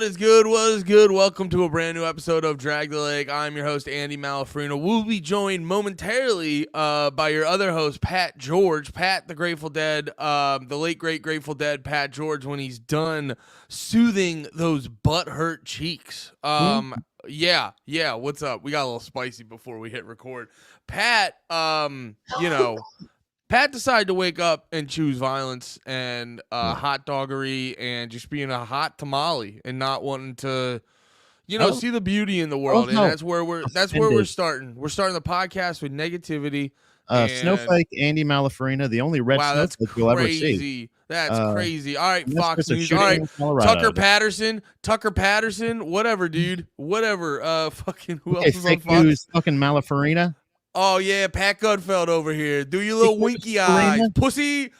What is good? What is good? Welcome to a brand new episode of Drag the Lake. I'm your host, Andy Malafrino. We'll be joined momentarily by your other host, Pat George. Pat, the Grateful Dead, the late, great Grateful Dead, Pat George, when he's done soothing those butt-hurt cheeks. Yeah, what's up? We got a little spicy before we hit record. Pat, Pat decided to wake up and choose violence and hot doggery and just being a hot tamale and not wanting to, see the beauty in the world. And that's where we're starting. We're starting the podcast with negativity. Snowflake Andy Malafrina, the only red snowflake you'll ever see. That's crazy. All right, Fox News. All right, Tucker Patterson. Whatever, dude. Whatever. Fucking who else is on Fox News? Fucking Malafrina. Oh, yeah, Pat Gutfeld over here. Do your little winky eyes. Pussy.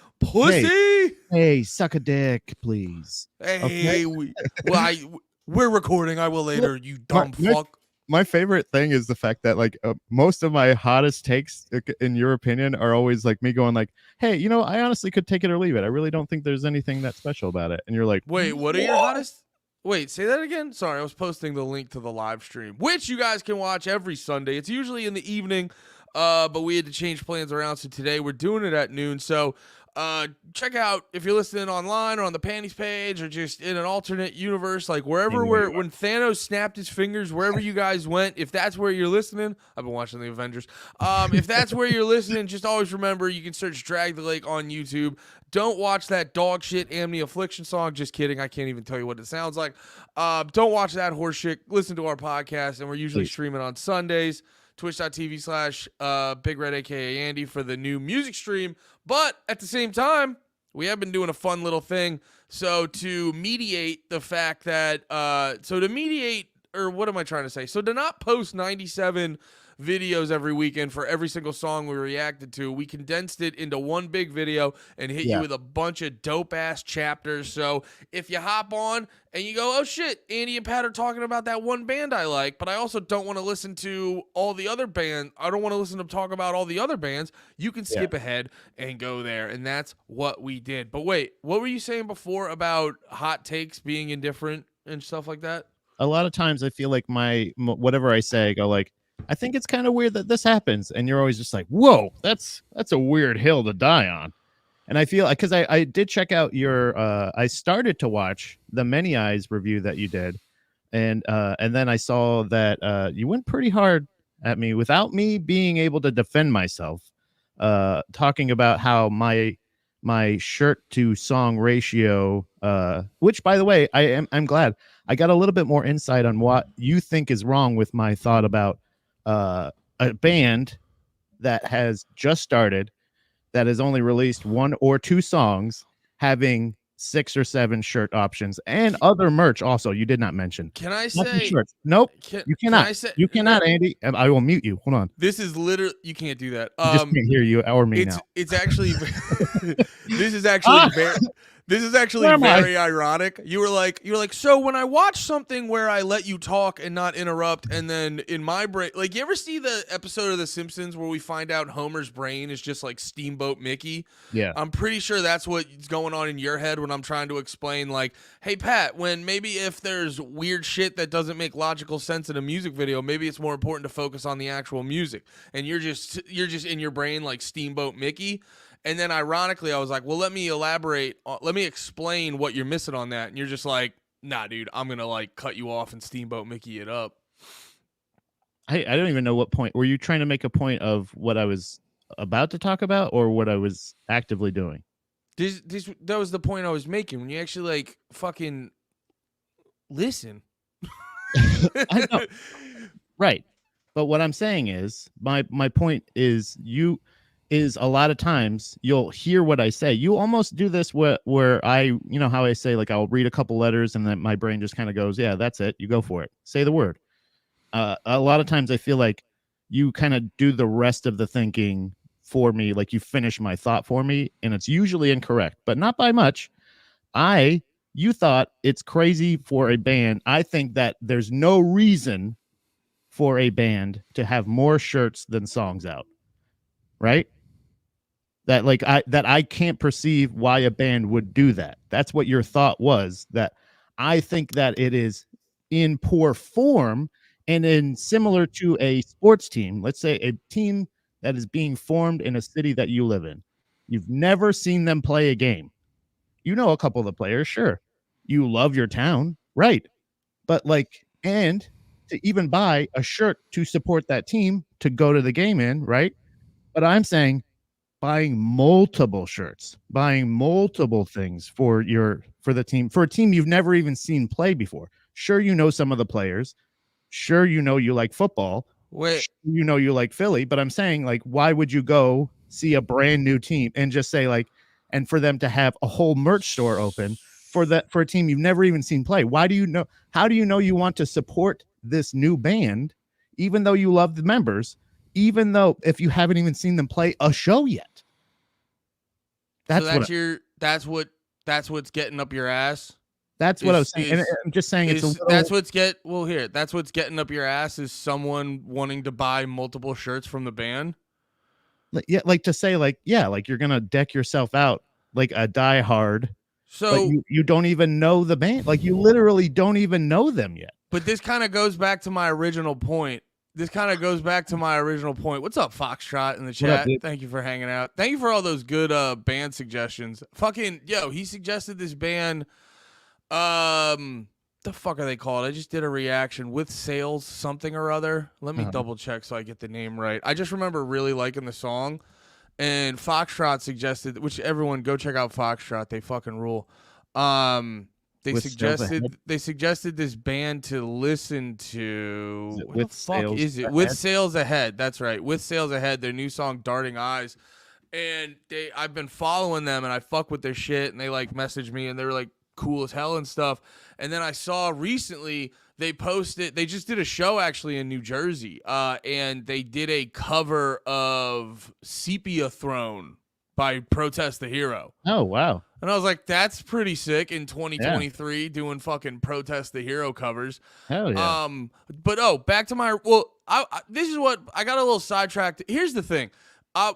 Hey, suck a dick, please. Hey, okay? We're recording. I will later, you dumb fuck. My favorite thing is the fact that, most of my hottest takes, in your opinion, are always, me going, hey, I honestly could take it or leave it. I really don't think there's anything that special about it. And you're like, wait, what are your hottest? Wait, say that again? Sorry, I was posting the link to the live stream, which you guys can watch every Sunday. It's usually in the evening, but we had to change plans around, so today we're doing it at noon. So check out, if you're listening online or on the Panties page or just in an alternate universe, wherever when Thanos snapped his fingers, wherever you guys went, if that's where you're listening, I've been watching the Avengers. If that's where you're listening, just always remember you can search Drag the Lake on YouTube. Don't watch that dog shit Amity Affliction song. Just kidding. I can't even tell you what it sounds like. Don't watch that horse shit. Listen to our podcast, and we're usually streaming on Sundays. Twitch.tv/Big Red, aka Andy, for the new music stream. But at the same time, we have been doing a fun little thing. So to mediate the fact that, so to not post 97 videos every weekend for every single song we reacted to, we condensed it into one big video and hit you with a bunch of dope ass chapters. So if you hop on and you go, oh shit, Andy and Pat are talking about that one band I like, but I also don't want to listen to all the other bands. I don't want to listen to talk about all the other bands. You can skip ahead and go there. And that's what we did. But wait, what were you saying before about hot takes being indifferent and stuff like that? A lot of times I feel like whatever I say, I go I think it's kind of weird that this happens. And you're always just like, whoa, that's a weird hill to die on. And I feel because I did check out your I started to watch the Many Eyes review that you did. And then I saw that you went pretty hard at me without me being able to defend myself, talking about how my shirt to song ratio, which, by the way, I'm glad I got a little bit more insight on what you think is wrong with my thought about a band that has just started, that has only released 1 or 2 songs, having 6 or 7 shirt options and other merch. Also, you did not mention. Can I say? Nope. You cannot. You cannot, Andy. I will mute you. Hold on. This is literally, you can't do that. I just can't hear you or me now. It's actually. This is actually very. This is actually very ironic. You were like, so when I watch something where I let you talk and not interrupt, and then in my brain, you ever see the episode of The Simpsons where we find out Homer's brain is just like Steamboat Mickey? Yeah. I'm pretty sure that's what's going on in your head when I'm trying to explain, hey, Pat, if there's weird shit that doesn't make logical sense in a music video, maybe it's more important to focus on the actual music. And you're just in your brain like Steamboat Mickey. And then ironically, I was like, well, let me elaborate. Let me explain what you're missing on that. And you're just like, nah, dude, I'm going to cut you off and Steamboat Mickey it up. I don't even know what point. Were you trying to make a point of what I was about to talk about or what I was actively doing? That was the point I was making when you actually fucking listen. I know. Right. But what I'm saying is my point is a lot of times you'll hear what I say. You almost do this where I, how I say, I'll read a couple letters and then my brain just kind of goes, yeah, that's it. You go for it. Say the word. A lot of times I feel like you kind of do the rest of the thinking for me. You finish my thought for me, and it's usually incorrect, but not by much. You thought it's crazy for a band. I think that there's no reason for a band to have more shirts than songs out. Right? That I can't perceive why a band would do that. That's what your thought was, that I think that it is in poor form and in similar to a sports team. Let's say a team that is being formed in a city that you live in. You've never seen them play a game. You know a couple of the players, sure. You love your town, right? But like, and to even buy a shirt to support that team to go to the game in, right? But I'm saying buying multiple shirts, buying multiple things for the team, for a team you've never even seen play before. Sure, you know some of the players. Sure, you know you like football. Wait, Sure, you know you like Philly, but I'm saying, like, why would you go see a brand new team and just say, like, and for them to have a whole merch store open for a team you've never even seen play? Why do you know? How do you know you want to support this new band, even though you love the members, even though if you haven't even seen them play a show yet? That's what's getting up your ass. That's what I was saying. And I'm just saying it's a little, that's what's getting up your ass is someone wanting to buy multiple shirts from the band. like to say, like, yeah, like you're gonna deck yourself out like a diehard. So but you don't even know the band. Like, you literally don't even know them yet. But this kind of goes back to my original point. What's up, Foxtrot in the chat? Thank you for hanging out. Thank you for all those good band suggestions. Fucking yo, he suggested this band. The fuck are they called? I just did a reaction with Sales something or other. Let me double check so I get the name right. I just remember really liking the song. And Foxtrot suggested, which everyone go check out Foxtrot. They fucking rule. They suggested this band to listen to. What the fuck is it? With Sales Ahead. That's right. With Sales Ahead, their new song Darting Eyes. And I've been following them and I fuck with their shit and they like message me and they were like cool as hell and stuff. And then I saw recently they just did a show actually in New Jersey, and they did a cover of Sepia Throne by Protest the Hero. Oh, wow. And I was like, that's pretty sick in 2023 doing fucking Protest the Hero covers. Hell yeah. But back to this is what I got a little sidetracked. Here's the thing.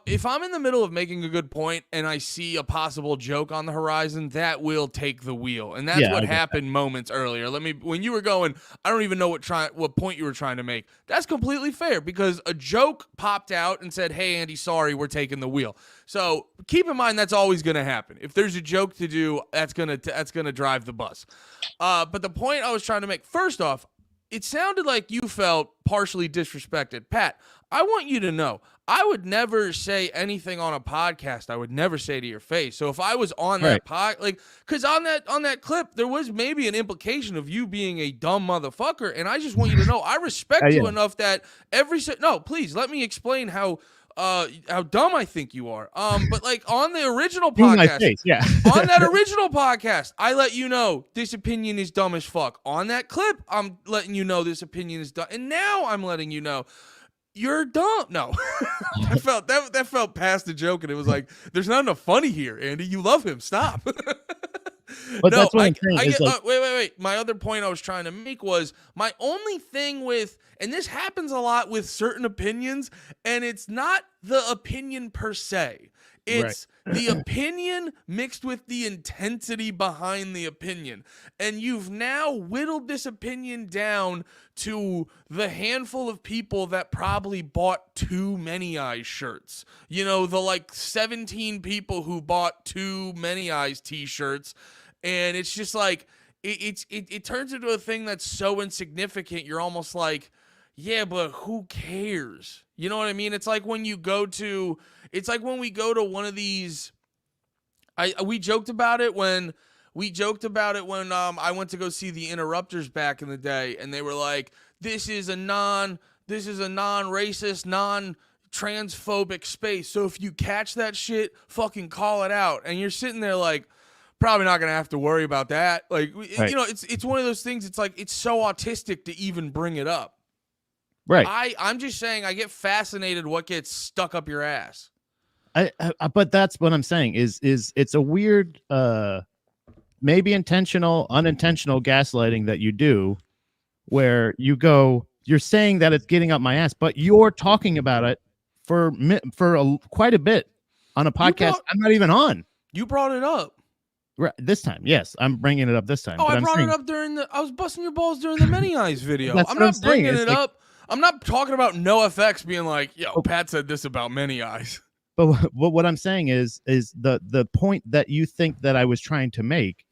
If I'm in the middle of making a good point and I see a possible joke on the horizon, that will take the wheel. And that's what happened moments earlier. When you were going, I don't even know what point you were trying to make. That's completely fair because a joke popped out and said, hey, Andy, sorry, we're taking the wheel. So keep in mind that's always going to happen. If there's a joke to do, that's gonna drive the bus. But the point I was trying to make, first off, it sounded like you felt partially disrespected. Pat, I want you to know, I would never say anything on a podcast I would never say to your face. So if I was on that because on that clip, there was maybe an implication of you being a dumb motherfucker. And I just want you to know, I respect you enough that no, please let me explain how dumb I think you are. But like on the original podcast, on that original podcast, I let you know this opinion is dumb as fuck. On that clip, I'm letting you know this opinion is dumb, and now I'm letting you know you're dumb. No, that felt past the joke, and it was like, there's not enough funny here, Andy. You love him. Stop. But no, that's what I'm saying. Wait. My other point I was trying to make was my only thing with, and this happens a lot with certain opinions, and it's not the opinion per se. It's the opinion mixed with the intensity behind the opinion. And you've now whittled this opinion down to the handful of people that probably bought Too Many Eyes shirts. You know, the like 17 people who bought Too Many Eyes t-shirts. And it's just like, it turns into a thing that's so insignificant. You're almost like, yeah, but who cares? You know what I mean? It's like when we go to one of these. We joked about it when I went to go see the Interrupters back in the day, and they were like, this is a non-racist, non-transphobic space. So if you catch that shit, fucking call it out. And you're sitting there like, probably not gonna have to worry about that. Like, you know, it's one of those things. It's like, it's so autistic to even bring it up. Right. I'm just saying, I get fascinated what gets stuck up your ass. But that's what I'm saying is it's a weird, maybe intentional, unintentional gaslighting that you do, where you're saying that it's getting up my ass, but you're talking about it for, quite a bit on a podcast I'm not even on. You brought it up. Right, this time, yes, I'm bringing it up this time, Oh, but I I'm brought it saying up I was busting your balls during the Many Eyes video. that's I'm what I'm not saying. bringing It's it like, up. I'm not talking about NoFX being like, yo, but, Pat said this about Many Eyes. but what I'm saying is the point that you think that I was trying to make,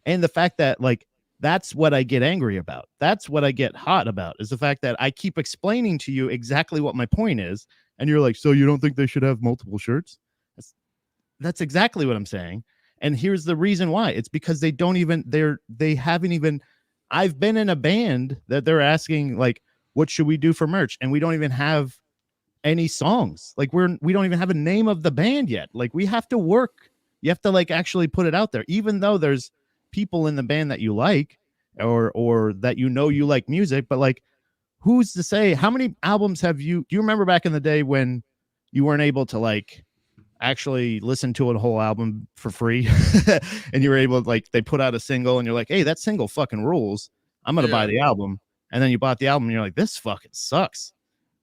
and the fact that like that's what I get angry about. That's what I get hot about is the fact that I keep explaining to you exactly what my point is, and you're like, so you don't think they should have multiple shirts? That's exactly what I'm saying. And here's the reason why. It's because they haven't even I've been in a band that they're asking like what should we do for merch, and we don't even have any songs. Like we don't even have a name of the band yet. Like we have to work. You have to like actually put it out there even though there's people in the band that you like or that you like music, but like who's to say how many albums have you do you remember back in the day when you weren't able to like actually listen to a whole album for free and you were able to like they put out a single and you're like, hey, that single fucking rules, I'm gonna buy Yeah. the album, and then you bought the album and you're like, this fucking sucks.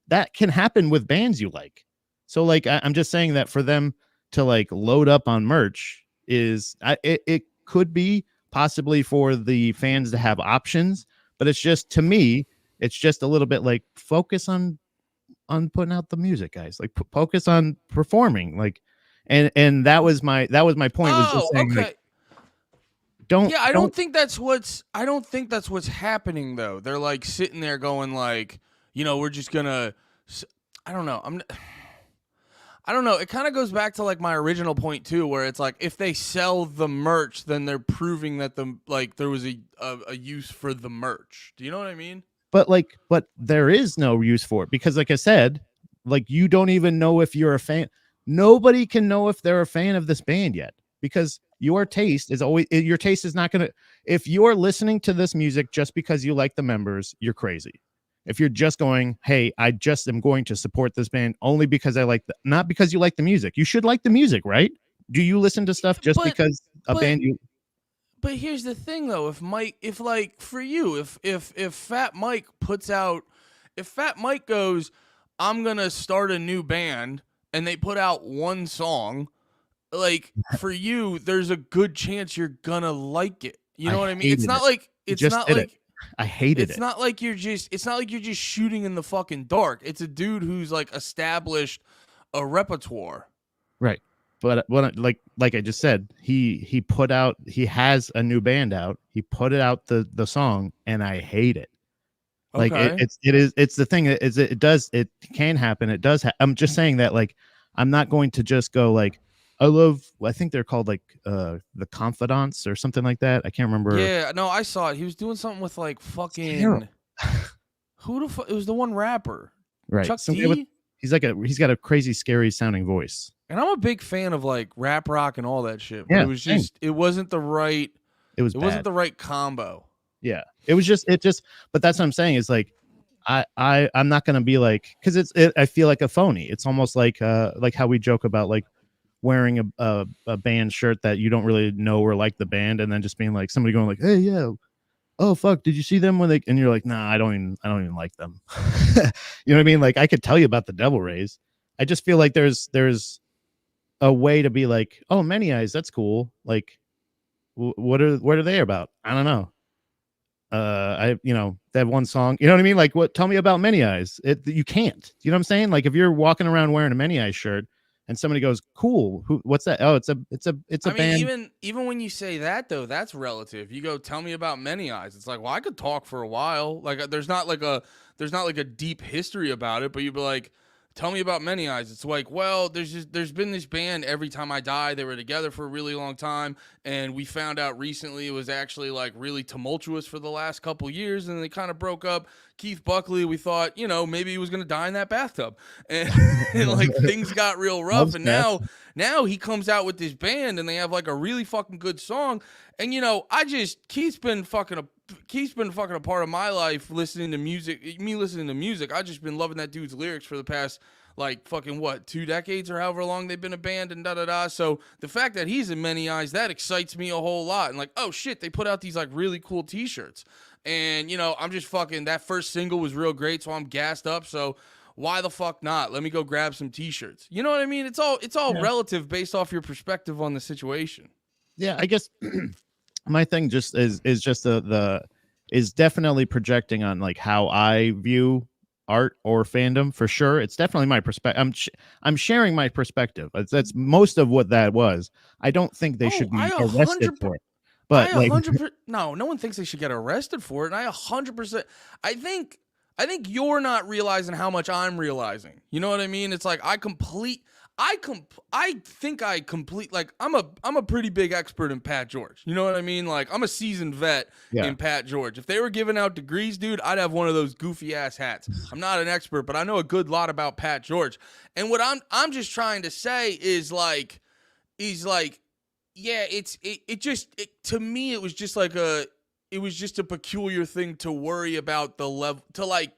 That can happen with bands you like. So like I'm just saying that for them to like load up on merch it could be possibly for the fans to have options, but it's just to me it's just a little bit like focus on putting out the music, guys. Like focus on performing. Like, and that was my point. Was just Oh, saying like okay. don't Yeah, don't I don't think that's what's happening though. They're like sitting there going like, we're just gonna. I don't know. I don't know. It kind of goes back to like my original point too, where it's like if they sell the merch, then they're proving that there was a use for the merch. Do you know what I mean? but there is no use for it because like I said, like you don't even know if you're a fan. Nobody can know if they're a fan of this band yet because your taste is not going to if you're listening to this music just because you like the members, you're crazy. If you're just going, hey, I just am going to support this band only because not because you like the music. You should like the music, right? Do you listen to stuff just But because a but band you but here's the thing though, if like for you, if Fat Mike puts out if Fat Mike goes, I'm going to start a new band and they put out one song, like for you, there's a good chance you're going to like it. You I know what I mean? hated it. You It's just not did it. like I hated it. it's not like you're just shooting in the fucking dark. It's a dude who's like established a repertoire. Right. But like I just said, he has a new band out. He put it out the song and I hate it. Like Okay. it's the thing is it can happen. It does. I'm just saying that like I'm not going to just go like I think they're called like the Confidants or something like that. I can't remember. Yeah, no, I saw it. He was doing something with like It's terrible. fucking who the fuck? It was the one rapper, Right. Chuck Some guy with D. he's got a crazy scary sounding voice. And I'm a big fan of like rap rock and all that shit, but Yeah, it was same. just it wasn't the right It was it wasn't bad. the right combo. Yeah. It just but that's what I'm saying is like I'm not gonna be like because I feel like a phony. It's almost like how we joke about like wearing a band shirt that you don't really know or like the band, and then just being like somebody going like, hey yeah, oh fuck, did you see them when they and you're like, nah, I don't even like them. You know what I mean? Like I could tell you about the Devil Rays. I just feel like there's a way to be like, oh, Many Eyes, that's cool. Like what are they about? I don't know. They have one song, you know what I mean? Like what, tell me about Many Eyes. You can't, you know what I'm saying? Like if you're walking around wearing a Many Eyes shirt and somebody goes, cool, what's that? Oh, it's a I mean, band. even when you say that though, that's relative. You go, tell me about Many Eyes. It's like, well, I could talk for a while. Like, there's not like a deep history about it, but you'd be like, tell me about Many Eyes. It's like, well, there's been this band. Every Time I Die, they were together for a really long time, and we found out recently it was actually like really tumultuous for the last couple years, and they kind of broke up. Keith Buckley, we thought, maybe he was gonna die in that bathtub, and, and like things got real rough, and now he comes out with this band, and they have like a really fucking good song, and Keith's been fucking a part of my life listening to music. Me listening to music, I just been loving that dude's lyrics for the past like fucking what 2 decades or however long they've been a band and da da da. So the fact that he's in Many Eyes, that excites me a whole lot. And like, oh shit, they put out these like really cool T-shirts, and I'm just fucking that first single was real great, so I'm gassed up. So why the fuck not? Let me go grab some T-shirts. You know what I mean? It's all Yeah. relative based off your perspective on the situation. Yeah, I guess my thing just is just the is definitely projecting on like how I view art or fandom for sure. It's definitely my perspective. I'm sharing my perspective. That's most of what that was. I don't think they Oh, should be arrested for it. But like, 100%. No one thinks they should get arrested for it. And I 100%. I think you're not realizing how much I'm realizing. You know what I mean? It's like I think I complete. Like I'm a pretty big expert in Pat George. You know what I mean? Like I'm a seasoned vet yeah, in Pat George. If they were giving out degrees, dude, I'd have one of those goofy ass hats. I'm not an expert, but I know a good lot about Pat George. And what I'm just trying to say is like, yeah, to me it was just like a peculiar thing to worry about the level, to like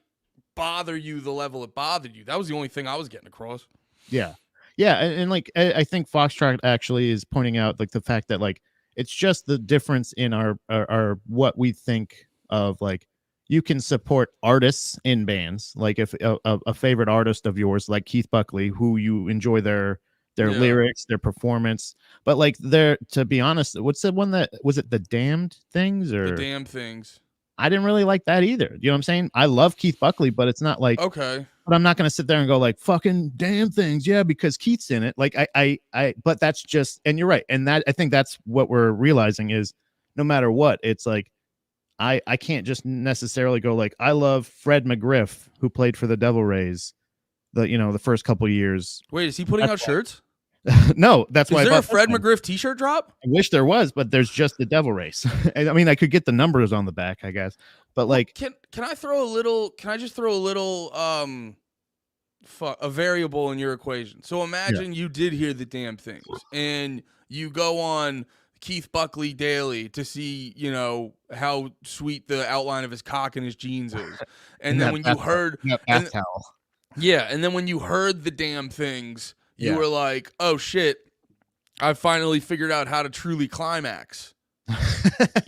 bother you the level it bothered you. That was the only thing I was getting across. yeah, yeah, and like I think Foxtrot actually is pointing out like the fact that like it's just the difference in our what we think of like you can support artists in bands like if a favorite artist of yours like Keith Buckley who you enjoy their Yeah. lyrics, their performance, but like they're to be honest, what's the one that was it the Damned Things The or damn things. I didn't really like that either. You know what I'm saying? I love Keith Buckley, but it's not like Okay. but I'm not going to sit there and go like fucking damn things. Yeah, because Keith's in it. Like but that's just, and you're right. And that, I think that's what we're realizing is no matter what, it's like, I can't just necessarily go like, I love Fred McGriff who played for the Devil Rays, the first couple years. Wait, is he putting out shirts? No, that's why Is I there a bought Fred this one. McGriff t-shirt drop? I wish there was, but there's just the Devil Race. I mean, I could get the numbers on the back, I guess. But like, Can I throw a little? Can I just throw a little a variable in your equation? So imagine you did hear the damn things, and you go on Keith Buckley Daily to see, how sweet the outline of his cock and his jeans is, and then when you heard, and, and then when you heard the damn things, you were like, oh shit, I finally figured out how to truly climax.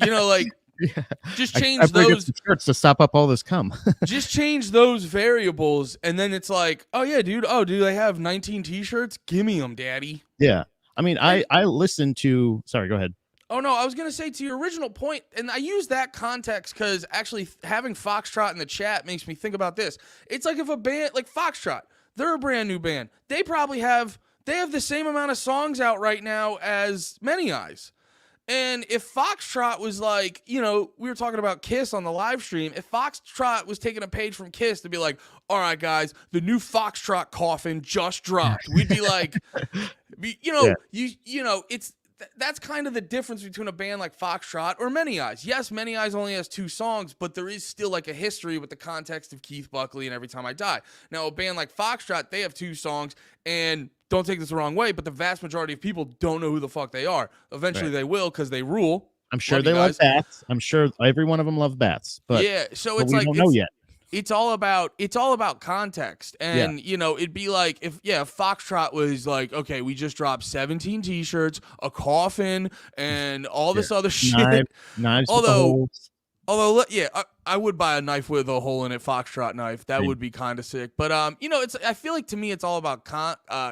Like. Yeah. Just change those shirts to stop up all this cum. Just change those variables, and then it's like, oh yeah, dude. Oh, do they have 19 t-shirts? Give me them, daddy. Yeah. I mean, I listened to. Sorry, go ahead. Oh no, I was gonna say to your original point, and I use that context because actually having Foxtrot in the chat makes me think about this. It's like if a band like Foxtrot, they're a brand new band. They have the same amount of songs out right now as Many Eyes. And if Foxtrot was like, we were talking about Kiss on the live stream. If Foxtrot was taking a page from Kiss to be like, all right, guys, the new Foxtrot coffin just dropped. We'd be like, that's kind of the difference between a band like Foxtrot or Many Eyes. Yes, Many Eyes only has 2 songs, but there is still like a history with the context of Keith Buckley and Every Time I Die. Now, a band like Foxtrot, they have 2 songs, and don't take this the wrong way, but the vast majority of people don't know who the fuck they are. Eventually they will because they rule. I'm sure they love bats. I'm sure every one of them love bats. But yeah, so it's we like don't know yet. It's all about context. And it'd be like if Foxtrot was like, okay, we just dropped 17 t-shirts, a coffin, and all this other shit. Knives Although I would buy a knife with a hole in it, Foxtrot knife. That would be kind of sick. But it's I feel like to me it's all about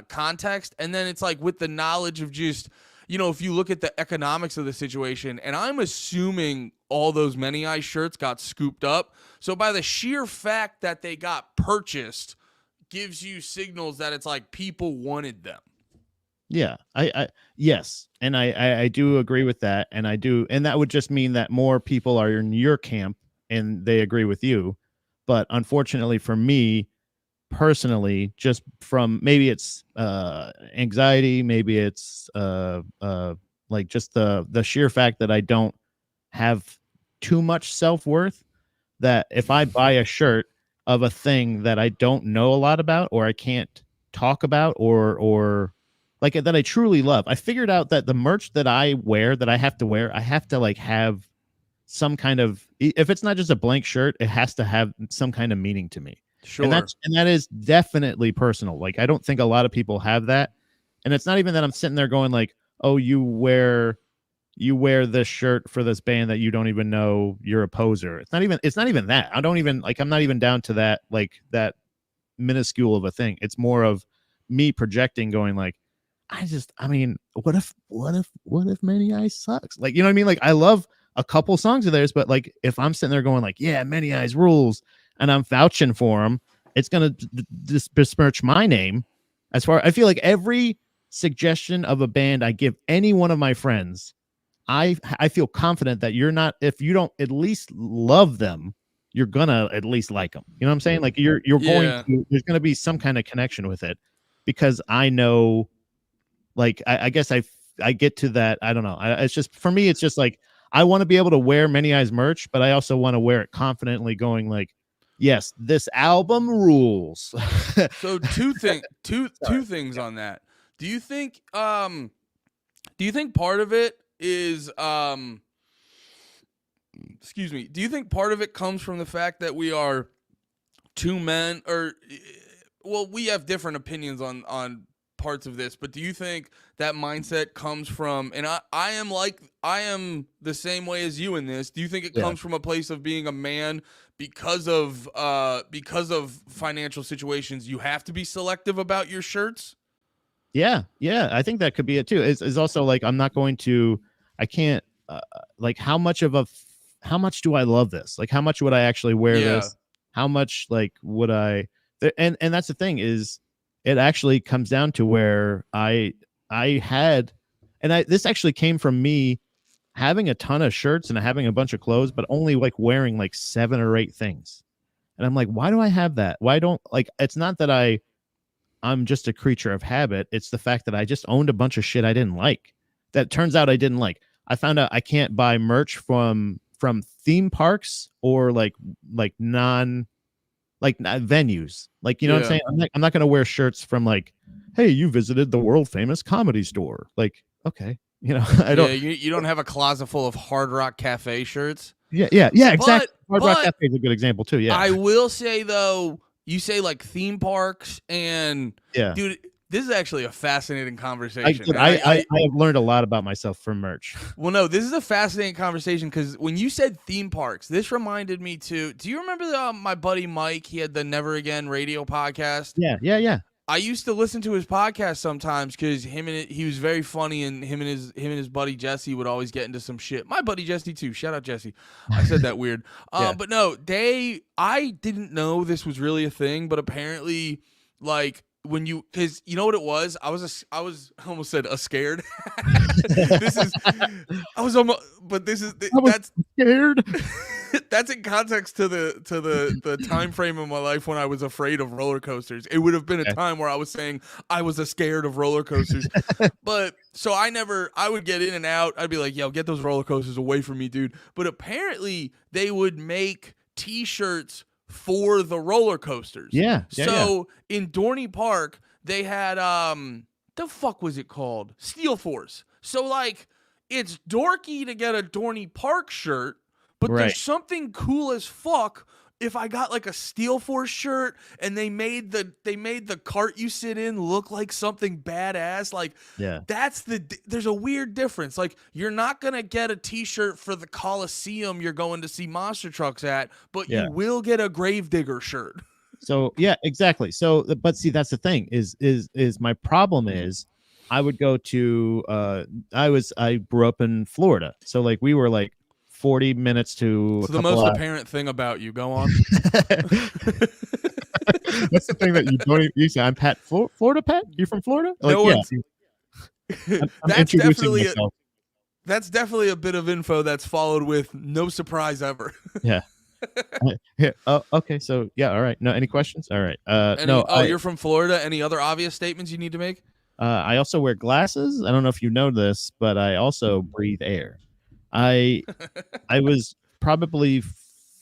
context, and then it's like with the knowledge of just if you look at the economics of the situation, and I'm assuming all those Many Eyes shirts got scooped up. So by the sheer fact that they got purchased gives you signals that it's like people wanted them. Yeah, yes, and I do agree with that, and that would just mean that more people are in your camp and they agree with you. But unfortunately for me personally, just from maybe it's anxiety, maybe it's like just the sheer fact that I don't have too much self-worth, that if I buy a shirt of a thing that I don't know a lot about or I can't talk about or like that I truly love. I figured out that the merch that I wear, that I have to like have some kind of, if it's not just a blank shirt, it has to have some kind of meaning to me. Sure. And that is definitely personal. Like, I don't think a lot of people have that. And it's not even that I'm sitting there going like, oh, you wear this shirt for this band that you don't even know you're a poser. It's not even that. I'm not even down to that, like that minuscule of a thing. It's more of me projecting going like, I mean, what if Many Eyes sucks? Like, you know what I mean? Like, I love a couple songs of theirs, but like, if I'm sitting there going like, yeah, Many Eyes rules, and I'm vouching for them, it's gonna besmirch my name. As far, I feel like every suggestion of a band I give any one of my friends, I feel confident that you're not, if you don't at least love them, you're gonna at least like them. You know what I'm saying? Like, you're going Yeah. to, there's gonna be some kind of connection with it, because I know, like, I guess I get to that. I don't know. It's just, for me, it's just like, I want to be able to wear Many Eyes merch, but I also want to wear it confidently, going like, yes, this album rules. So two things on that. Do you think part of it is excuse me, do you think part of it comes from the fact that we are two men, or well, we have different opinions on parts of this, but do you think that mindset comes from, and I am the same way as you in this, do you think it Yeah. comes from a place of being a man because of financial situations, you have to be selective about your shirts? Yeah, I think that could be it too. It's also like, I'm not going to, I can't, like, how much how much do I love this? Like, how much would I actually wear Yeah. this? How much, like, would I? And that's the thing, is it actually comes down to where I had, and this actually came from me having a ton of shirts and having a bunch of clothes, but only like wearing like 7 or 8 things. And I'm like, why do I have that? Why don't, like, it's not that I'm just a creature of habit. It's the fact that I just owned a bunch of shit I didn't like. That turns out I didn't like. I found out I can't buy merch from theme parks, or like non, like, venues. Like, you know what I'm Yeah. saying? I'm not going to wear shirts from like, hey, you visited the world famous Comedy Store. Like, okay, you know, I don't. Yeah, you don't have a closet full of Hard Rock Cafe shirts. Yeah, exactly. Hard Rock but Cafe is a good example too. Yeah, I will say though, you say like theme parks, and yeah. dude, this is actually a fascinating conversation. I And have learned a lot about myself from merch. well, no, this is a fascinating conversation because when you said theme parks, this reminded me too. Do you remember my buddy Mike? He had the Never Again radio podcast. Yeah. I used to listen to his podcast sometimes because he was very funny, and him and his buddy Jesse would always get into some shit. My buddy Jesse too. Shout out Jesse. I said that weird. Yeah. But no, I didn't know this was really a thing, but apparently, like, when you, because you know what it was, I almost said a scared. This is I was almost, but this is that's scared. that's in context to the time frame of my life when I was afraid of roller coasters. It would have been a time where I was saying I was scared of roller coasters. But so I would get in and out. I'd be like, yo, get those roller coasters away from me, dude. But apparently they would make t-shirts for the roller coasters. Yeah. So in Dorney Park, they had the fuck was it called? Steel Force. So like, it's dorky to get a Dorney Park shirt, but Right. there's something cool as fuck if I got like a Steel Force shirt and they made the cart you sit in look like something badass. Like, Yeah. there's a weird difference. Like, you're not gonna get a t-shirt for the Coliseum you're going to see monster trucks at, but Yeah. you will get a Gravedigger shirt. So yeah, exactly. So, but see, that's the thing, is my problem is, I would go to I grew up in Florida, so like, we were like 40 minutes to So the most apparent thing about you, go on. That's the thing that you don't even, you say, I'm Pat, Florida Pat? You're from Florida? Like, No yeah. one's- I'm that's introducing definitely myself. that's definitely a bit of info that's followed with no surprise ever. Yeah. Oh, okay. So yeah. All right. No, any questions? All right. You're from Florida. Any other obvious statements you need to make? I also wear glasses. I don't know if you know this, but I also breathe air. I was probably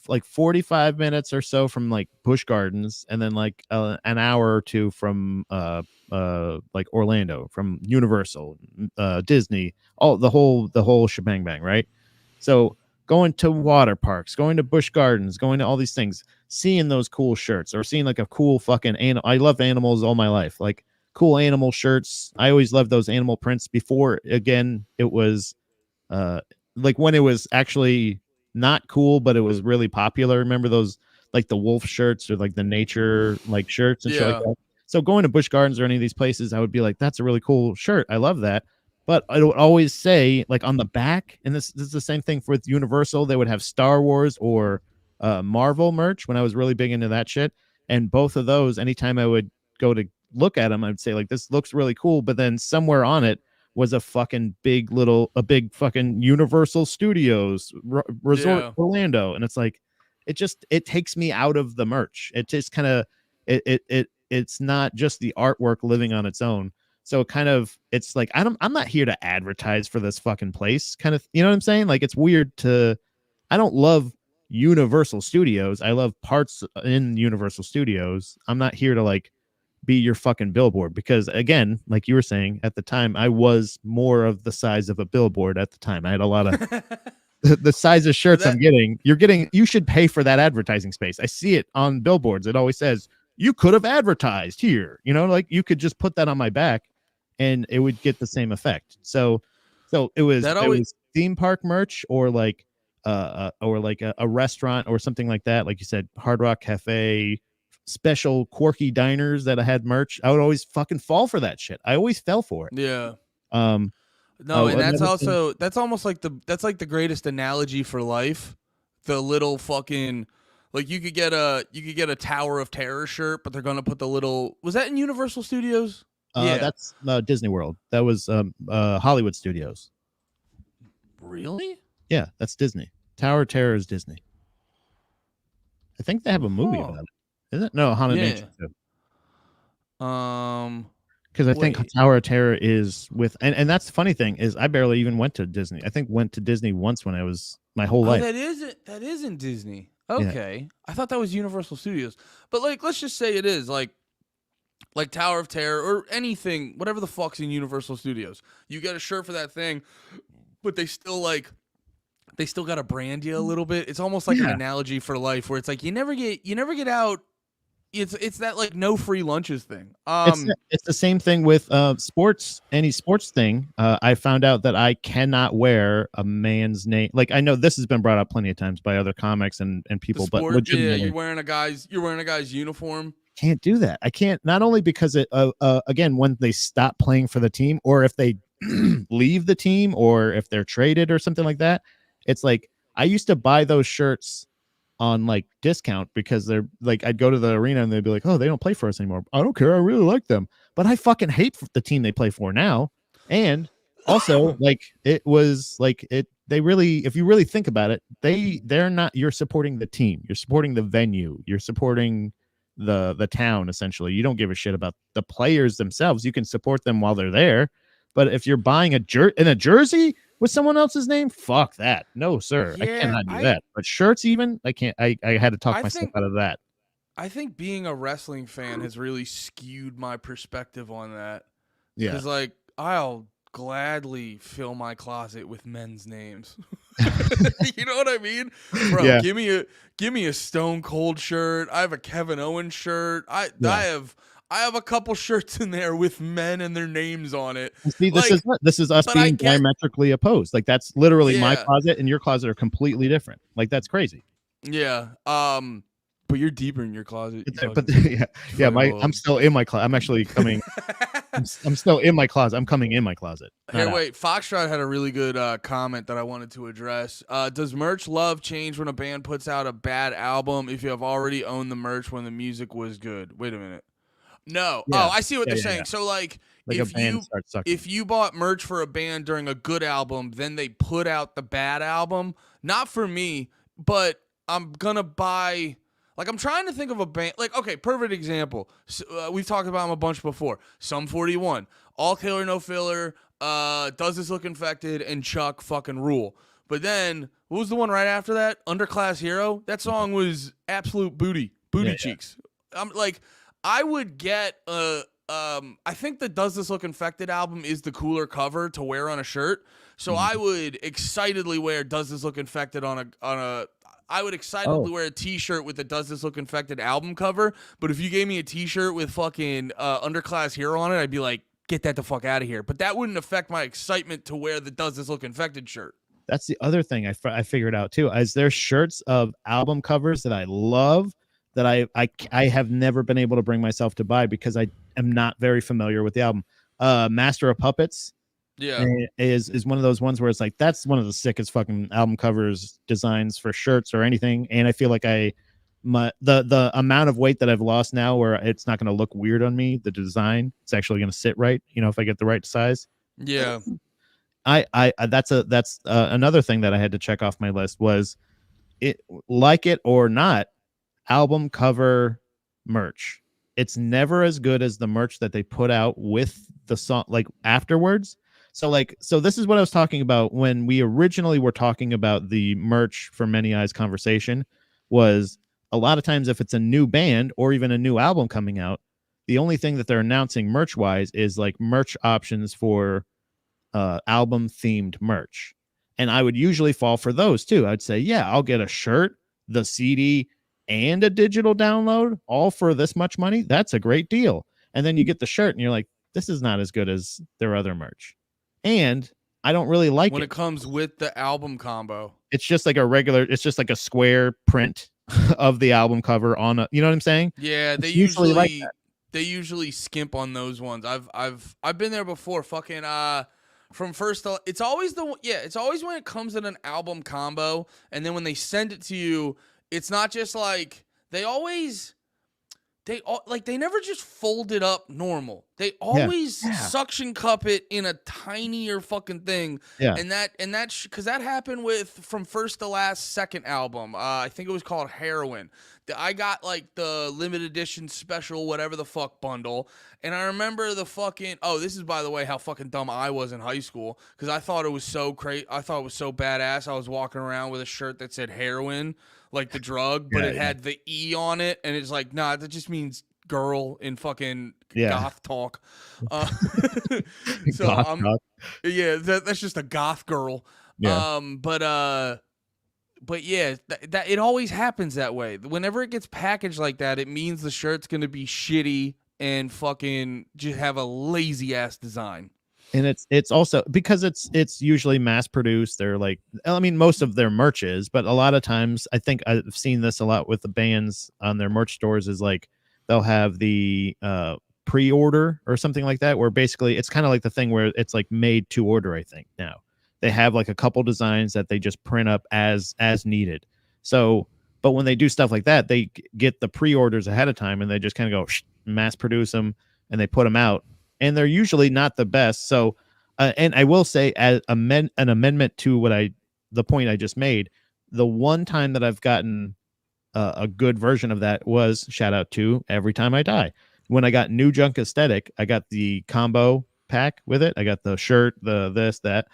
like 45 minutes or so from like Busch Gardens, and then like an hour or two from like Orlando, from Universal, Disney, the whole shebang bang, right? So going to water parks, going to Busch Gardens, going to all these things, seeing those cool shirts, or seeing like a cool fucking animal. I loved animals all my life, like cool animal shirts. I always loved those animal prints before, again, it was like when it was actually not cool, but it was really popular. Remember those, like the wolf shirts, or like the nature like shirts and shit like that? So going to Busch Gardens or any of these places, I would be like, that's a really cool shirt. I love that. But I would always say, like on the back, and this is the same thing with Universal, they would have Star Wars or Marvel merch when I was really big into that shit. And both of those, anytime I would go to look at them, I'd say, like, this looks really cool. But then somewhere on it was a big fucking Universal Studios Resort Yeah. Orlando. And it's like, it takes me out of the merch. It just kind of, it's not just the artwork living on its own. So it's like, I'm not here to advertise for this fucking place kind of, you know what I'm saying? Like, it's weird I don't love Universal Studios. I love parts in Universal Studios. I'm not here to like be your fucking billboard, because again, like you were saying, at the time I was more of the size of a billboard at the time. I had a lot of the size of shirts I'm getting. You should pay for that advertising space. I see it on billboards. It always says, you could have advertised here, like you could just put that on my back and it would get the same effect. So it was theme park merch or like a restaurant or something like that. Like you said, Hard Rock Cafe, special quirky diners that I had merch. I would always fucking fall for that shit. I always fell for it. Yeah. No, and that's almost like that's like the greatest analogy for life. The little fucking, like, you could get a Tower of Terror shirt, but they're gonna put the little, was that in Universal Studios? Yeah, that's Disney World. That was Hollywood Studios. Really? Yeah, that's Disney. Tower of Terror is Disney. I think they have a movie about it. Is it? No, Haunted Mansion too. Because I think Tower of Terror is with, and that's the funny thing is I barely even went to Disney. I think went to Disney once when I was my whole life. That isn't Disney. Okay, yeah. I thought that was Universal Studios, but like, let's just say it is like Tower of Terror or anything, whatever the fuck's in Universal Studios. You get a shirt for that thing, but they still got to brand you a little bit. It's almost like an analogy for life, where it's like you never get out. It's that like no free lunches thing. It's the same thing with sports. Any sports thing. I found out that I cannot wear a man's name. Like, I know this has been brought up plenty of times by other comics and people, but legitimately, you're wearing a guy's uniform. Can't do that. I can't. Not only because it again, when they stop playing for the team, or if they leave the team, or if they're traded or something like that. It's like, I used to buy those shirts on like discount because they're like, I'd go to the arena and they'd be like, oh, they don't play for us anymore. I don't care. I really like them, but I fucking hate the team they play for now. And also, like, it was like they really, if you really think about it, they're not, you're supporting the team, you're supporting the venue, you're supporting the town. Essentially, you don't give a shit about the players themselves. You can support them while they're there, but if you're buying a jersey with someone else's name, fuck that. No, sir. Yeah, I cannot do that. But shirts, even, I can't. I had to talk myself out of that. I think being a wrestling fan has really skewed my perspective on that. Yeah. Because, like, I'll gladly fill my closet with men's names. You know what I mean? Bro, yeah. Give me a Stone Cold shirt. I have a Kevin Owens shirt. I have a couple shirts in there with men and their names on it. See, this is us being diametrically opposed. Like, that's literally my closet and your closet are completely different. Like, that's crazy. Yeah. But you're deeper in your closet. I'm still in my closet. I'm actually coming. I'm still in my closet. I'm coming in my closet. Here, wait. Foxtrot had a really good comment that I wanted to address. Does merch love change when a band puts out a bad album if you have already owned the merch when the music was good? Wait a minute. No. Yeah. Oh, I see what they're saying. Yeah. So, like if you bought merch for a band during a good album, then they put out the bad album. Not for me, but I'm gonna buy. Like, I'm trying to think of a band. Like, okay, perfect example. So, we've talked about them a bunch before. Sum 41, All Killer No Filler, Does This Look Infected, and Chuck fucking rule. But then, what was the one right after that? Underclass Hero. That song was absolute booty cheeks. I'm like. I would get I think the Does This Look Infected album is the cooler cover to wear on a shirt. So I would excitedly wear Does This Look Infected I would excitedly wear a t-shirt with the Does This Look Infected album cover. But if you gave me a t-shirt with fucking Underclass Hero on it, I'd be like, get that the fuck out of here. But that wouldn't affect my excitement to wear the Does This Look Infected shirt. That's the other thing I figured out too, is there's shirts of album covers that I love that I have never been able to bring myself to buy because I am not very familiar with the album. Master of Puppets Yeah. is one of those ones where it's like that's one of the sickest fucking album covers designs for shirts or anything. And I feel like the amount of weight that I've lost now where it's not going to look weird on me, the design, it's actually going to sit right, if I get the right size. Yeah. I that's another thing that I had to check off my list was it, like it or not, album cover merch. It's never as good as the merch that they put out with the song, like afterwards. So this is what I was talking about when we originally were talking about the merch for Many Eyes Conversation. Was a lot of times if it's a new band or even a new album coming out, the only thing that they're announcing merch wise is like merch options for album themed merch. And I would usually fall for those too. I'd say, yeah, I'll get a shirt, the CD, and a digital download all for this much money. That's a great deal. And then you get the shirt and you're like, this is not as good as their other merch. And I don't really like when it. It comes with the album combo. It's just like it's just like a square print of the album cover on a, you know what I'm saying? Yeah, they usually skimp on those ones. I've been there before. Fucking from first to, it's always when it comes in an album combo, and then when they send it to you, it's not just like they never just fold it up normal. They always suction cup it in a tinier fucking thing. Yeah. And that because that happened with From First to Last second album. I think it was called Heroin. I got like the limited edition special whatever the fuck bundle. And I remember the fucking this is by the way how fucking dumb I was in high school because I thought it was so crazy. I thought it was so badass. I was walking around with a shirt that said heroin, like the drug, but it had the E on it, and it's like, nah, that just means girl in fucking goth talk. So goth talk. Yeah, that's just a goth girl. Yeah. But yeah, that it always happens that way. Whenever it gets packaged like that, it means the shirt's gonna be shitty and fucking just have a lazy ass design. And it's also because it's usually mass produced. They're like, I mean, most of their merch is, but a lot of times I think I've seen this a lot with the bands on their merch stores is like they'll have the pre-order or something like that, where basically it's kind of like the thing where it's like made to order. I think now they have like a couple designs that they just print up as needed. So, but when they do stuff like that, they get the pre-orders ahead of time and they just kind of go mass produce them and they put them out. And they're usually not the best. So, and I will say, as an amendment to the point I just made, the one time that I've gotten a good version of that was shout out to Every Time I Die. When I got New Junk Aesthetic, I got the combo pack with it. I got the shirt, the this, that.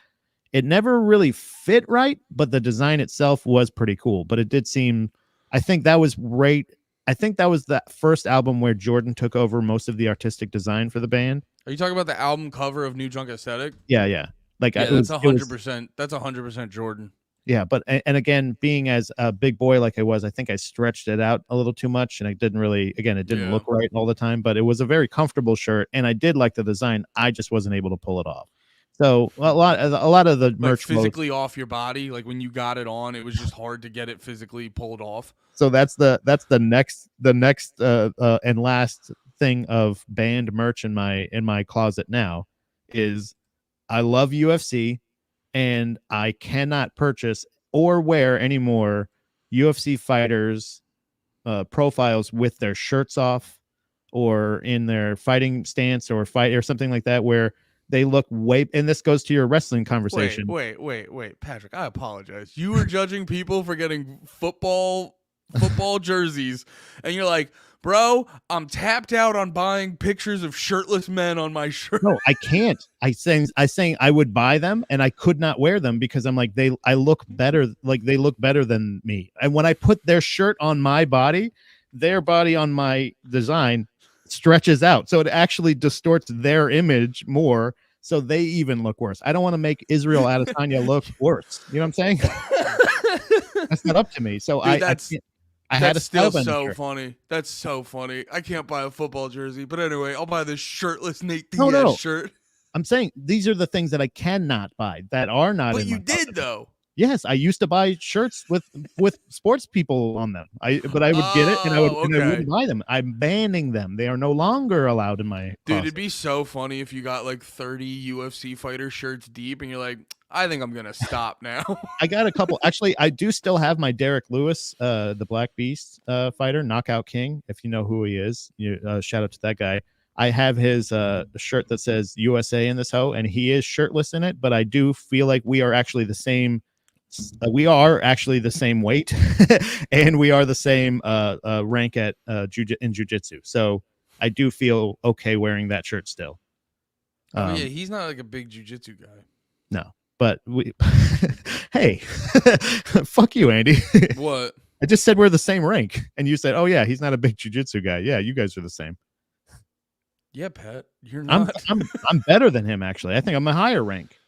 It never really fit right, but the design itself was pretty cool. But it did seem, I think that was right. I think that was the first album where Jordan took over most of the artistic design for the band. Are you talking about the album cover of New Junk Aesthetic? Yeah. Like that's 100%. That's 100% Jordan. Yeah, but and again, being as a big boy like I was, I think I stretched it out a little too much, and I didn't really. Again, it didn't look right all the time, but it was a very comfortable shirt, and I did like the design. I just wasn't able to pull it off. So a lot of the merch physically off your body, like when you got it on, it was just hard to get it physically pulled off. So that's the next and last thing of band merch in my closet now is I love UFC and I cannot purchase or wear anymore UFC fighters profiles with their shirts off or in their fighting stance or fight or something like that where they look way, and this goes to your wrestling conversation. Wait, Patrick, I apologize. You were judging people for getting football jerseys, and you're like, bro, I'm tapped out on buying pictures of shirtless men on my shirt. No, I can't. I saying I would buy them and I could not wear them because I'm like I look better, like they look better than me. And when I put their shirt on my body, their body on my design stretches out. So it actually distorts their image more. So they even look worse. I don't want to make Israel Adesanya look worse. You know what I'm saying? That's not up to me. So dude, I had a still so funny. That's so funny. I can't buy a football jersey, but anyway, I'll buy this shirtless Nate Diaz shirt. I'm saying these are the things that I cannot buy that are not. But you did though. Yes, I used to buy shirts with sports people on them. But I would get it and I Oh, okay. wouldn't buy them. I'm banning them. They are no longer allowed in my Dude, closet. it'd be so funny if you got like 30 UFC fighter shirts deep and you're like, I think I'm gonna stop now. I got a couple. Actually, I do still have my Derek Lewis, the Black Beast fighter, Knockout King. If you know who he is, shout out to that guy. I have his shirt that says USA in this hoe, and he is shirtless in it. But I do feel like we are actually the same. We are actually the same weight, and we are the same rank at in jujitsu. So I do feel okay wearing that shirt still. Oh yeah, he's not like a big jujitsu guy. No. But we, hey, fuck you, Andy. What? I just said we're the same rank, and you said, "Oh yeah, he's not a big jujitsu guy." Yeah, you guys are the same. Yeah, Pat, you're not. I'm better than him actually. I think I'm a higher rank.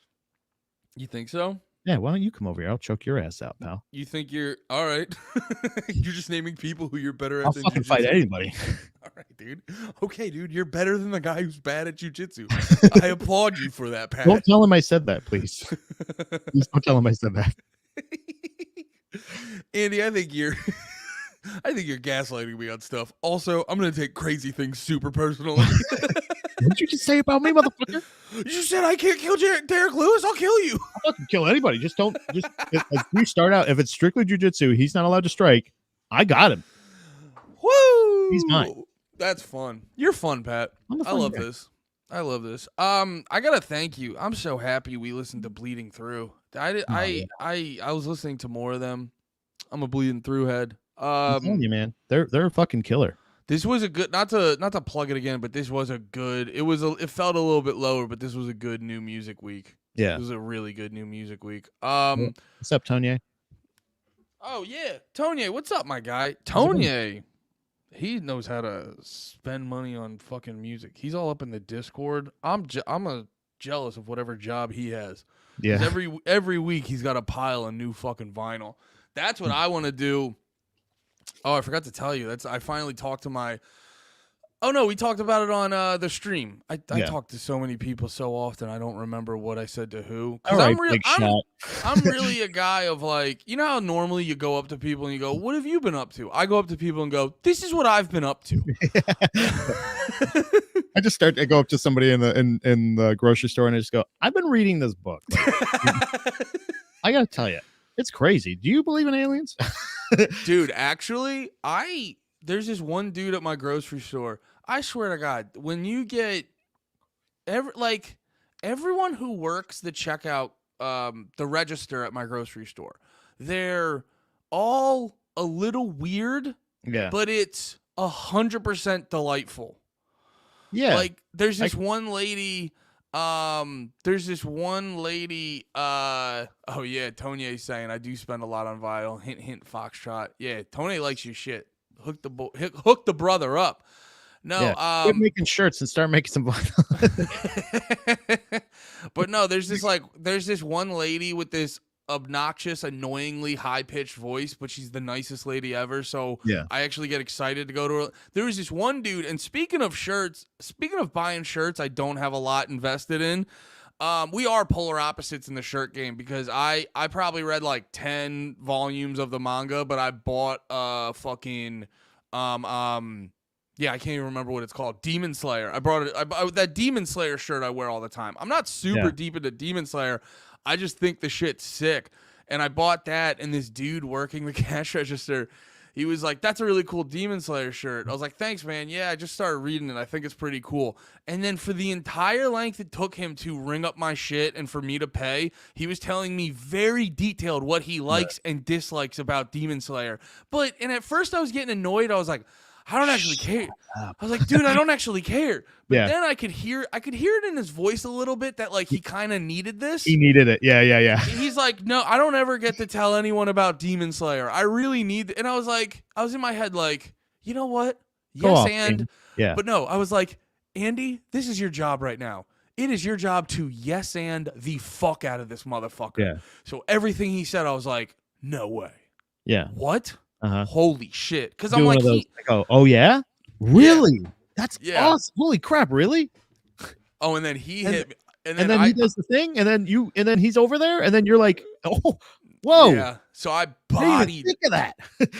You think so? Yeah. Why don't you come over here? I'll choke your ass out, pal. You think you're all right? You're just naming people who you're better at. I'll than fucking jiu-jitsu. fight anybody. All right, dude. Okay, dude, you're better than the guy who's bad at jujitsu. I applaud you for that, Pat. Don't tell him I said that, please. Please don't tell him I said that. Andy, I think you're gaslighting me on stuff. Also, I'm gonna take crazy things super personally. What did you just say about me, motherfucker? You said I can't kill Derek Lewis. I'll kill you. I'll fucking kill anybody. Just don't. If we start out, if it's strictly jujitsu, he's not allowed to strike. I got him. Woo! He's mine. That's fun. You're fun, Pat. I love this. I love this. I gotta thank you. I'm so happy we listened to Bleeding Through. I was listening to more of them. I'm a Bleeding Through head. I'm telling you, man, they're a fucking killer. This was a good, not to plug it again, but this was a good. It felt a little bit lower, but this was a good new music week. Yeah, it was a really good new music week. What's up, Tony? Oh yeah, Tony, what's up, my guy? Tony, he knows how to spend money on fucking music. He's all up in the Discord. I'm jealous of whatever job he has. Yeah, every week he's got a pile of new fucking vinyl. That's what I want to do. Oh, I forgot to tell you. I finally talked to my. Oh no, we talked about it on the stream. I talk to so many people so often I don't remember what I said to who. All right, I'm really a guy of like, you know how normally you go up to people and you go, "What have you been up to?" I go up to people and go, "This is what I've been up to." I go up to somebody in the grocery store and I just go, "I've been reading this book." I gotta tell you, it's crazy. Do you believe in aliens? Dude, actually, there's this one dude at my grocery store. I swear to God, when you get everyone who works the checkout, the register at my grocery store, they're all a little weird. Yeah, but it's 100% delightful. Yeah, like there's this one lady. Oh yeah, Tony's saying I do spend a lot on vinyl. Hint, hint, Foxtrot. Yeah, Tony likes your shit. Hook the brother up. No, quit making shirts and start making some vinyl. But no, there's this one lady with this obnoxious, annoyingly high-pitched voice, but she's the nicest lady ever. So yeah, I actually get excited to go to her. There was this one dude, and speaking of buying shirts, I don't have a lot invested in. We are polar opposites in the shirt game because I probably read like 10 volumes of the manga, but I bought fucking yeah, I can't even remember what it's called. Demon Slayer. I brought it. That Demon Slayer shirt I wear all the time. I'm not super deep into Demon Slayer. I just think the shit's sick. And I bought that, and this dude working the cash register, he was like, "That's a really cool Demon Slayer shirt." I was like, "Thanks, man. Yeah, I just started reading it. I think it's pretty cool." And then for the entire length it took him to ring up my shit and for me to pay, he was telling me very detailed what he likes and dislikes about Demon Slayer. And at first I was getting annoyed. I was like, I don't actually care. I was like, dude, I don't actually care. But then I could hear it in his voice a little bit that like he kind of needed this. He needed it. Yeah. He's like, no, I don't ever get to tell anyone about Demon Slayer. I really need. And I was in my head like, you know what? Yeah. But no, I was like, Andy, this is your job right now. It is your job to yes and the fuck out of this motherfucker. Yeah. So everything he said, I was like, no way. Yeah. What? Uh-huh. Holy shit. Because I'm like, oh yeah? Really? Yeah. That's awesome. Holy crap, really? Oh, and then he hit me. And then he does the thing, and then he's over there, and then you're like, oh, Whoa. Yeah. So I I didn't bodied even think of that.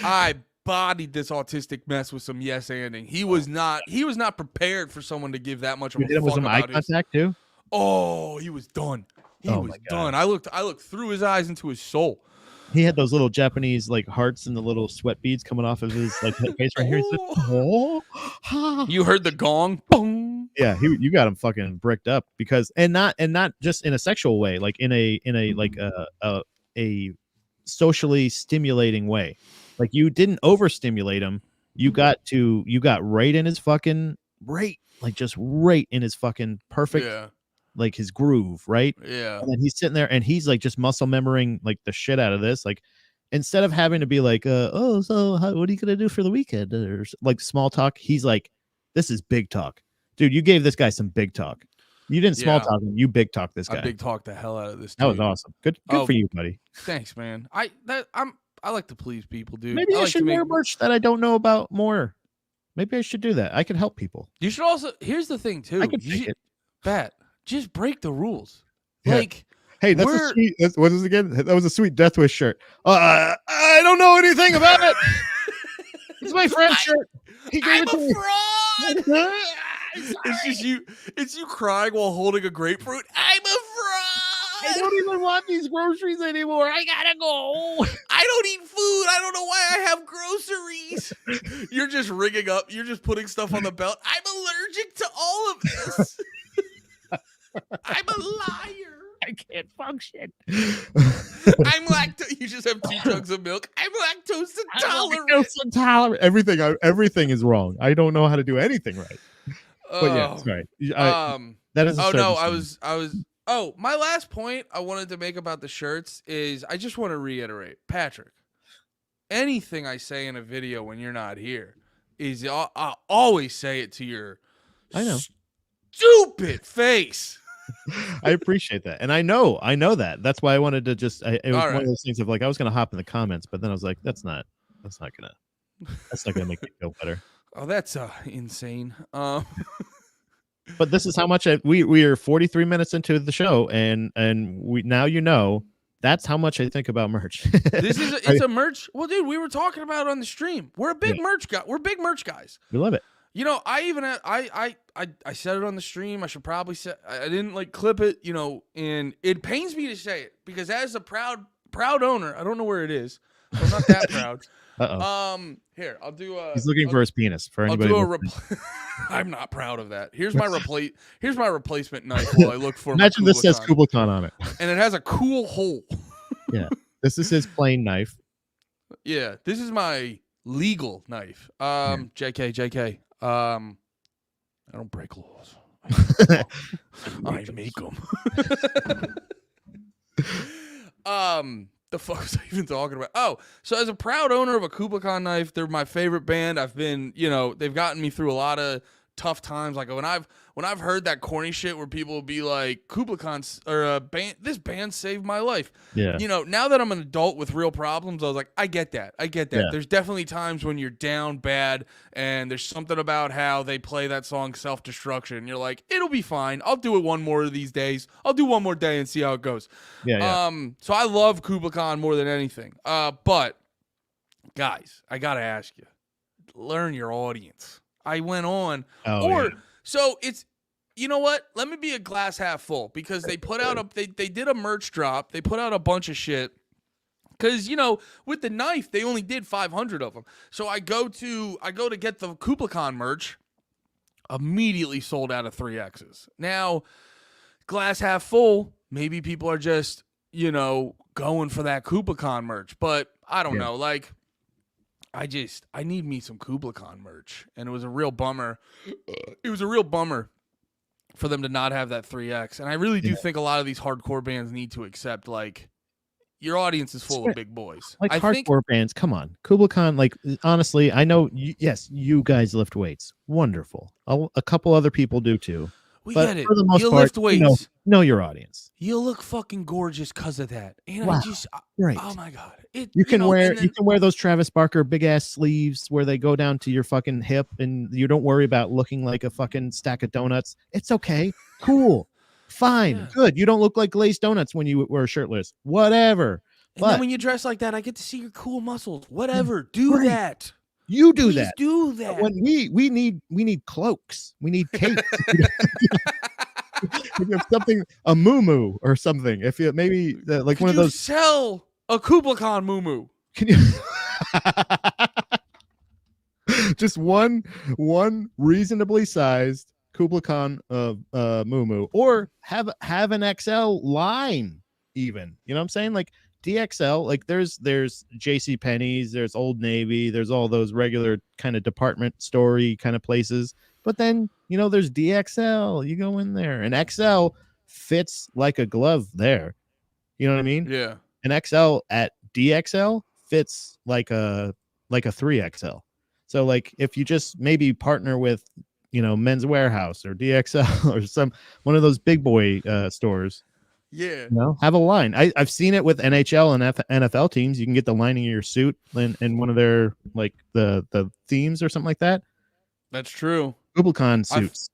I bodied this autistic mess with some yes anding. He was not prepared for someone to give that much of You a hit him with fuck some eye about his. contact too? Oh, he was done. He Oh was my God. done. I looked through his eyes into his soul. He had those little Japanese like hearts and the little sweat beads coming off of his like face right here. He said, Oh. "Oh." You heard the gong. Boom. Yeah, you got him fucking bricked up because and not just in a sexual way, like in a like a socially stimulating way. Like you didn't overstimulate him. You got right in his fucking like just right in his fucking perfect Yeah. like his groove, right? Yeah. And then he's sitting there and he's like just muscle memorizing like the shit out of this. Like instead of having to be like, oh, so what are you gonna do for the weekend? Or like small talk, he's like, this is big talk. Dude, you gave this guy some big talk. You didn't small Yeah. talk him, you big talk this guy. I big talked the hell out of this. That was dude. awesome. Good Oh, for you, buddy. Thanks, man. I like to please people, dude. Maybe I like should to wear merch that I don't know about more. Maybe I should do that. I can help people. You should also. Here's the thing, too. I can You take should- it. Pat, just break the rules. Yeah. Like, Hey, that's We're- a sweet. What is it again? That was a sweet Death Wish shirt. I don't know anything about it. It's my friend's shirt. He gave I'm it to a me. fraud. It's just you. It's you crying while holding a grapefruit. I'm a I fraud. don't even want these groceries anymore. I gotta go. I don't eat food. I don't know why I have groceries. You're just rigging up. You're just putting stuff on the belt. I'm allergic to all of this. I'm a liar. I can't function. I'm lactose. You just have 2 jugs of milk. I'm lactose intolerant. Everything is wrong. I don't know how to do anything right. But yeah, sorry. That is. Oh no, I was. Oh, my last point I wanted to make about the shirts is I just want to reiterate, Patrick. Anything I say in a video when you're not here is I'll always say it to your I know. stupid face. I appreciate that, and I know that. That's why I wanted to just. It was one right. of those things of like I was gonna hop in the comments, but then I was like, that's not gonna make me feel better. Oh, that's insane. But this is how much we are 43 minutes into the show, and we now that's how much I think about merch. It's a merch. Well, dude, we were talking about it on the stream. We're a big merch guy. We're big merch guys. We love it. You know, I even I said it on the stream. I should probably say I didn't like clip it. You know, and it pains me to say it because as a proud owner, I don't know where it is. So I'm not that proud. Here I'll do. He's looking for his penis. For anybody, I'm not proud of that. Here's my replacement knife. While I look for. Imagine this says Kubla Khan on it, and it has a cool hole. Yeah, this is his plain knife. Yeah, this is my legal knife. JK. I don't break laws. I make them. The fuck was I even talking about? Oh, so as a proud owner of a Kubla Khan knife, they're my favorite band. I've been, they've gotten me through a lot of tough times. Like when I've heard that corny shit where people will be like, Kubla Khan's or this band saved my life. Yeah. Now that I'm an adult with real problems, I was like, I get that. Yeah. There's definitely times when you're down bad and there's something about how they play that song Self-Destruction. You're like, it'll be fine. I'll do it one more of these days. I'll do one more day and see how it goes. Yeah. So I love Kubla Khan more than anything. But guys, I got to ask you, learn your audience. I went on so it's, you know what? Let me be a glass half full because they put out they did a merch drop. They put out a bunch of shit. Cause with the knife, they only did 500 of them. So I go to get the Kubla Khan merch, immediately sold out of 3Xs. Now, glass half full, maybe people are just, going for that Kubla Khan merch. But I don't know. Like, I need me some Kubla Khan merch. And it was a real bummer. It was a real bummer for them to not have that 3X. And I really do think a lot of these hardcore bands need to accept, like, your audience is full of big boys. Like hardcore bands, come on. Kubla Khan, like, honestly, I know, yes, you guys lift weights. Wonderful. A couple other people do too. We but get it. For the most you part, lift weights. Know your audience. You look fucking gorgeous because of that. And wow. Right. Oh my God. You can wear those Travis Barker big ass sleeves where they go down to your fucking hip and you don't worry about looking like a fucking stack of donuts. It's okay. Cool. Fine. Yeah. Good. You don't look like glazed donuts when you were shirtless. Whatever. And then But when you dress like that, I get to see your cool muscles. Whatever, do Right. that. you do Please that. do But that. when we need cloaks, we need capes. If you have something, a moo or something. If you maybe like Could one of you those, sell a Kubla Khan moo? can you just one reasonably sized Kubla Khan moo, or have an XL line even. You know what I'm saying? Like DXL, like there's JC Penney's, there's Old Navy, there's all those regular kind of department story kind of places. But then, there's DXL. You go in there, and XL fits like a glove there. You know what I mean? Yeah. An XL at DXL fits like a 3XL. So like if you just maybe partner with, Men's Warehouse or DXL or one of those big boy stores, Yeah. have a line. I've seen it with NHL and NFL teams. You can get the lining of your suit in one of their like the themes or something like that. That's true. Kubla Khan suits.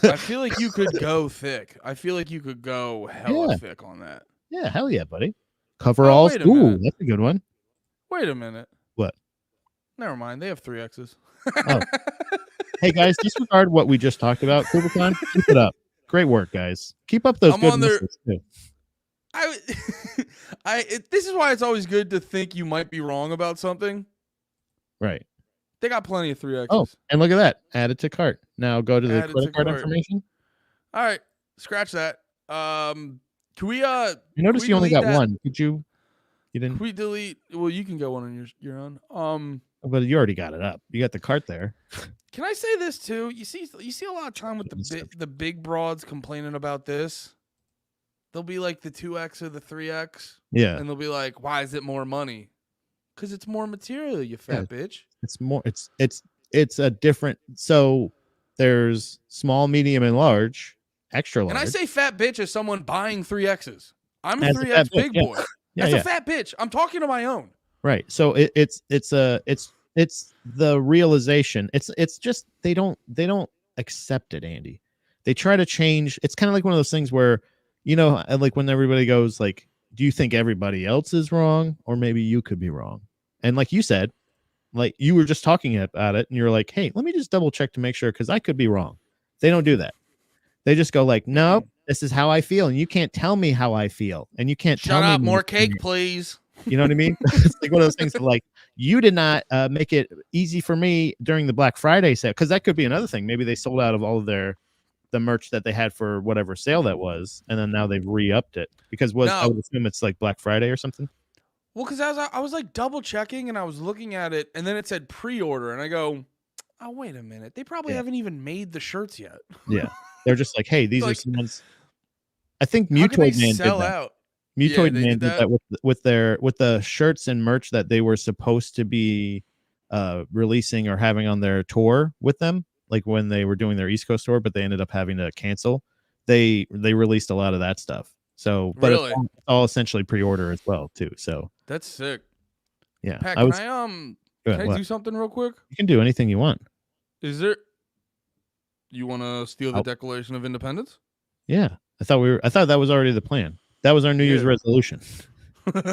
I feel like you could go thick. I feel like you could go hella Yeah. thick on that. Yeah, hell yeah, buddy. Coveralls. wait a Ooh, minute. that's a good one. Wait a minute. What? Never mind. They have 3 X's. Oh. Hey guys, disregard what we just talked about. Kubla Khan, keep it up. Great work, guys. Keep up those I'm good on their- muscles too. This is why it's always good to think you might be wrong about something. Right. They got plenty of 3 X's. Oh, and look at that. Add it to cart. Now go to the Add it credit to card cart. information. All right. Scratch that. Can we You notice we you only delete got that? one. Did you? You can didn't. we delete? Well, you can go one on your own. But you already got it up. You got the cart there. Can I say this too? You see a lot of time with the big broads complaining about this. They'll be like the 2X or the 3X. Yeah. And they'll be like, why is it more money? Because it's more material, you fat bitch. It's more. It's a different. So there's small, medium, and large. Extra large. And I say fat bitch as someone buying 3Xs. I'm a As a 3X fat bitch, big yeah. boy. Yeah, That's yeah. a fat bitch. I'm talking to my own. Right. So it's the realization. It's just they don't accept it, Andy. They try to change. It's kind of like one of those things where, like when everybody goes like, do you think everybody else is wrong, or maybe you could be wrong? And like you said, like you were just talking about it, and you're like, hey, let me just double check to make sure because I could be wrong. They don't do that. They just go like, no, this is how I feel, and you can't tell me how I feel, and you can't tell Shut up. me More cake, please. You know what I mean? It's like one of those things that like you did not make it easy for me during the Black Friday sale, because that could be another thing. Maybe they sold out of all of the merch that they had for whatever sale that was, and then now they've re-upped it because I would assume it's like Black Friday or something. Well, because I was like double checking and I was looking at it, and then it said pre-order, and I go, oh, wait a minute. They probably haven't even made the shirts yet. Yeah. They're just like, hey, these Like, are some ones. I think How can they Mutoid Man sell did that. out? Mutoid they Man did did that with the shirts and merch that they were supposed to be releasing or having on their tour with them, like when they were doing their East Coast tour, but they ended up having to cancel. They released a lot of that stuff. So, but Really? it's all essentially pre-order as well too. So That's sick. yeah, Pat, Go can ahead, I what? do something real quick? You can do anything you want. Is there? You want to steal the Oh. Declaration of Independence? Yeah, I thought that was already the plan. That was our New Year's Yeah. resolution. Well,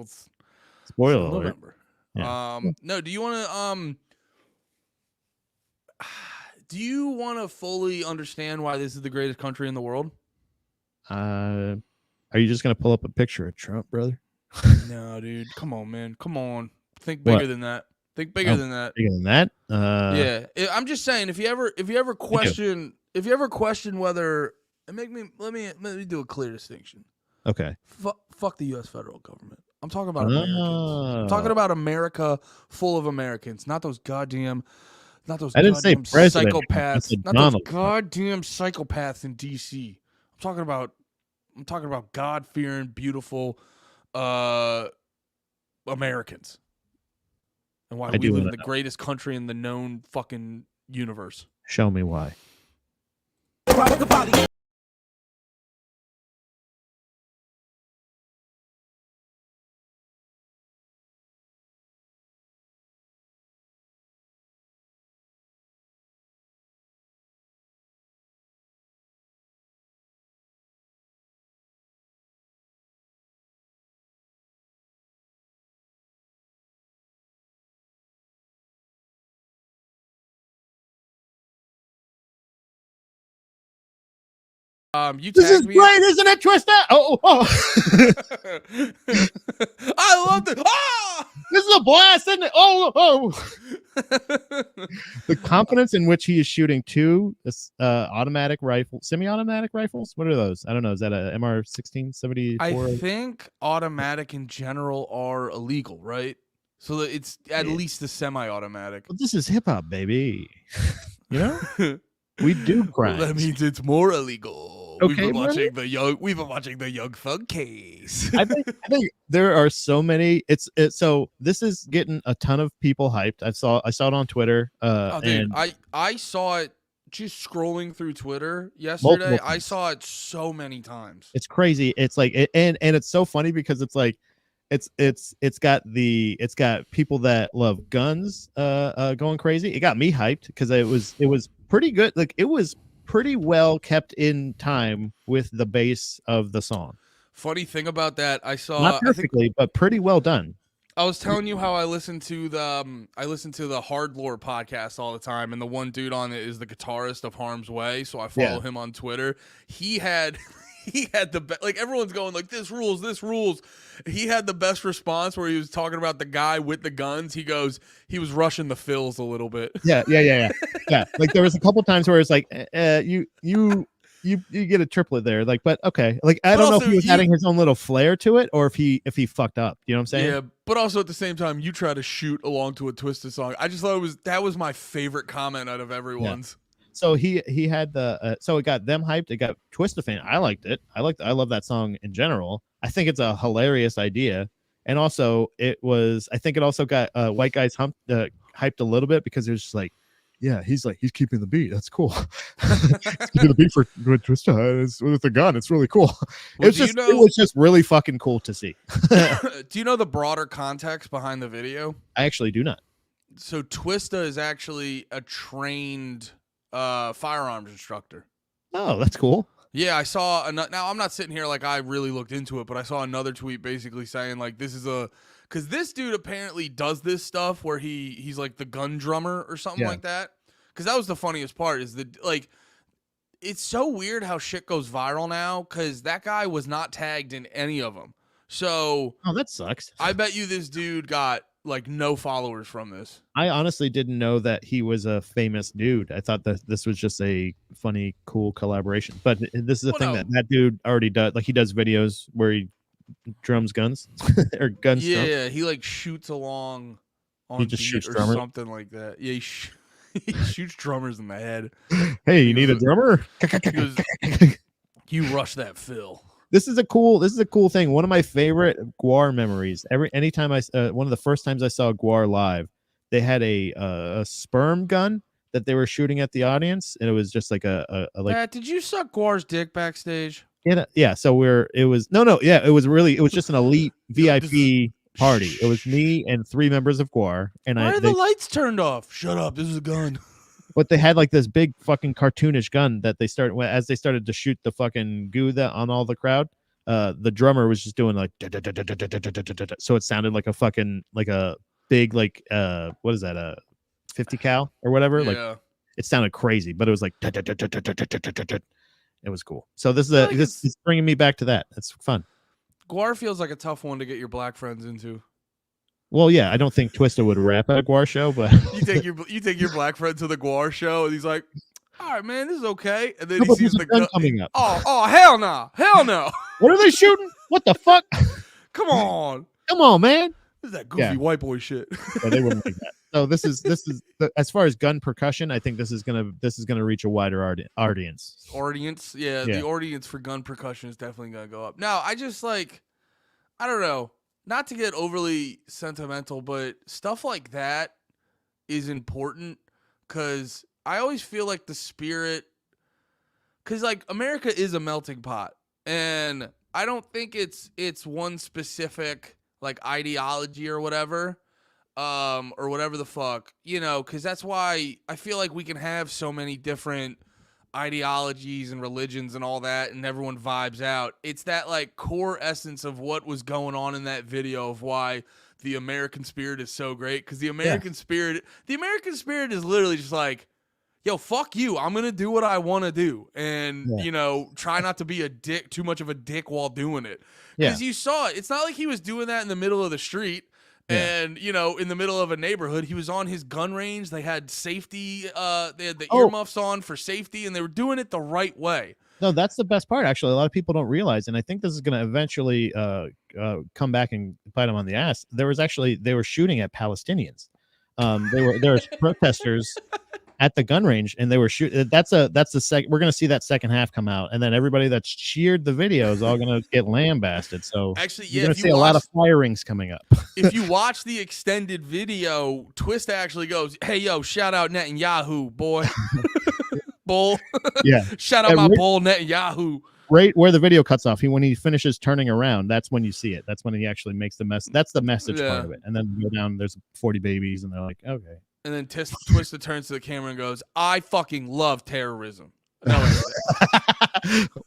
it's Spoiler still alert. November. Yeah. No. Do you want to fully understand why this is the greatest country in the world? Are you just gonna pull up a picture of Trump, brother? No, dude. Come on, man. Come on. Think What? bigger than that. Think bigger than that. Bigger than that? Yeah. I'm just saying, if you ever question whether, and let me do a clear distinction. Okay. Fuck the U.S. federal government. I'm talking about Americans. I'm Oh. talking about America full of Americans, not those I didn't say goddamn president. I psychopaths, said not those Donald. goddamn psychopaths in D.C. I'm talking about God-fearing, beautiful Americans, and why I we do live in wanna the know. greatest country in the known fucking universe. Show me why. You This is tagged me. great, isn't it, Twista? Oh. I love it. Ah! This is a blast, isn't it? Oh. The confidence in which he is shooting two automatic rifle, semi-automatic rifles. What are those? I don't know. Is that a MR1674? I think automatic in general are illegal, right? So that it's at least the semi-automatic. Well, this is hip hop, baby. You know, we do Well, crimes. that means it's more illegal. Okay, we've been brother. watching the Young Thug case. I think there are so many. So this is getting a ton of people hyped. I saw it on Twitter. Oh, dude, And I saw it just scrolling through Twitter yesterday. Multiple I times. saw it so many times. it's crazy. It's like and it's so funny because it's like it's got people that love guns going crazy. It got me hyped because it was pretty good. Like it was pretty well kept in time with the bass of the song. Funny thing about that, I saw. Not I think perfectly, but pretty well done. I was telling you how I listen to the Hard Lore podcast all the time, and the one dude on it is the guitarist of Harm's Way, so I follow him on Twitter. He had the best, like everyone's going like this rules. He had the best response where he was talking about the guy with the guns. He goes, he was rushing the fills a little bit. Yeah. Like there was a couple times where it's like, you get a triplet there. Like, but okay. Like I don't know if also he was adding his own little flair to it or if he fucked up. You know what I'm saying? Yeah, but also at the same time, you try to shoot along to a Twisted song. I just thought that was my favorite comment out of everyone's. So he had so it got them hyped. It got Twista fan. I liked it. I love that song in general. I think it's a hilarious idea. And also it also got White Guys hyped a little bit because there's just like, yeah, he's keeping the beat. That's cool. He's keeping the beat for Twista with the gun. It's really cool. Well, It was just really fucking cool to see. Do you know the broader context behind the video? I actually do not. So Twista is actually a trained firearms instructor. Oh, that's cool. Yeah, I saw now I'm not sitting here like I really looked into it, but I saw another tweet basically saying like this is because this dude apparently does this stuff where he's like the gun drummer or something like that. Because that was the funniest part is like it's so weird how shit goes viral now because that guy was not tagged in any of them. So that sucks. I bet you this dude got like no followers from this. I honestly didn't know that he was a famous dude. I thought that this was just a funny, cool collaboration. But this is a thing that dude already does. Like he does videos where he drums guns or guns. Yeah, he like shoots along on he just shoots or drummers. something like that. Yeah, he shoots drummers in the head. Hey, you need a drummer? You rush that fill. This is a cool thing. One of my favorite Gwar memories. Anytime one of the first times I saw Gwar live, they had a sperm gun that they were shooting at the audience, and it was just like a like. Matt, did you suck Gwar's dick backstage? Yeah. So it was just an elite VIP party. It was me and 3 members of Gwar, and why are the lights turned off? Shut up! This is a gun. But they had like this big fucking cartoonish gun that they started to shoot the fucking goo on all the crowd. The drummer was just doing like so it sounded like a fucking like a big like what is that 50 cal or whatever. Yeah. Like it sounded crazy, but it was like it was cool. So this is bringing me back to that. It's fun. Gwar feels like a tough one to get your black friends into. Well, yeah, I don't think Twista would rap at a Gwar show, but you take your black friend to the Gwar show, and he's like, "All right, man, this is okay." And then no, he sees the gun coming up. Oh, hell no, hell no! What are they shooting? What the fuck? Come on, man! This is that goofy white boy shit. Yeah, they wouldn't like that. So this is as far as gun percussion, I think this is gonna reach a wider audience. Yeah, the audience for gun percussion is definitely gonna go up. Now, I just like, I don't know. Not to get overly sentimental, but stuff like that is important because I always feel like the spirit, because like America is a melting pot, and I don't think it's one specific like ideology or whatever the fuck, because that's why I feel like we can have so many different ideologies and religions and all that, and everyone vibes out. It's that like core essence of what was going on in that video of why the American spirit is so great, because the American spirit is literally just like, yo, fuck you. I'm gonna do what I want to do, and Yeah. try not to be a dick, too much of a dick while doing it. Yeah. Because you saw it. It's not like he was doing that in the middle of the street. Yeah. And in the middle of a neighborhood, he was on his gun range. They had safety, they had the Oh. earmuffs on for safety, and they were doing it the right way. No, that's the best part. Actually, a lot of people don't realize, and I think this is going to eventually come back and bite them on the ass. They were shooting at Palestinians. There was protesters at the gun range, and they were shooting. That's the second. We're going to see that second half come out, and then everybody that's cheered the video is all going to get lambasted. So Actually, you're yeah, going to see a lot of firings coming up. if you watch the extended video, Twist actually goes, "Hey, yo, shout out Netanyahu, boy." Bull. Yeah. Shout out my bull Netanyahu. Right where the video cuts off, when he finishes turning around, that's when you see it. That's when he actually makes the mess. That's the message part of it. And then you go down, there's 40 babies, and they're like, okay. And then Twista turns to the camera and goes, "I fucking love terrorism." No,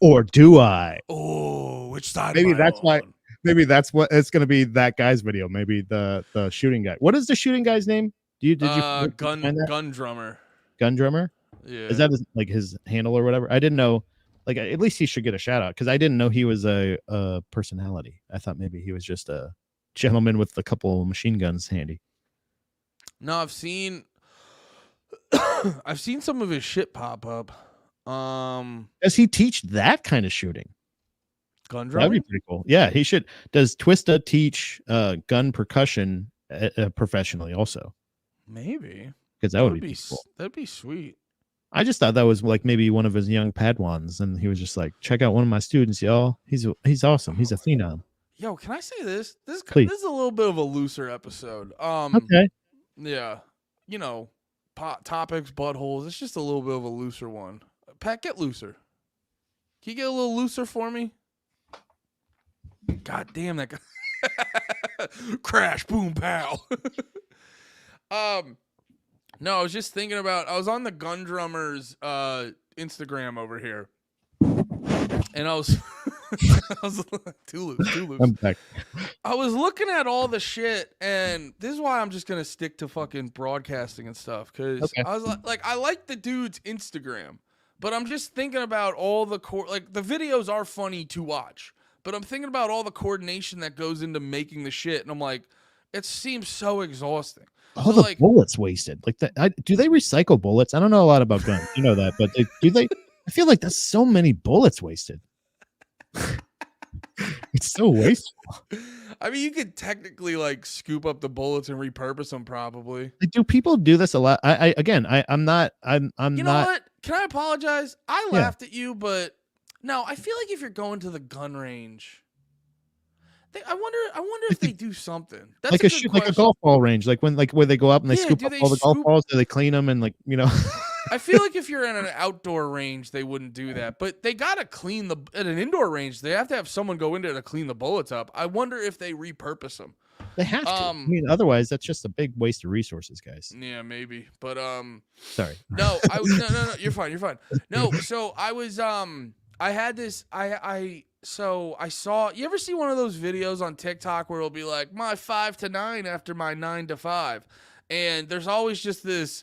or do I? Oh, which side? Maybe that's why. Maybe that's what it's going to be. That guy's video. Maybe the shooting guy. What is the shooting guy's name? Did you gun drummer? Gun drummer. Yeah. Is that his handle or whatever? I didn't know. Like, at least he should get a shout out, because I didn't know he was a personality. I thought maybe he was just a gentleman with a couple machine guns handy. No, I've seen some of his shit pop up. Does he teach that kind of shooting? Gun drumming? That'd be pretty cool. Yeah, he should. Does Twista teach gun percussion professionally also? Maybe. Because that would be cool. That'd be sweet. I just thought that was like maybe one of his young Padawans, and he was just like, check out one of my students, y'all. He's awesome. He's a phenom. Yo, can I say this? This is a little bit of a looser episode. Okay. Yeah. Topics, buttholes. It's just a little bit of a looser one. Pat, get looser. Can you get a little looser for me? God damn that guy. Crash, boom, pow. No, I was just thinking about, I was on the Gun Drummers Instagram over here. And I was too loose. I'm back. I was looking at all the shit, and this is why I'm just gonna stick to fucking broadcasting and stuff. Cause I was like, I like the dude's Instagram, but I'm just thinking about all the the videos are funny to watch, but I'm thinking about all the coordination that goes into making the shit, and I'm like, it seems so exhausting. All the bullets wasted. Like that. Do they recycle bullets? I don't know a lot about guns. You know that, but do they? I feel like that's so many bullets wasted. It's so wasteful. I mean, you could technically like scoop up the bullets and repurpose them, probably. Do people do this a lot? I'm not. You know what? Can I apologize? I laughed at you, but no, I feel like if you're going to the gun range, I wonder if they do something. That's like a golf ball range, like where they go up and they scoop up all the golf balls, do they clean them and I feel like if you're in an outdoor range, they wouldn't do that, but they gotta clean at an indoor range. They have to have someone go in there to clean the bullets up. I wonder if they repurpose them. They have to. I mean, otherwise, that's just a big waste of resources, guys. Yeah, maybe, but sorry. No, no, you're fine. No, so I was I had this So I saw, you ever see one of those videos on TikTok where it'll be like my 5 to 9 after my 9 to 5, and there's always just this,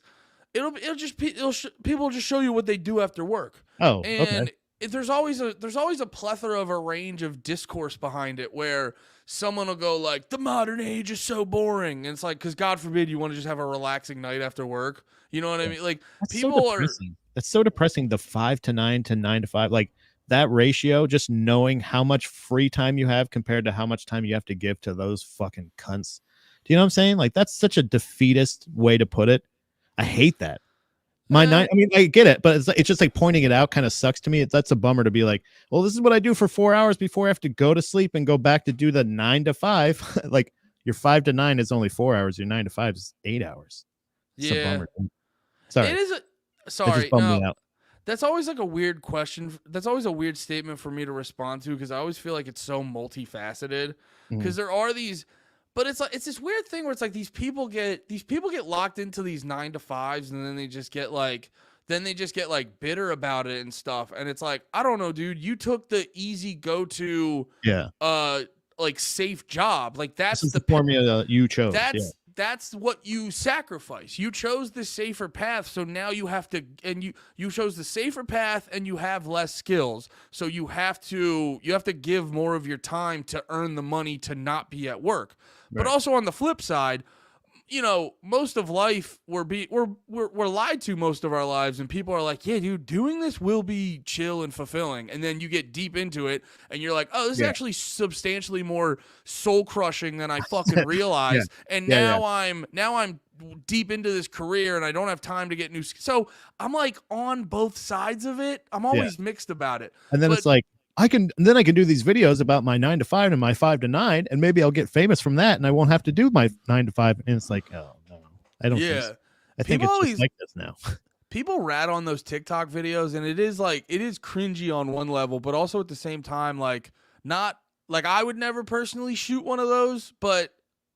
people just show you what they do after work. Oh, and okay. There's always a plethora of a range of discourse behind it where someone will go like, the modern age is so boring, and it's like, because God forbid you want to just have a relaxing night after work. You know what I mean? Like, that's people that's so depressing. The 5 to 9 to 9 to 5, like that ratio, just knowing how much free time you have compared to how much time you have to give to those fucking cunts. Do you know what I'm saying? Like, that's such a defeatist way to put it. I hate that. I mean, I get it, but it's just like pointing it out kind of sucks to me. That's a bummer to be like, well, this is what I do for 4 hours before I have to go to sleep and go back to do the 9 to 5. Like, your 5 to 9 is only 4 hours. Your 9 to 5 is 8 hours. It's a bummer. Sorry. It is sorry. No, that's always like a weird question. That's always a weird statement for me to respond to, because I always feel like it's so multifaceted. Because there are these, but it's like, it's this weird thing where it's like these people get locked into these 9 to 5s, and then they just get like bitter about it and stuff. And it's like, I don't know, dude, you took the easy go-to, like safe job. Like that's the formula you chose. that's what you sacrifice. You chose the safer path, so now you have to, and you chose the safer path, and you have less skills, so you have to give more of your time to earn the money to not be at work. But Right. also on the flip side, most of life we're lied to most of our lives, and people are like, yeah, dude, doing this will be chill and fulfilling, and then you get deep into it and you're like, oh, this is Yeah. actually substantially more soul crushing than I fucking realized. And Yeah. now I'm deep into this career and I don't have time to get new so I'm like on both sides of it. I'm always mixed about it. And then But it's like I can do these videos about my 9 to 5 and my 5 to 9, and maybe I'll get famous from that, and I won't have to do my 9 to 5. And it's like, oh no, I don't. Think yeah, so. I think people it's always just like this now. people rat on those TikTok videos, and it is cringy on one level, but also at the same time, like, not like I would never personally shoot one of those, but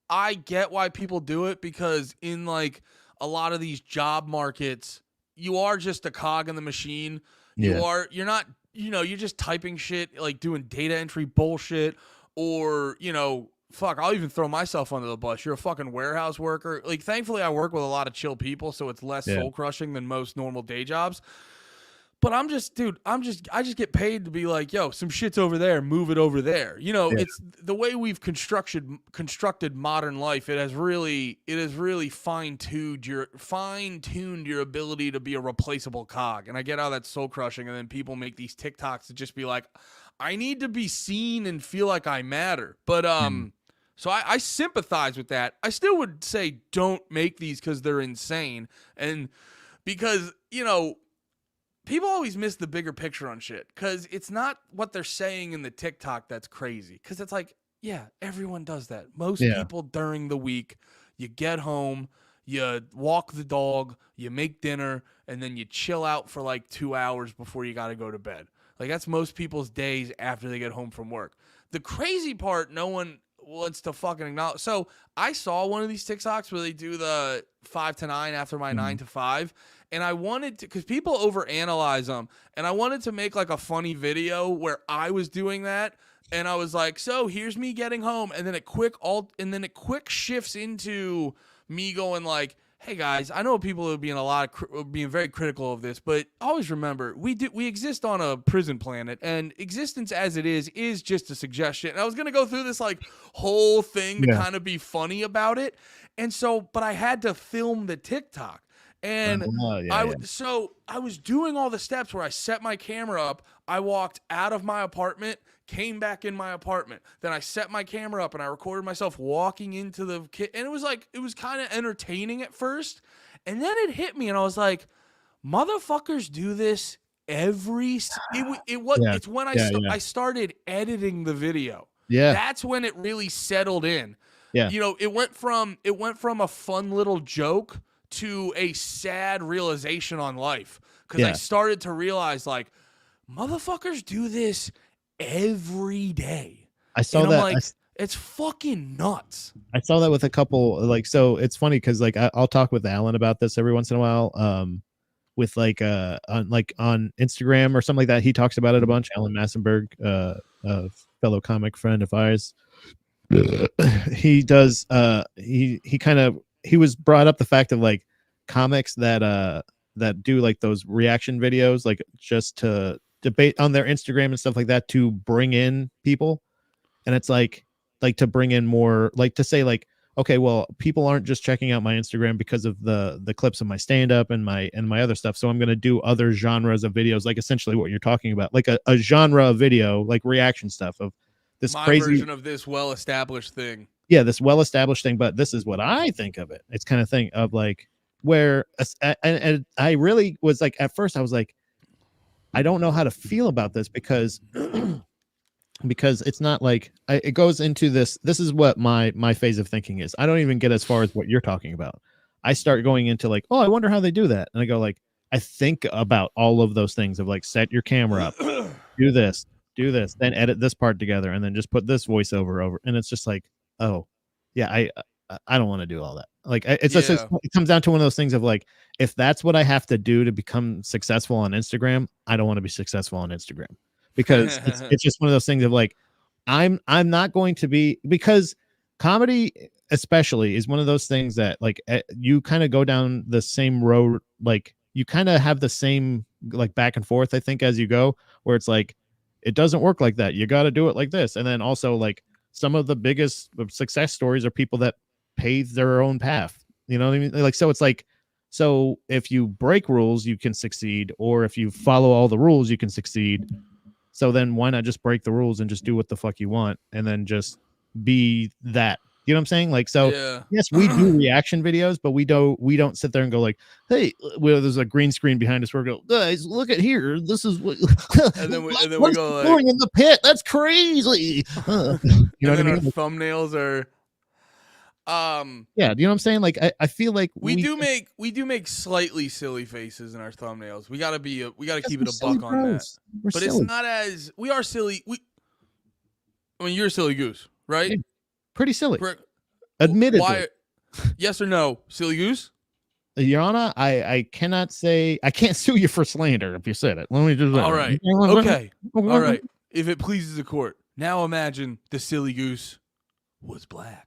I get why people do it, because in like a lot of these job markets, you are just a cog in the machine. You're not, you're just typing shit, like doing data entry bullshit, or, fuck, I'll even throw myself under the bus. You're a fucking warehouse worker. Like, thankfully, I work with a lot of chill people, so it's less soul crushing than most normal day jobs. But I just get paid to be like, yo, some shit's over there, move it over there. It's the way we've constructed modern life. It has really fine-tuned your ability to be a replaceable cog. And I get how that's soul crushing. And then people make these TikToks to just be like, I need to be seen and feel like I matter. But so I sympathize with that. I still would say don't make these because they're insane. And because, people always miss the bigger picture on shit, because it's not what they're saying in the TikTok that's crazy. Because it's like, yeah, everyone does that. Most people during the week, you get home, you walk the dog, you make dinner, and then you chill out for like 2 hours before you got to go to bed. Like, that's most people's days after they get home from work. The crazy part, no one wants to fucking acknowledge. So I saw one of these TikToks where they do the 5 to 9 after my 9 to 5. And I wanted to, because people overanalyze them, and I wanted to make like a funny video where I was doing that, and I was like, so here's me getting home, and then it quick shifts into me going like, hey guys, I know people are being very critical of this, but always remember, we exist on a prison planet, and existence as it is just a suggestion. And I was gonna go through this like whole thing to kind of be funny about it, and so, but I had to film the TikTok. And so I was doing all the steps where I set my camera up. I walked out of my apartment, came back in my apartment. Then I set my camera up and I recorded myself walking into the and it was kind of entertaining at first. And then it hit me and I was like, motherfuckers do this it's when I started editing the video. Yeah. That's when it really settled in. Yeah. It went from a fun little joke to a sad realization on life, because I started to realize, like, motherfuckers do this every day. I saw that. Like, it's fucking nuts. I saw that with a couple, like, so it's funny because like I'll talk with Alan about this every once in a while, with like on Instagram or something like that. He talks about it a bunch. Alan Massenberg, a fellow comic friend of ours. He does. He was brought up the fact of like comics that do like those reaction videos, like just to debate on their Instagram and stuff like that, to bring in people. And it's like to bring in more, like to say like, okay, well, people aren't just checking out my Instagram because of the clips of my stand-up and my other stuff. So I'm going to do other genres of videos, like essentially what you're talking about, like a genre of video, like reaction stuff of this crazy version of this well-established thing. Yeah, this well-established thing, but this is what I think of it. It's kind of thing of like where, and I really was like, at first I was like, I don't know how to feel about this because it's not like it goes into this is what my phase of thinking is. I don't even get as far as what you're talking about. I start going into like, oh, I wonder how they do that. And I go like, I think about all of those things of like, set your camera up, do this, then edit this part together, and then just put this voiceover over. And it's just like, oh yeah, I don't want to do all that. Like it comes down to one of those things of like, if that's what I have to do to become successful on Instagram, I don't want to be successful on Instagram, because it's just one of those things of like, I'm not going to be, because comedy especially is one of those things that like you kind of go down the same road, like you kind of have the same like back and forth, I think, as you go, where it's like it doesn't work like that, you got to do it like this. And then also like some of the biggest success stories are people that paved their own path, you know what I mean? Like, so it's like, so if you break rules you can succeed, or if you follow all the rules you can succeed. So then why not just break the rules and just do what the fuck you want and then just be that? You know what I'm saying? Like, so Yeah. yes, we do reaction videos, but we don't sit there and go like, hey, well, there's a green screen behind us where we go, guys, look at here. This is what And then we go like, going in the pit. That's crazy. You know what I our mean? thumbnails are Yeah, do you know what I'm saying? Like I feel like we do make slightly silly faces in our thumbnails. We gotta keep it a silly buck on that. bros. We're But silly. it's not as we are silly. I mean, you're a silly goose, right? Yeah, pretty silly. Bri- Admittedly. Why? Yes or no, silly goose? Your Honor, I cannot say, I can't sue you for slander if you said it. Let me just All right. Okay. All right. If it pleases the court, now imagine the silly goose was black.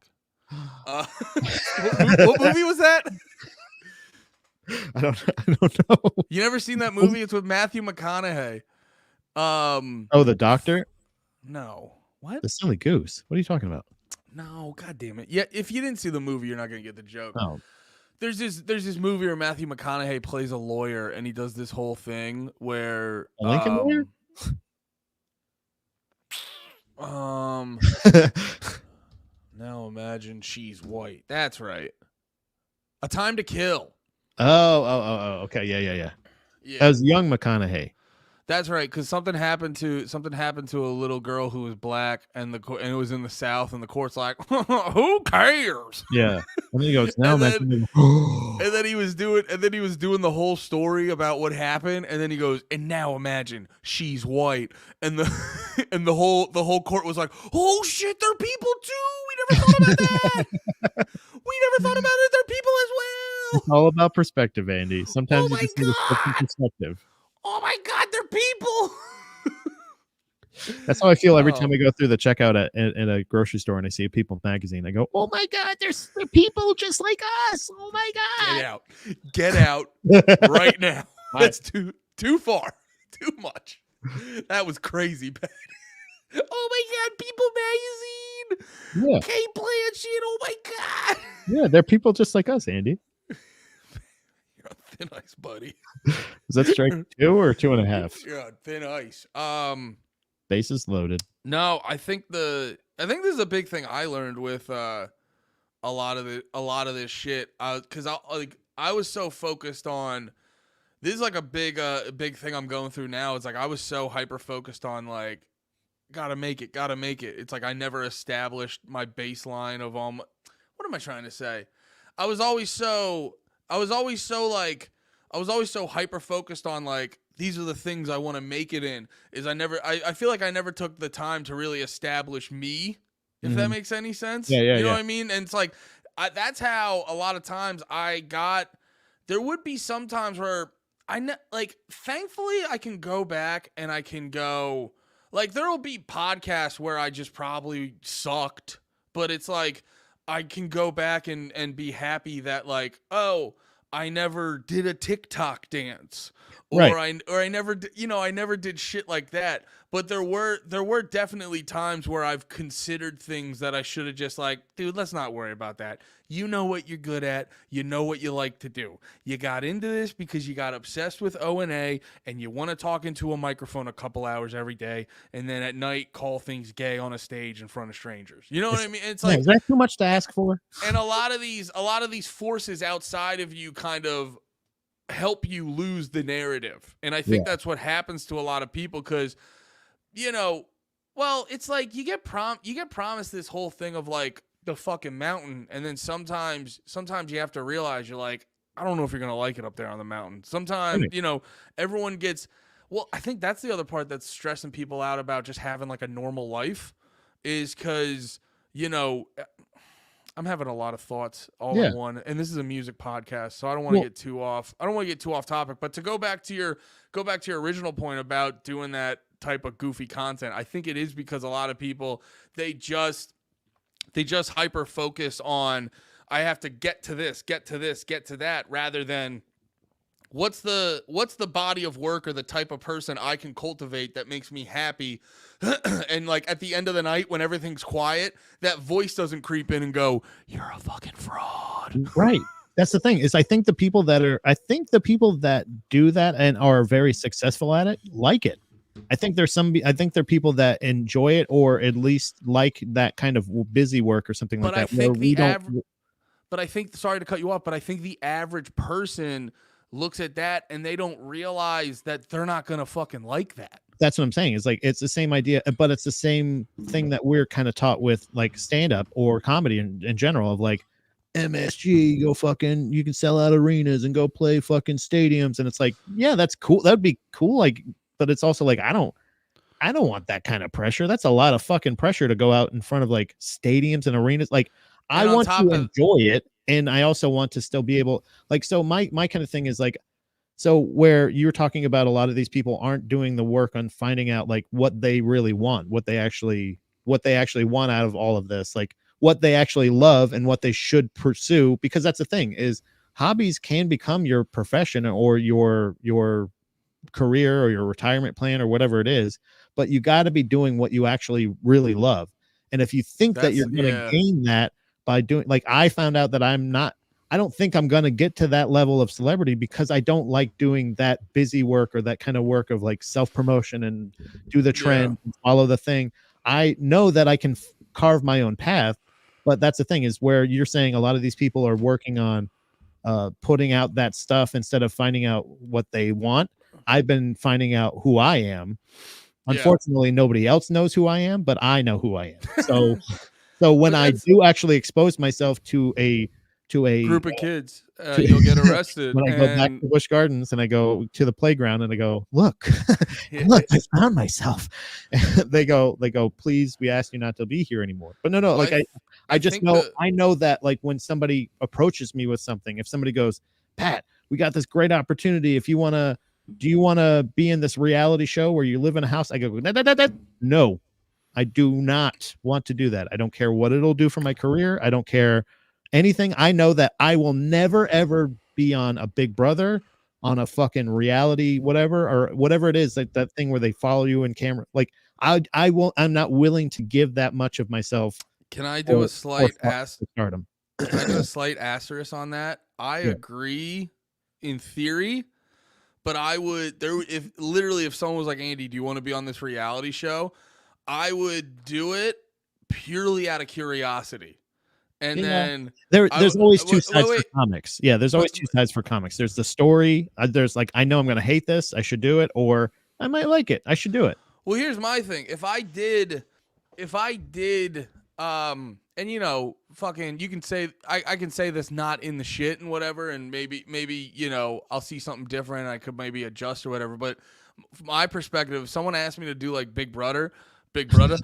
What movie was that? I don't know. You never seen that movie? It's with Matthew McConaughey. Oh, the doctor? No. What? The silly goose. What are you talking about? No, god damn it. Yeah, if you didn't see the movie, you're not gonna get the joke. Oh. There's this movie where Matthew McConaughey plays a lawyer and he does this whole thing where A Lincoln lawyer? Now imagine she's white. That's right. A Time to Kill. Oh, okay. Yeah. Yeah. That was young McConaughey. That's right, because something happened to a little girl who was black, and it was in the South, and the court's like, who cares? Yeah. And then he goes, now and then he was doing the whole story about what happened, and then he goes, and now imagine she's white, and the and the whole court was like, oh shit, they're people too. We never thought about that. We never thought about it. They're people as well. It's all about perspective, Andy. Sometimes Oh you just need a different perspective. Oh my god, they're people. That's how I feel every time I go through the checkout at a grocery store and I see a People magazine. I go, "Oh my god, they're people just like us! Oh my god!" Get out right now. That's too far, too much. That was crazy bad. Oh my god, People magazine. Yeah, Kate Blanchett. Oh my god. Yeah, they're people just like us, Andy. You're on thin ice, buddy. Is that strike 2 or 2.5? You're on thin ice. Bases loaded. No, I think this is a big thing I learned with a lot of this shit. Because I was so focused on this is like a big thing I'm going through now. It's like I was so hyper focused on like gotta make it. It's like I never established my baseline of all my, what am I trying to say? I was always so hyper focused on like these are the things I want to make it in. I feel like I never took the time to really establish me, if that makes any sense. Yeah, you know what I mean? And it's like that's how a lot of times there would be some times where thankfully I can go back and I can go, like, there'll be podcasts where I just probably sucked, but it's like I can go back and be happy that like, oh, I never did a TikTok dance, or right. I never did shit like that. But there were definitely times where I've considered things that I should have just like, dude, let's not worry about that. You know what you're good at. You know what you like to do. You got into this because you got obsessed with O&A and you want to talk into a microphone a couple hours every day, and then at night call things gay on a stage in front of strangers. You know what I mean? It's like, is that too much to ask for? And a lot of these forces outside of you kind of help you lose the narrative. And I think that's what happens to a lot of people because, it's like you get promised this whole thing of like the fucking mountain, and then sometimes you have to realize you're like, I don't know if you're gonna like it up there on the mountain. Sometimes, everyone gets. Well, I think that's the other part that's stressing people out about just having like a normal life, is because I'm having a lot of thoughts all in one, and this is a music podcast, so I don't want to get too off. I don't want to get too off topic, but to go back to your original point about doing that type of goofy content, I think it is because a lot of people, they just they just hyper focus on, I have to get to this, get to this, get to that, rather than what's the body of work or the type of person I can cultivate that makes me happy. And like at the end of the night when everything's quiet, that voice doesn't creep in and go, you're a fucking fraud. Right. That's the thing is I think the people that do that and are very successful at it like it. I think there are people that enjoy it or at least like that kind of busy work or something like But I that. Where think we the don't. but I think, sorry to cut you off, but I think the average person looks at that and they don't realize that they're not gonna fucking like that. That's what I'm saying. Is like it's the same idea, but it's the same thing that we're kind of taught with like stand up or comedy in general of like MSG, go fucking, you can sell out arenas and go play fucking stadiums, and it's like, yeah, that's cool. That'd be cool. Like, but it's also like I don't want that kind of pressure. That's a lot of fucking pressure to go out in front of like stadiums and arenas. Like, I want to enjoy it, and I also want to still be able like. So my kind of thing is like, so where you're talking about a lot of these people aren't doing the work on finding out like what they really want, what they actually want out of all of this, like what they actually love and what they should pursue, because that's the thing is hobbies can become your profession or your career or your retirement plan or whatever it is, but you got to be doing what you actually really love. And if you think that you're going to gain that by doing, like, I found out that I don't think I'm going to get to that level of celebrity because I don't like doing that busy work or that kind of work of like self-promotion and do the trend and follow the thing. I know that I can carve my own path, but that's the thing is where you're saying a lot of these people are working on putting out that stuff instead of finding out what they want. I've been finding out who I am. Unfortunately, nobody else knows who I am, but I know who I am. So when I do actually expose myself to a group of kids, you'll get arrested. When I go back to Busch Gardens and I go to the playground and I go, look, look, I found myself. they go, please, we ask you not to be here anymore. But no, like I just know, I know that like when somebody approaches me with something, if somebody goes, Pat, we got this great opportunity. If you want to, do you want to be in this reality show where you live in a house? I go, no, I do not want to do that. I don't care what it'll do for my career. I don't care anything. I know that I will never, ever be on a Big Brother, on a fucking reality, whatever, or whatever it is, like that thing where they follow you in camera. Like I'm not willing to give that much of myself. Can I do a slight stardom? Can I do a slight asterisk on that? I agree in theory, but I would if someone was like, Andy, do you want to be on this reality show? I would do it purely out of curiosity. And then there's always two sides for comics. Yeah, there's always two sides for comics. There's the story. There's like, I know I'm going to hate this, I should do it, or I might like it, I should do it. Well, here's my thing. If I did, and you know, fucking, you can say, I can say this not in the shit and whatever, and maybe, you know, I'll see something different. I could maybe adjust or whatever. But from my perspective, if someone asked me to do like Big Brother, Big Brother.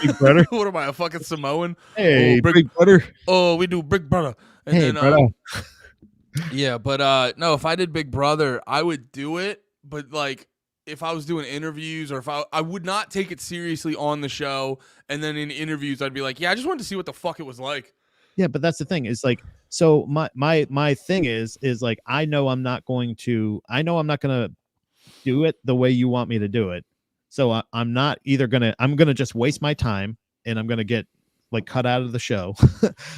Big Brother. What am I, a fucking Samoan? Hey, Big Brother. Oh, we do Big Brother. And hey, then, brother. Yeah, but no, if I did Big Brother, I would do it. But like, if I was doing interviews, or if I would not take it seriously on the show, and then in interviews, I'd be like, yeah, I just wanted to see what the fuck it was like. Yeah, but that's the thing. Is like, so my thing is like, I know I'm not going to do it the way you want me to do it. So I'm not either I'm gonna just waste my time and I'm gonna get like cut out of the show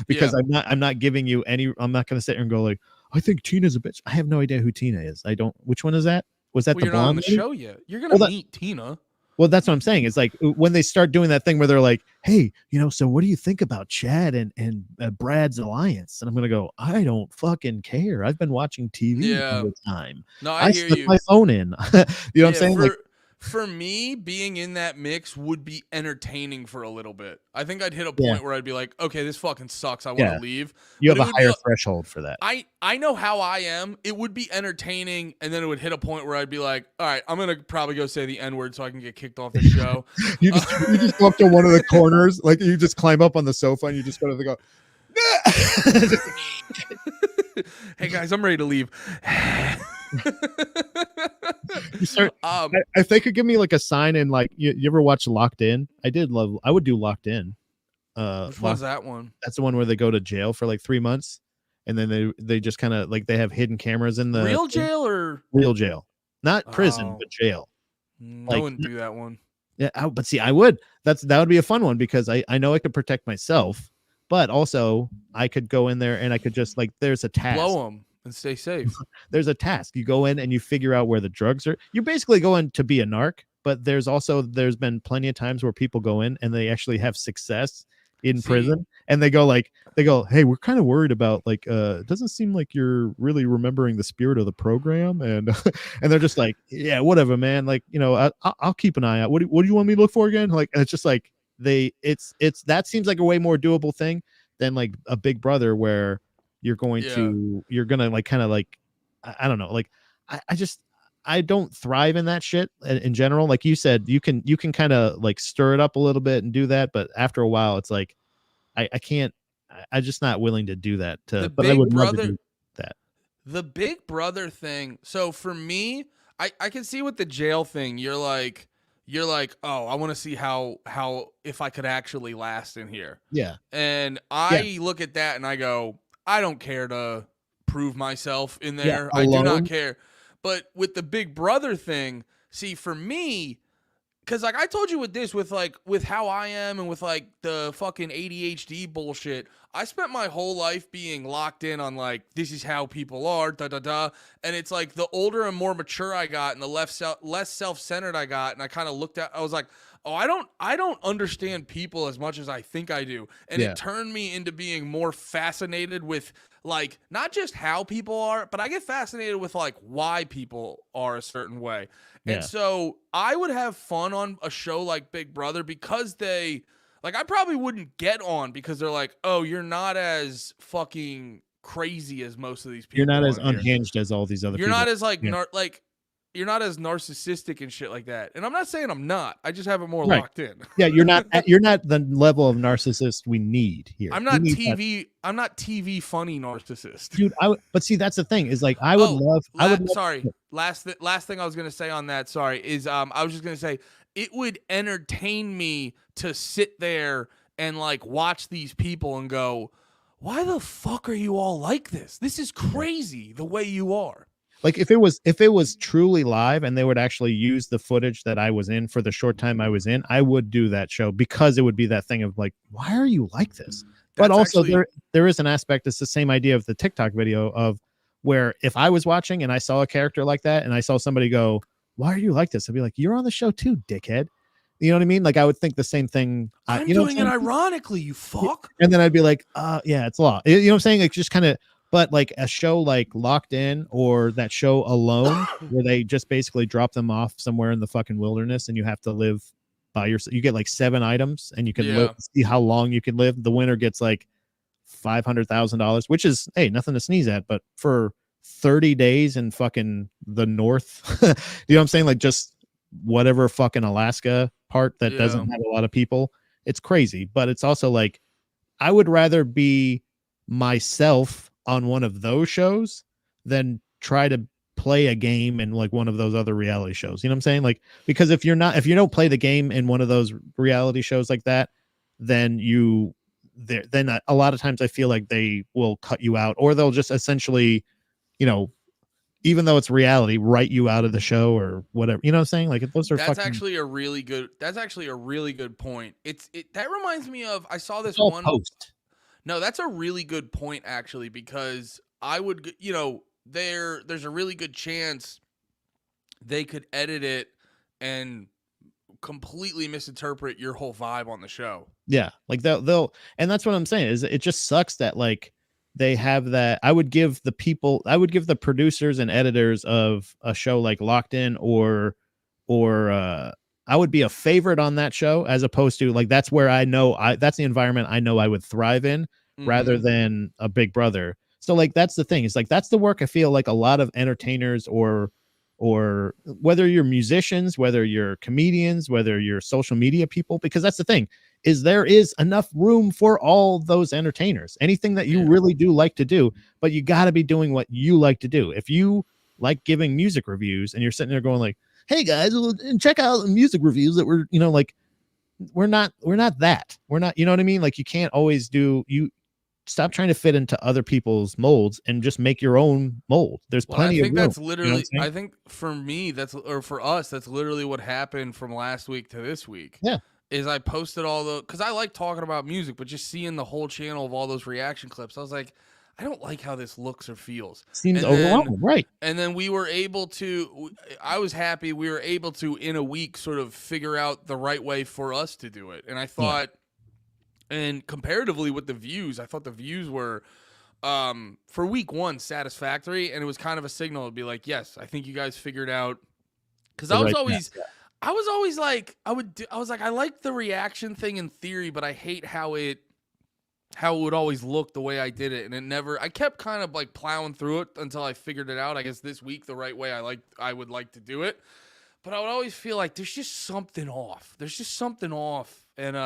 because I'm not giving you any. I'm not gonna sit here and go like, I think Tina's a bitch. I have no idea who Tina is. I don't. Which one is that? Was that the you're blonde not on the show yet? You're gonna meet Tina. Well, that's what I'm saying. It's like when they start doing that thing where they're like, hey, you know, so what do you think about Chad and Brad's alliance? And I'm gonna go, I don't fucking care. I've been watching TV all the time. No, I hear you. My phone in. You know what I'm saying? Like, for me, being in that mix would be entertaining for a little bit. I think I'd hit a point where I'd be like, okay, this fucking sucks. I want to leave. You have a higher threshold for that. I know how I am. It would be entertaining, and then it would hit a point where I'd be like, all right, I'm going to probably go say the N-word so I can get kicked off the show. you just go up to one of the corners, like you just climb up on the sofa and you just go to go, hey guys, I'm ready to leave. You start, if they could give me like a sign in, like you ever watch Locked In? I would do Locked In. Which one's that one? That's the one where they go to jail for like 3 months, and then they just kind of like they have hidden cameras in the real jail or real jail, not prison, Oh. but jail. I Like, wouldn't do that one. Yeah, but see, I would. That would be a fun one because I know I could protect myself, but also I could go in there and I could just like there's a task. Blow them and stay safe. There's a task. You go in and you figure out where the drugs are. You basically go in to be a narc, but there's been plenty of times where people go in and they actually have success in prison, and they go, hey, we're kind of worried about like it doesn't seem like you're really remembering the spirit of the program, and and they're just like, yeah, whatever, man, like, you know, I'll keep an eye out. What do you want me to look for again? Like, and it's just like it's that seems like a way more doable thing than like a Big Brother where you're gonna like kind of like I don't know, like I don't thrive in that shit in general. Like you said, you can kind of like stir it up a little bit and do that, but after a while, it's like I can't. I'm just not willing to do that. But I would love to do that. The Big Brother thing. So for me, I can see with the jail thing. You're like, oh, I want to see how if I could actually last in here. Yeah. And I look at that and I go, I don't care to prove myself in there. Yeah, I do not care. But with the Big Brother thing, see, for me, because like I told you with how I am and with like the fucking ADHD bullshit, I spent my whole life being locked in on like, this is how people are, da da da. And it's like the older and more mature I got and the less self-centered I got, and I kind of looked at, I was like, oh, I don't understand people as much as I think I do. And it turned me into being more fascinated with like not just how people are, but I get fascinated with like why people are a certain way. And so I would have fun on a show like Big Brother because they like, I probably wouldn't get on because they're like, oh, you're not as fucking crazy as most of these people. You're not as unhinged as all these other people. You're not as like you're not as narcissistic and shit like that. And I'm not saying I'm not. I just have it more locked in. Yeah, you're not the level of narcissist we need here. I'm not TV funny narcissist. Dude, but see, that's the thing is like sorry. Last thing I was going to say on that, is I was just going to say it would entertain me to sit there and like watch these people and go, why the fuck are you all like this? This is crazy the way you are. Like if it was truly live and they would actually use the footage that I was in for the short time I was in, I would do that show because it would be that thing of like, why are you like this? But also there is an aspect, it's the same idea of the TikTok video of where if I was watching and I saw a character like that and I saw somebody go, why are you like this? I'd be like, you're on the show too, dickhead. You know what I mean? Like I would think the same thing. I'm doing it ironically, you fuck. And then I'd be like, yeah, it's law. You know what I'm saying? Like just kind of. But like a show like Locked In or that show Alone, where they just basically drop them off somewhere in the fucking wilderness and you have to live by yourself. You get like 7 items and you can see how long you can live. The winner gets like $500,000, which is, hey, nothing to sneeze at. But for 30 days in fucking the north, you know what I'm saying? Like just whatever fucking Alaska part that doesn't have a lot of people. It's crazy. But it's also like, I would rather be myself on one of those shows than try to play a game in like one of those other reality shows. You know what I'm saying? Like, because if you don't play the game in one of those reality shows like that, then then a lot of times I feel like they will cut you out, or they'll just essentially, you know, even though it's reality, write you out of the show or whatever. You know what I'm saying? Like those are that's actually a really good point. That reminds me of, I saw this one post. No, that's a really good point, actually, because I would, you know, there's a really good chance they could edit it and completely misinterpret your whole vibe on the show. Yeah, like they'll, and that's what I'm saying is it just sucks that like they have that. I would give the producers and editors of a show like Locked In or I would be a favorite on that show as opposed to like that's where that's the environment I know I would thrive in rather than a Big Brother. So like that's the thing. It's like that's the work I feel like a lot of entertainers or whether you're musicians, whether you're comedians, whether you're social media people, because that's the thing is there is enough room for all those entertainers. Anything that you really do like to do, but you got to be doing what you like to do. If you like giving music reviews and you're sitting there going like, hey guys, and check out the music reviews that were, you know, like we're not that. We're not, you know what I mean? Like you can't always do you stop trying to fit into other people's molds and just make your own mold. There's Well, I plenty of think room. that's You know what I'm literally. saying? I think for me, or for us, that's literally what happened from last week to this week. Yeah. Is I posted all the because I like talking about music, but just seeing the whole channel of all those reaction clips, I was like, I don't like how this looks or feels. Seems And then overwhelming, right? and then we were able to. I was happy we were able to in a week sort of figure out the right way for us to do it. And I thought, and comparatively with the views, I thought the views were for week one satisfactory, and it was kind of a signal to be like, yes, I think you guys figured out. Because I was always like, I was like, I like the reaction thing in theory, but I hate how it would always look the way I did it, and it never. I kept kind of like plowing through it until I figured it out. I guess this week the right way I would like to do it, but I would always feel like there's just something off. There's just something off, and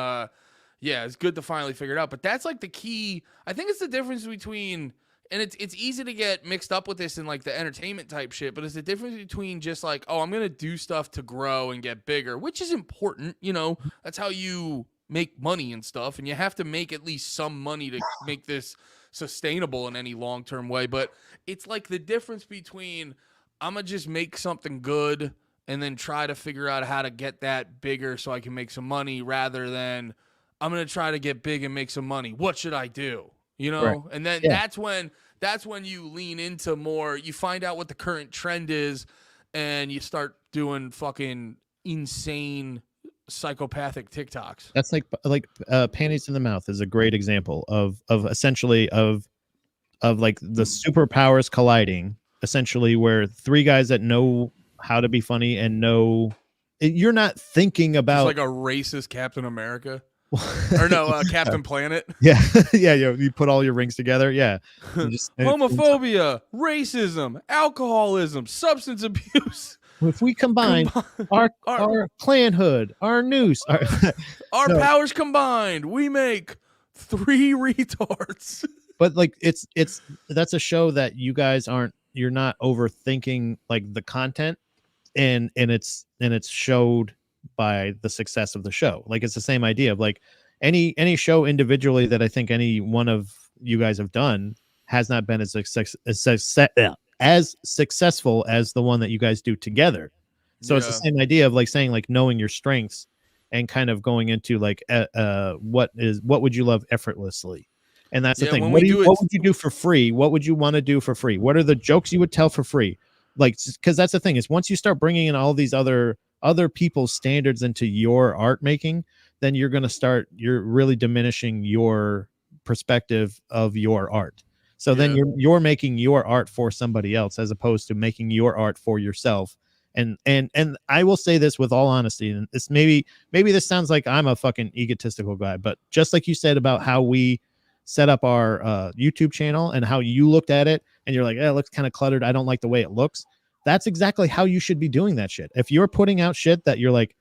yeah, it's good to finally figure it out. But that's like the key. I think it's the difference between. And it's easy to get mixed up with this in like the entertainment type shit, but it's the difference between just like, oh, I'm gonna do stuff to grow and get bigger, which is important, you know. That's how you make money and stuff, and you have to make at least some money to make this sustainable in any long-term way. But it's like the difference between I'm gonna just make something good and then try to figure out how to get that bigger so I can make some money, rather than I'm gonna try to get big and make some money. What should I do? You know, Right. and then Yeah. that's when you lean into more. You find out what the current trend is, and you start doing fucking insane psychopathic TikToks. That's like panties in the mouth is a great example of essentially of like the superpowers colliding, essentially where three guys that know how to be funny and know you're not thinking Just about like a racist Captain America, or no, Captain Planet. yeah yeah you put all your rings together, yeah. And Homophobia, racism, alcoholism, substance abuse. if we combine our clanhood, our noose, our No. powers combined, we make 3 retards. but like it's that's a show that you guys you're not overthinking like the content, and it's showed by the success of the show. Like it's the same idea of like any show individually that I think any one of you guys have done has not been as successful as the one that you guys do together. So it's the same idea of like saying like knowing your strengths and kind of going into like what would you love effortlessly. And that's the thing. What would you do for free? What would you want to do for free? What are the jokes you would tell for free? Like, because that's the thing is once you start bringing in all these other people's standards into your art making, then you're really diminishing your perspective of your art. So then you're making your art for somebody else as opposed to making your art for yourself. And I will say this with all honesty, and it's maybe this sounds like I'm a fucking egotistical guy, but just like you said about how we set up our YouTube channel and how you looked at it and you're like, it looks kind of cluttered, I don't like the way it looks. That's exactly how you should be doing that shit. If you're putting out shit that you're like,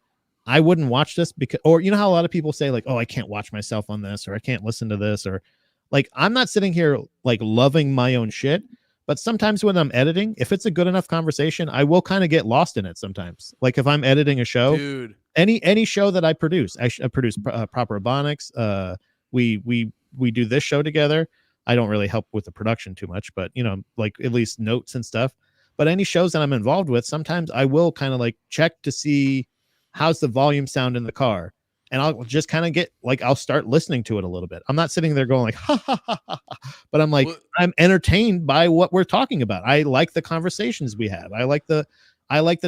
I wouldn't watch this because, or you know how a lot of people say like, oh, I can't watch myself on this, or I can't listen to this, or like, I'm not sitting here like loving my own shit, but sometimes when I'm editing, if it's a good enough conversation, I will kind of get lost in it sometimes. Like if I'm editing a show, dude, any show that I produce, I produce Proper Ebonics. We do this show together. I don't really help with the production too much, but you know, like at least notes and stuff. But any shows that I'm involved with, sometimes I will kind of like check to see how's the volume sound in the car. And I'll just kind of get like, I'll start listening to it a little bit. I'm not sitting there going like, ha, ha, ha, ha, ha. But I'm like, I'm entertained by what we're talking about. I like the conversations we have. I like the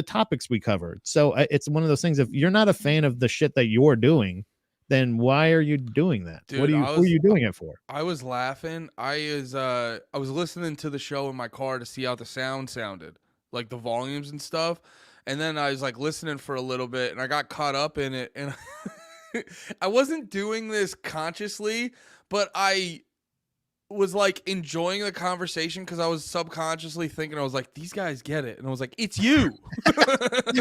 topics we covered. So it's one of those things. If you're not a fan of the shit that you're doing, then why are you doing that? Dude, who are you doing it for? I was laughing. I was listening to the show in my car to see how the sound sounded, like the volumes and stuff. And then I was like listening for a little bit and I got caught up in it. And I wasn't doing this consciously, but I was like enjoying the conversation because I was subconsciously thinking, I was like, these guys get it. And I was like, it's you.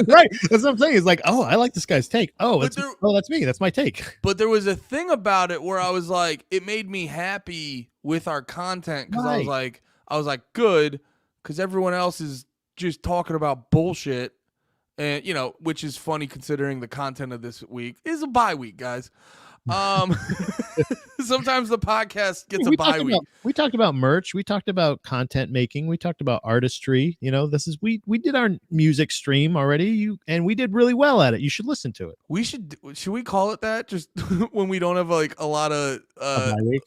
Right. That's what I'm saying. It's like, oh, I like this guy's take. Oh, that's me. That's my take. But there was a thing about it where I was like, it made me happy with our content because I was like, good, because everyone else is just talking about bullshit. and which is funny considering the content of this week is a bye week, guys. Sometimes the podcast gets a bye week. We talked about merch. We talked about content making. We talked about artistry. This is we did our music stream already. And we did really well at it. You should listen to it. Should we call it that? Just when we don't have like a lot of a bye week.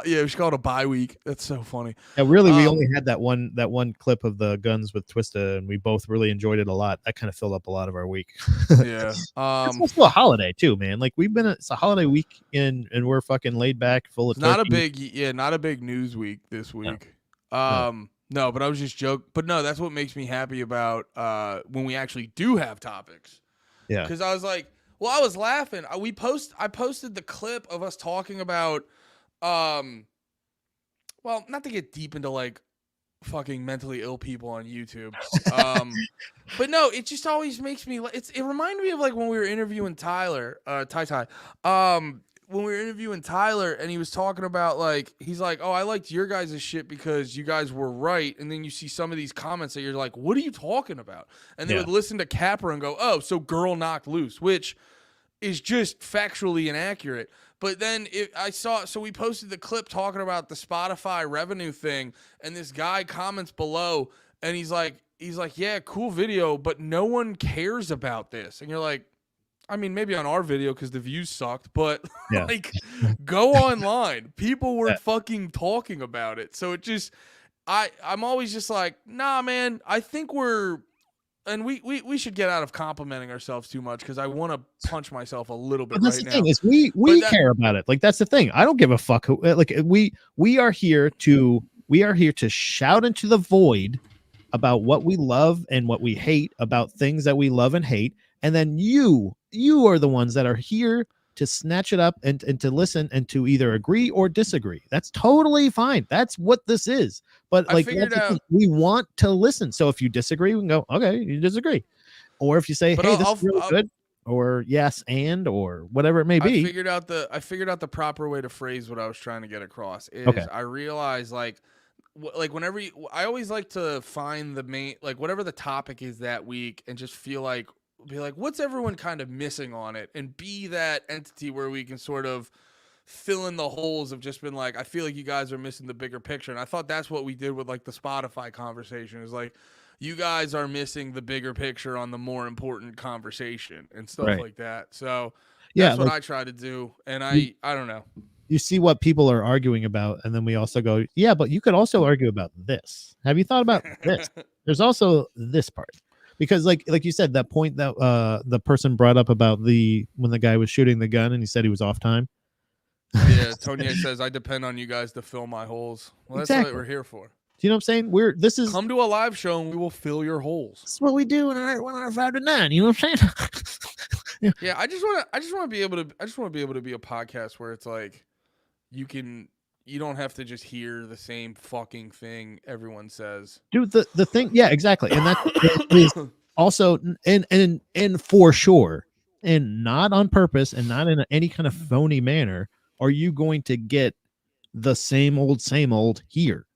Yeah, we should call it a bye week. That's so funny. Yeah, really, we only had that one clip of the guns with Twista, and we both really enjoyed it a lot. That kind of filled up a lot of our week. Yeah. It's also a holiday too, man. Like it's a holiday week and we're fucking laid back, full of not a big news week this week. No, but I was just joking. But no, that's what makes me happy about when we actually do have topics. Yeah. Because I was like, well, I was laughing. I posted the clip of us talking about well, not to get deep into like fucking mentally ill people on YouTube. But no, it just always makes me it reminded me of like when we were interviewing Tyler, Ty. When we were interviewing Tyler and he was talking about like, he's like, oh, I liked your guys' shit because you guys were right. And then you see some of these comments that you're like, what are you talking about? And they would listen to Capra and go, oh, so girl knocked loose, which is just factually inaccurate. But then so we posted the clip talking about the Spotify revenue thing. And this guy comments below and he's like, yeah, cool video, but no one cares about this. And you're like, I mean, maybe on our video because the views sucked, but like, go online. People were fucking talking about it. So it just, I'm always just like, nah, man. I think we should get out of complimenting ourselves too much because I want to punch myself a little bit. But that's the thing is we care about it. Like that's the thing. I don't give a fuck. Like we are here to shout into the void about what we love and what we hate, about things that we love and hate. And then you are the ones that are here to snatch it up and to listen and to either agree or disagree. That's totally fine. That's what this is. But like we want to listen. So if you disagree, we can go, okay, you disagree. Or if you say, hey, this is really good, or yes, or whatever it may be. I figured out the proper way to phrase what I was trying to get across is I realized like whenever I always like to find the main, like whatever the topic is that week and just be like, what's everyone kind of missing on it, and be that entity where we can sort of fill in the holes of just been like, I feel like you guys are missing the bigger picture. And I thought that's what we did with like the Spotify conversation, is like, you guys are missing the bigger picture on the more important conversation and stuff like that. So that's what I try to do. And I don't know. You see what people are arguing about, and then we also go, yeah, but you could also argue about this. Have you thought about this? There's also this part. Because like you said, that point that the person brought up about when the guy was shooting the gun and he said he was off time. Yeah, Tony says, I depend on you guys to fill my holes. Well, that's what we're here for. Do you know what I'm saying? Come to a live show and we will fill your holes. That's what we do in our 5 to 9. You know what I'm saying? Yeah, I just want to be able to be a podcast where it's like you don't have to just hear the same fucking thing everyone says. Dude, the thing, yeah, exactly. And that is also and for sure, and not on purpose and not in any kind of phony manner, are you going to get the same old here?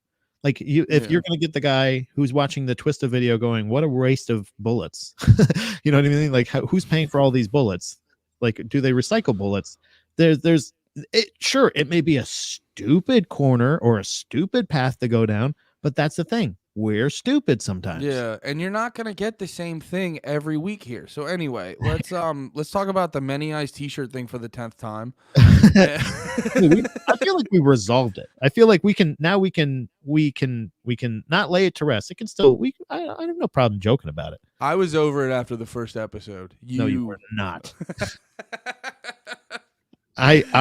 Like if you're going to get the guy who's watching the Twista video going, what a waste of bullets. You know what I mean? Like who's paying for all these bullets? Like, do they recycle bullets? Sure, it may be a stupid corner or a stupid path to go down, but that's the thing. We're stupid sometimes. Yeah, and you're not gonna get the same thing every week here. So anyway, let's talk about the Many Eyes T-shirt thing for the 10th time. I feel like we resolved it. I feel like we can not lay it to rest. It can still I have no problem joking about it. I was over it after the first episode. No, you were not. As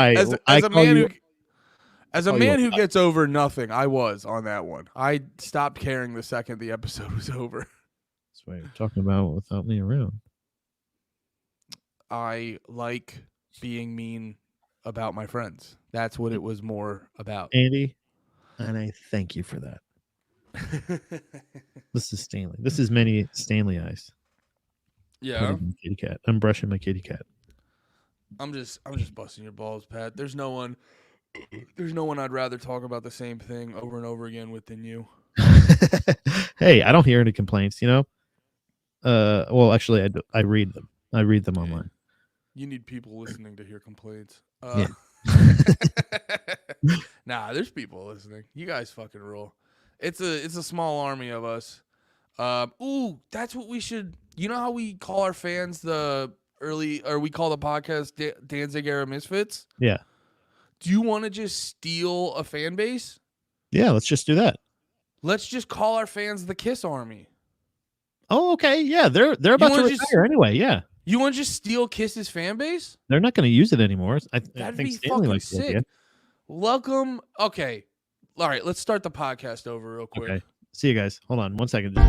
a man who gets over nothing, I was on that one. I stopped caring the second the episode was over. That's what you're talking about without me around. I like being mean about my friends. That's what it was more about. Andy, and I thank you for that. This is Stanley. This is Many Stanley Eyes. Yeah. Kitty cat. I'm brushing my kitty cat. I'm just busting your balls, Pat. There's no one I'd rather talk about the same thing over and over again with than you. Hey, I don't hear any complaints, you know? Well, actually, I read them. I read them online. You need people listening to hear complaints. Yeah. Nah, there's people listening. You guys fucking rule. It's a small army of us. Ooh, that's what we should. You know how we call our fans we call the podcast Danzig Era Misfits? Yeah. Do you want to just steal a fan base? Yeah, let's just do that. Let's just call our fans the Kiss Army. Oh, okay. Yeah, they're about to retire anyway. Yeah. You want to just steal Kiss's fan base? They're not going to use it anymore. That'd be fucking sick. Welcome. Okay. All right, let's start the podcast over real quick. Okay. See you guys. Hold on 1 second.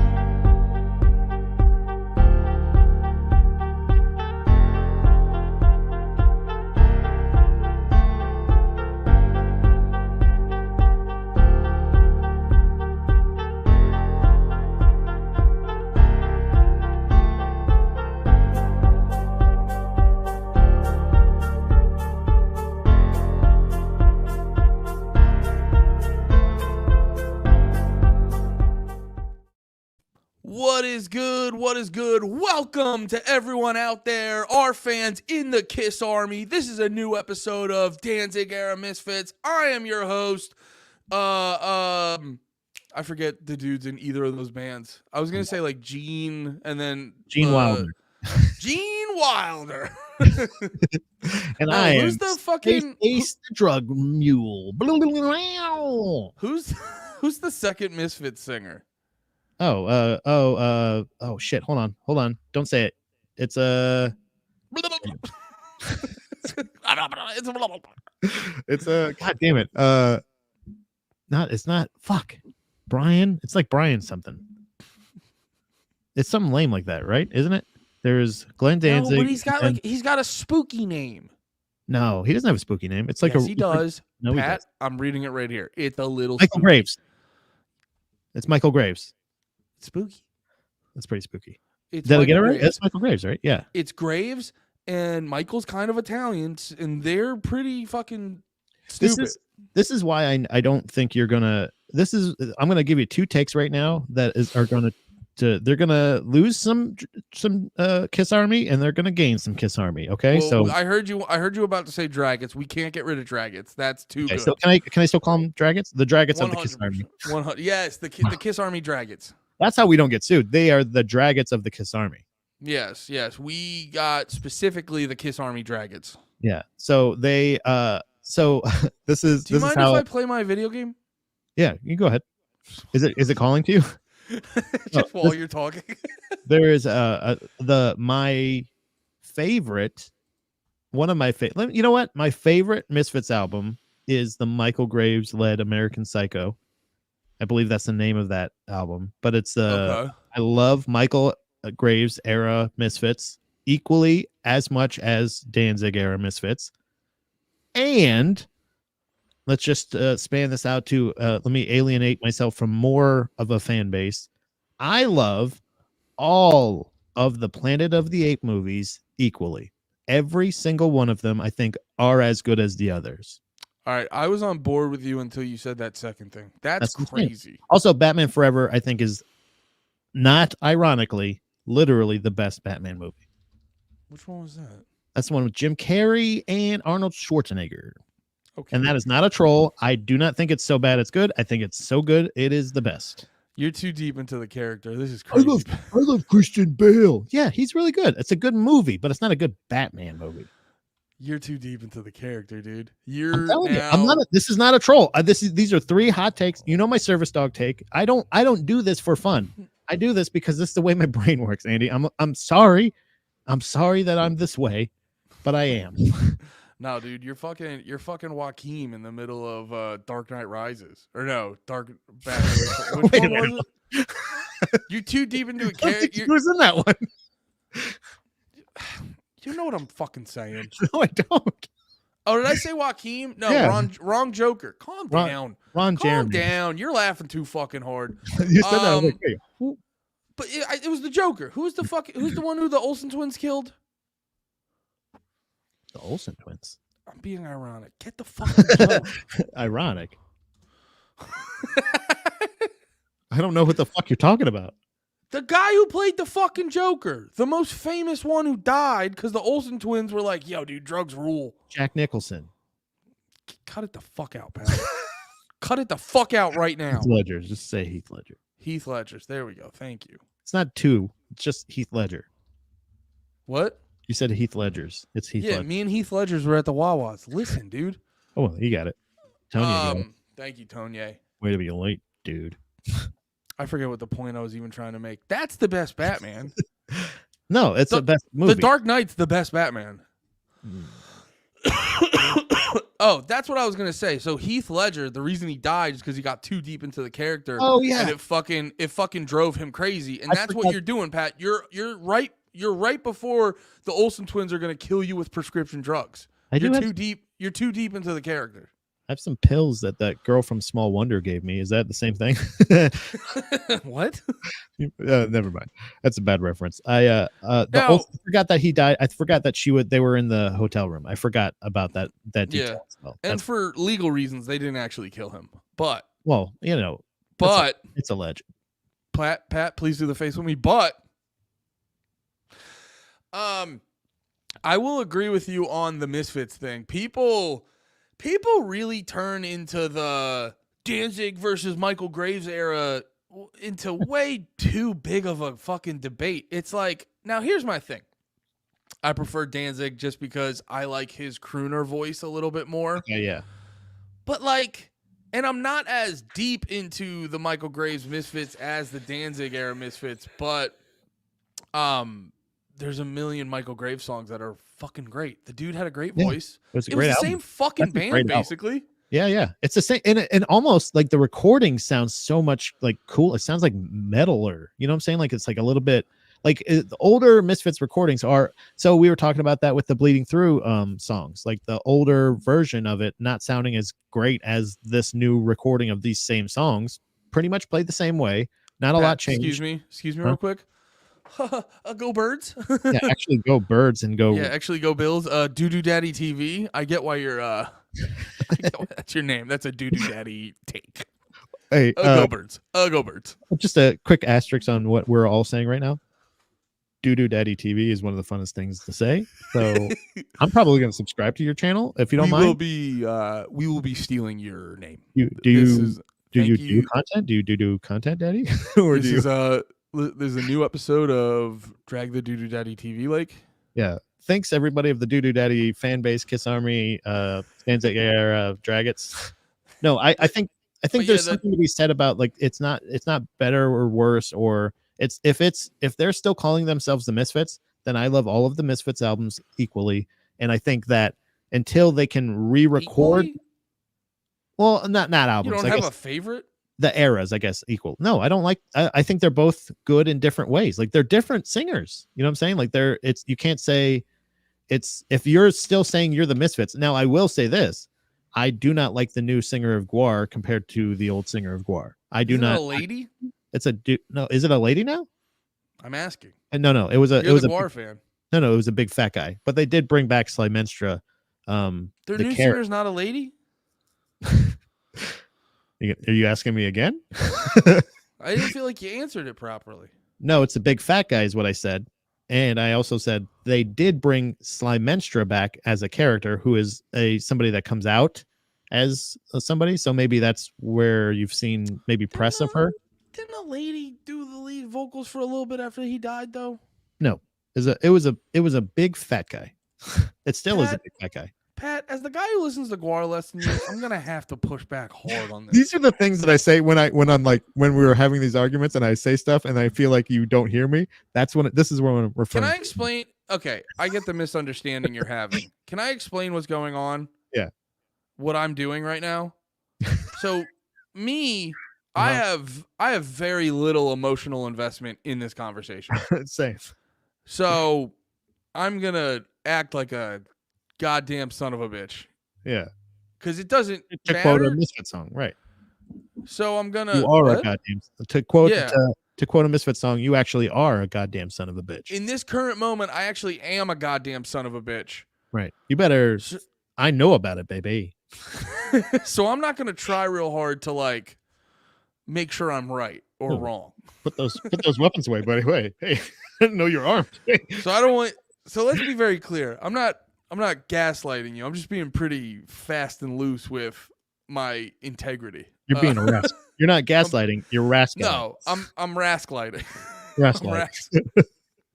What is good? What is good? Welcome to everyone out there, our fans in the Kiss Army. This is a new episode of Danzig Era Misfits. I am your host. I forget the dudes in either of those bands. I was gonna say like Gene and then Gene Wilder. Gene Wilder. And I who's am the fucking Ace the drug mule. Who's the second Misfits singer? Oh shit. Hold on. Don't say it. It's God damn it. It's not fuck. Brian. It's like Brian something. It's something lame like that, right? Isn't it? There's Glenn Danzig. No, but he's got a spooky name. No, he doesn't have a spooky name. It's like yes, he does. No, Pat, he does. I'm reading it right here. It's a little Michael spooky. Graves. It's Michael Graves. Spooky. That's pretty spooky. It's Did I get it right? Graves. That's Michael Graves, right? Yeah. It's Graves, and Michael's kind of Italian, and they're pretty fucking stupid. This is why I don't think you're gonna. I'm gonna give you two takes right now that they're gonna lose some Kiss Army and they're gonna gain some Kiss Army. Okay, Well, so I heard you about to say Dragons. We can't get rid of Dragons. That's too good. So can I still call them Dragons? The Dragons of the Kiss Army. 100. Yes, the Kiss Army Dragons. That's how we don't get sued. They are the Dragons of the Kiss Army. Yes. We got specifically the Kiss Army Dragons. Yeah. So they so this is. Do you mind if I play my video game? Yeah, you go ahead. Is it calling to you? Just while you're talking. There is my favorite. One of my favorite. You know what? My favorite Misfits album is the Michael Graves led American Psycho. I believe that's the name of that album, but it's Okay. I love Michael Graves era Misfits equally as much as Danzig era Misfits. And let's just span this out to let me alienate myself from more of a fan base. I love all of the Planet of the Apes movies equally. Every single one of them, I think, are as good as the others. All right, I was on board with you until you said that second thing. That's crazy. Also, Batman Forever, I think, is not ironically, literally the best Batman movie. Which one was that? That's the one with Jim Carrey and Arnold Schwarzenegger. Okay. And that is not a troll. I do not think it's so bad it's good. I think it's so good it is the best. You're too deep into the character. This is crazy. I love Christian Bale. Yeah, he's really good. It's a good movie, but it's not a good Batman movie. You're too deep into the character, dude. This is not a troll. These are three hot takes. You know my service dog take. I don't do this for fun. I do this because this is the way my brain works, Andy. I'm sorry. I'm sorry that I'm this way, but I am. No, dude, you're fucking Joaquin in the middle of Dark Knight Rises. Or no, Batman. Which one was it? You're too deep into a character. Who's in that one? You know what I'm fucking saying. No, I don't. Oh, did I say Joaquin? No, Yeah. wrong Joker. Calm down. Ron Calm Jeremy. down. You're laughing too fucking hard. You said that. I was like, hey, who? But it was the Joker. Who's the one who the Olsen twins killed? The Olsen twins. I'm being ironic. Get the fucking joke. Ironic. I don't know what the fuck you're talking about. The guy who played the fucking Joker, the most famous one who died because the Olsen twins were like, "Yo, dude, drugs rule." Jack Nicholson. Cut it the fuck out, pal. Cut it the fuck out right now. Heath Ledger. Just say Heath Ledger. Heath Ledger's. There we go. Thank you. It's not two. It's just Heath Ledger. What? You said Heath Ledger's. It's Heath Yeah, Ledger. me and Heath Ledger's were at the Wawas. Listen, dude. Oh, well, you got it. Tony, you got it. Thank you, Tony. Way to be late, dude. I forget what the point I was even trying to make. That's the best Batman. No, it's the best movie. The Dark Knight's the best Batman. Oh, that's what I was gonna say. So Heath Ledger, the reason he died is because he got too deep into the character. Oh yeah, and it fucking drove him crazy. And that's what you're doing, Pat. You're right before the Olsen twins are gonna kill you with prescription drugs. You're too deep into the character. I have some pills that girl from Small Wonder gave me. Is that the same thing? What? Never mind. That's a bad reference. I forgot that he died. I forgot that they were in the hotel room. I forgot about that detail. Yeah. Well. And for legal reasons, they didn't actually kill him. But it's a legend. Pat, please do the face with me. But I will agree with you on the Misfits thing. People really turn into the Danzig versus Michael Graves era into way too big of a fucking debate. It's like, now here's my thing. I prefer Danzig just because I like his crooner voice a little bit more. Yeah. But like, and I'm not as deep into the Michael Graves Misfits as the Danzig era Misfits, but there's a million Michael Graves songs that are fucking great. The dude had a great voice. It was the same fucking band, basically. Yeah. It's the same, and almost like the recording sounds so much like cool. It sounds like metaler. You know what I'm saying? Like it's like a little bit like the older Misfits recordings are. So we were talking about that with the Bleeding Through songs, like the older version of it not sounding as great as this new recording of these same songs. Pretty much played the same way. Not a lot changed. Excuse me, real quick. Go Birds. Yeah, actually go Birds and go. Yeah, actually go Bills. Doo-Doo Daddy TV. I get why you're I get why that's your name. That's a Doo-Doo Daddy take. Hey, go Birds. Go Birds. Just a quick asterisk on what we're all saying right now. Doo-Doo Daddy TV is one of the funnest things to say. So I'm probably going to subscribe to your channel if you don't mind. We will be stealing your name. Do you do content? Do you do content, Daddy? Or there's a new episode of Drag the Doo-Doo Daddy TV Lake. Yeah. Thanks everybody of the Doo-Doo Daddy fan base, Kiss Army, Danzig era, Dragons. No, I think there's something to be said about like it's not better or worse, or if they're still calling themselves the Misfits, then I love all of the Misfits albums equally. And I think that until they can re-record, well, not albums. You don't have a favorite? The eras, I guess, equal. No, I don't like. I think they're both good in different ways. Like they're different singers. You know what I'm saying? Like you can't say it's if you're still saying you're the Misfits. Now I will say this: I do not like the new singer of Gwar compared to the old singer of Gwar. I do not. A lady? It's a dude. No, is it a lady now? I'm asking. No, it was a. You're it was a a Gwar fan. No, it was a big fat guy. But they did bring back Sly Menstra. Their new singer's not a lady. Are you asking me again? I didn't feel like you answered it properly. No, it's a big fat guy is what I said. And I also said they did bring Sly Menstra back as a character who is somebody that comes out as somebody. So maybe that's where you've seen maybe press of her. Didn't a lady do the lead vocals for a little bit after he died though? No, it was a big fat guy. It still is a big fat guy. Pat, as the guy who listens to Gwar less than you, I'm gonna have to push back hard on this. These are the things that I say when we were having these arguments and I say stuff and I feel like you don't hear me. This is what I'm referring. Can I explain? Okay, I get the misunderstanding you're having. Can I explain what's going on? Yeah. What I'm doing right now. So me, I have very little emotional investment in this conversation. Safe. So I'm gonna act like a goddamn son of a bitch. Yeah. Because it doesn't to matter. Quote a Misfit song, right? So I'm gonna. You are a goddamn. To quote a Misfit song, you actually are a goddamn son of a bitch. In this current moment, I actually am a goddamn son of a bitch. Right. You better. I know about it, baby. So I'm not gonna try real hard to like make sure I'm right. or Oh. wrong. Put those weapons away, buddy. Wait, hey, I didn't know you're armed. So I don't want. So let's be very clear. I'm not gaslighting you. I'm just being pretty fast and loose with my integrity. You're being a rascal. You're not gaslighting. You're rascalizing. No, I'm rascalighting. Rascalizing.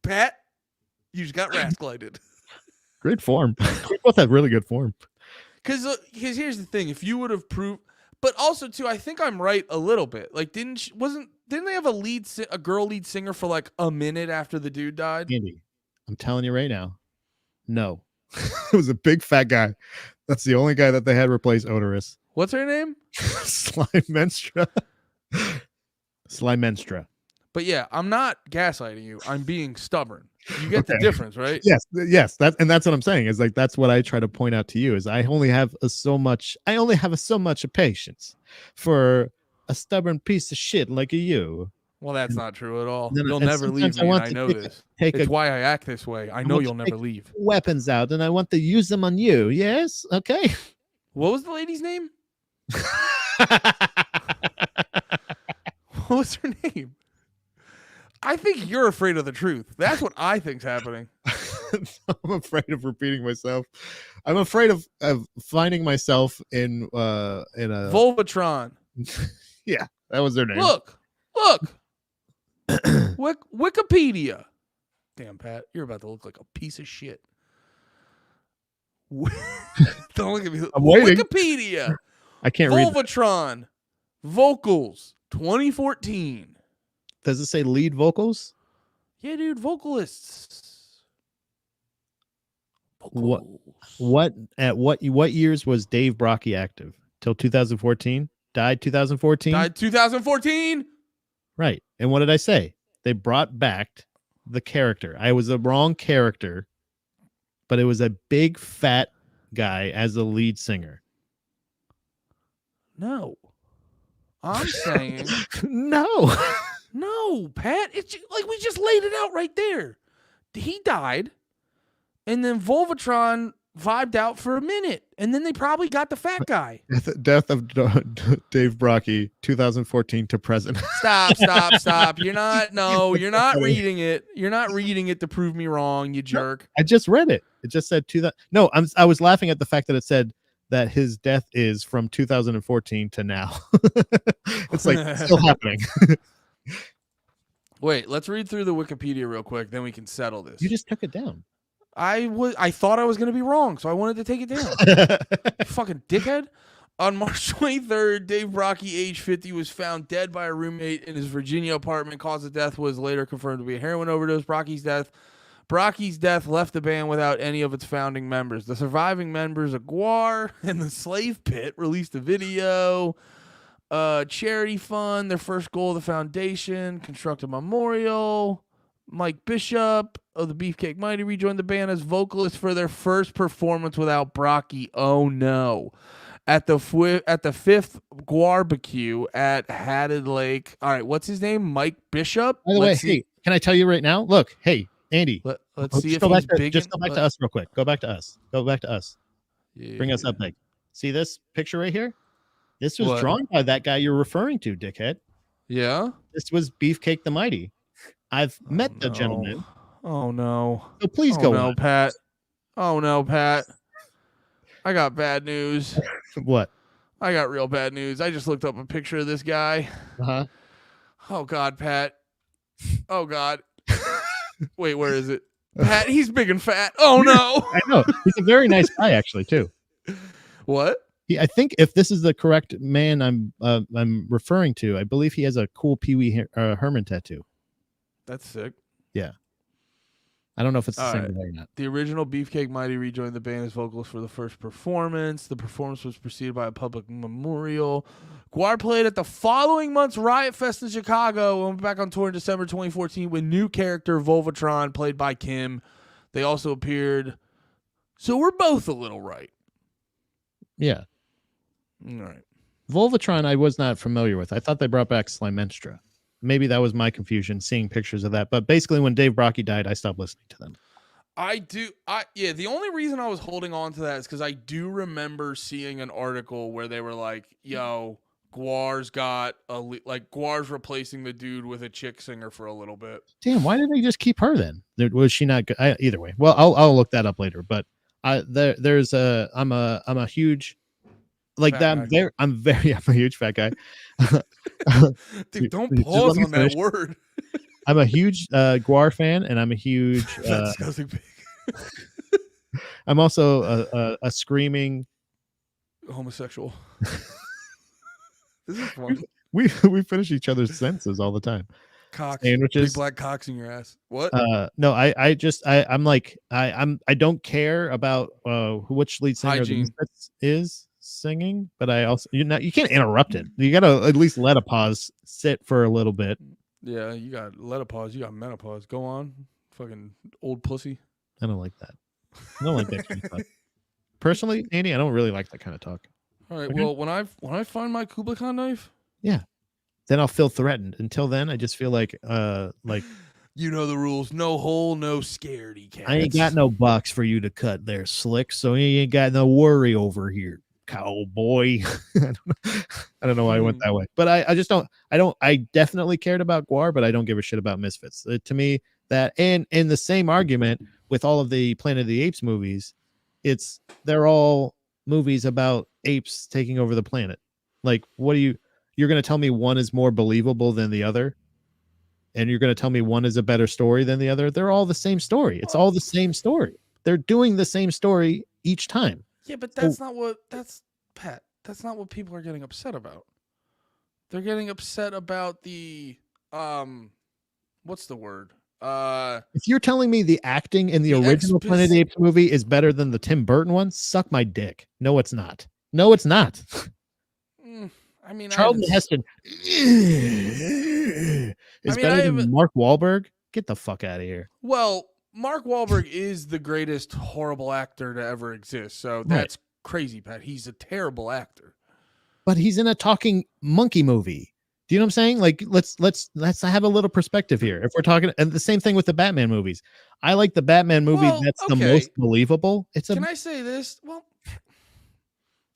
Pat, you just got rascalighted. Great form. We both have really good form. Because here's the thing: if you would have proved, but also too, I think I'm right a little bit. Like, didn't they have a girl lead singer for like a minute after the dude died? Andy, I'm telling you right now, no. It was a big fat guy. That's the only guy that they had replace Odorous. What's her name? Slymenstra. Slymenstra. But yeah, I'm not gaslighting you. I'm being stubborn. You get the difference, right? Yes. That's what I'm saying. Is like that's what I try to point out to you. Is I only have so much of patience for a stubborn piece of shit like you. Well, that's not true at all. No, You'll and never leave sometimes I me, want and I to know take- this. Take It's a why I act this way. I know want you'll to never take- leave. weapons out, and I want to use them on you. Yes. Okay. What was the lady's name? What was her name? I think you're afraid of the truth. That's what I think's happening. I'm afraid of repeating myself. I'm afraid of finding myself in a Volvatron. yeah, that was their name. Look. Wikipedia. Damn, Pat, you're about to look like a piece of shit. Don't look at me. I'm waiting. Wikipedia. I can't read. Volvatron. Vocals. 2014. Does it say lead vocals? Yeah, dude, vocalists. What- Vocals. What years was Dave Brocky active? Till 2014? Died 2014? Died 2014. Right. And what did I say? They brought back the character. I was the wrong character, but it was a big fat guy as the lead singer. No. I'm saying No. no, Pat. It's like we just laid it out right there. He died, and then Volvatron vibed out for a minute, and then they probably got the fat guy. Death of Dave Brocky, 2014 to present. Stop. You're not reading it. You're not reading it to prove me wrong, you jerk. I just read it. It just said No, I was laughing at the fact that it said that his death is from 2014 to now. It's like it's still happening. Wait, let's read through the Wikipedia real quick, then we can settle this. You just took it down. I thought I was gonna be wrong, so I wanted to take it down. You fucking dickhead. On March 23rd, Dave Brocky, age 50, was found dead by a roommate in his Virginia apartment. Cause of death was later confirmed to be a heroin overdose. Brocky's death left the band without any of its founding members. The surviving members of Gwar and the Slave Pit released a video. Charity fund, their first goal of the foundation, construct a memorial. Mike Bishop of the Beefcake Mighty rejoined the band as vocalist for their first performance without Brocky. Oh no. At the fifth Gwarbecue at Haddon Lake. All right, what's his name? Mike Bishop? By the way, hey, can I tell you right now? Look, hey, Andy. Let's see if go he's back to, big. just go back to us real quick. Go back to us. Yeah. Bring us up big. See this picture right here? This was What? drawn by that guy you're referring to, dickhead. Yeah? This was Beefcake the Mighty. I've met the gentleman. Oh no. So please Oh go no, on. Pat. Oh no, Pat. I got bad news. What? I got real bad news. I just looked up a picture of this guy. Uh-huh. Oh God, Pat. Oh God. Wait, where is it? Pat, he's big and fat. Oh no. I know. He's a very nice guy, actually, too. What? I think if this is the correct man I'm referring to, I believe he has a cool Pee Wee Herman tattoo. That's sick. I don't know if it's the All same right. guy or not. The original Beefcake Mighty rejoined the band as vocalist for the first performance. The performance was preceded by a public memorial. Gwar played at the following month's Riot Fest in Chicago and went back on tour in December 2014 with new character Volvatron, played by Kim. They also appeared. So we're both a little right. Yeah. All right. Volvatron, I was not familiar with. I thought they brought back Slymenstra. Maybe that was my confusion, seeing pictures of that. But basically, when Dave Brocky died, I stopped listening to them. The only reason I was holding on to that is because I do remember seeing an article where they were like, yo, Guar's got Guar's replacing the dude with a chick singer for a little bit. Damn, why didn't they just keep her then? Was she not good? Either way. Well, I'll look that up later. But there's I'm a huge like Fat that. guy. I'm a huge fat guy. Dude, don't Just pause let me on that finish. word. I'm a huge Guar fan, and I'm a huge. That's disgusting pig. I'm also a screaming. Homosexual. This is fun. We finish each other's sentences all the time. Cocks. Sandwiches. Big black cocks in your ass. What? No, I'm like I don't care about which lead singer the Misfits is singing, but I also you can't interrupt it. You gotta at least let a pause sit for a little bit. Yeah, you got let a pause. You got menopause. Go on, fucking old pussy. I don't like that. I don't like that kind of talk. Personally, Andy, I don't really like that kind of talk. All right. Okay. Well, when I find my Kublai Khan knife, then I'll feel threatened. Until then, I just feel like you know the rules. No hole, no scaredy cats. I ain't got no box for you to cut there, Slick. So you ain't got no worry over here, cowboy. I don't know why I went that way, but I just don't. I definitely cared about Guar, but I don't give a shit about Misfits. To me, that and in the same argument with all of the Planet of the Apes movies, they're all movies about apes taking over the planet. Like, what are you're going to tell me one is more believable than the other? And you're going to tell me one is a better story than the other? They're all the same story. It's all the same story. They're doing the same story each time. Yeah, but that's not what Pat. That's not what people are getting upset about. They're getting upset about the what's the word? If you're telling me the acting in the original Planet of the Apes movie is better than the Tim Burton one, suck my dick. No, it's not. No, it's not. I mean, Charlton Heston is better than Mark Wahlberg. Get the fuck out of here. Well, Mark Wahlberg is the greatest horrible actor to ever exist. So that's crazy, Pat. He's a terrible actor. But he's in a talking monkey movie. Do you know what I'm saying? Like, let's have a little perspective here. If we're talking, and the same thing with the Batman movies. I like the Batman movie that's the most believable. Can I say this? Well,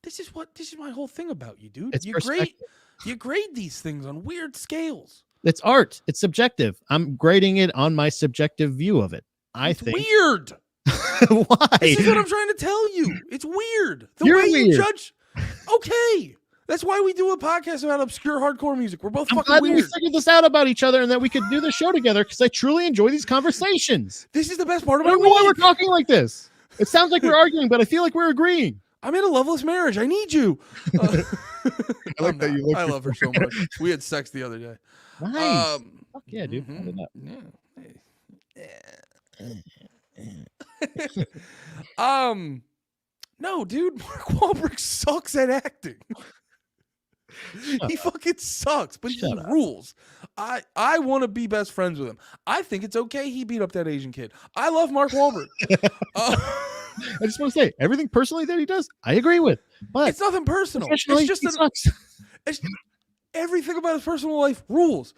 this is my whole thing about you, dude. It's you grade these things on weird scales. It's art. It's subjective. I'm grading it on my subjective view of it. It's weird. Why? This is what I'm trying to tell you. It's weird. You're way weird. You judge. Okay. That's why we do a podcast about obscure hardcore music. We're both fucking weird. We figured this out about each other and that we could do the show together because I truly enjoy these conversations. This is the best part of I don't know why we're talking like this. It sounds like we're arguing, but I feel like we're agreeing. I'm in a loveless marriage. I need you. I like that you look. I love her so much. We had sex the other day. Nice. Fuck yeah, dude. No, dude. Mark Wahlberg sucks at acting. He fucking sucks, but he rules. I want to be best friends with him. I think it's okay he beat up that Asian kid. I love Mark Wahlberg. I just want to say everything personally that he does, I agree with. But it's nothing personal. It's just he sucks. Everything about his personal life rules,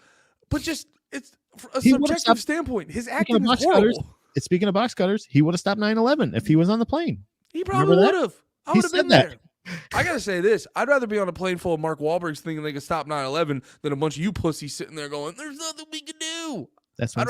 but just it's a subjective standpoint. His acting is horrible. Speaking of box cutters, he would have stopped 9/11 if he was on the plane. He probably would have. I would have been there. I gotta say this: I'd rather be on a plane full of Mark Wahlbergs thinking they could stop 9/11 than a bunch of you pussies sitting there going, "There's nothing we can do." That's what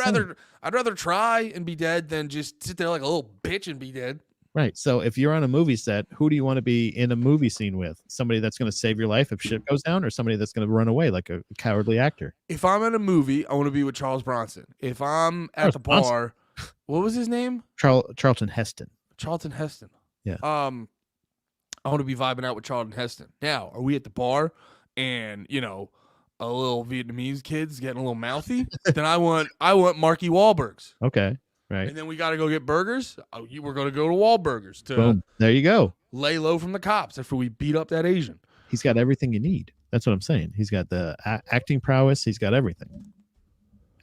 I'd rather try and be dead than just sit there like a little bitch and be dead. Right. So if you're on a movie set, who do you want to be in a movie scene with? Somebody that's going to save your life if shit goes down, or somebody that's going to run away like a cowardly actor? If I'm in a movie, I want to be with Charles Bronson. If I'm at the bar, what was his name? Charlton Heston. Charlton Heston. Yeah. I want to be vibing out with Charlton Heston. Now, are we at the bar and, a little Vietnamese kid's getting a little mouthy? Then I want Marky Wahlbergs. Okay. Right. And then we got to go get burgers. We're going to go to Wahlburgers to boom. There you go. Lay low from the cops after we beat up that Asian. He's got everything you need. That's what I'm saying. He's got the acting prowess. He's got everything.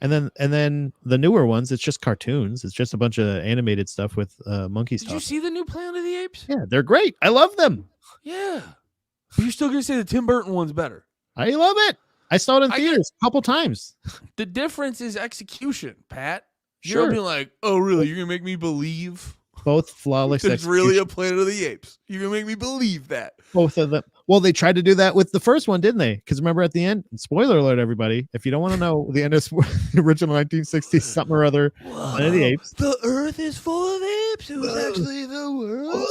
And then the newer ones, it's just cartoons. It's just a bunch of animated stuff with monkeys. Did you see the new Planet of the Apes? Yeah, they're great. I love them. Yeah. But you're still going to say the Tim Burton one's better. I love it. I saw it in theaters a couple times. The difference is execution, Pat. Sure. You're gonna be like, oh, really? You're going to make me believe? both flawless. There's really a Planet of the Apes. You can make me believe that. Both of them. Well, they tried to do that with the first one, didn't they? Because remember at the end, spoiler alert, everybody, if you don't want to know the end of the original 1960s something or other, Planet of the Apes. The Earth is full of apes. It was actually the world.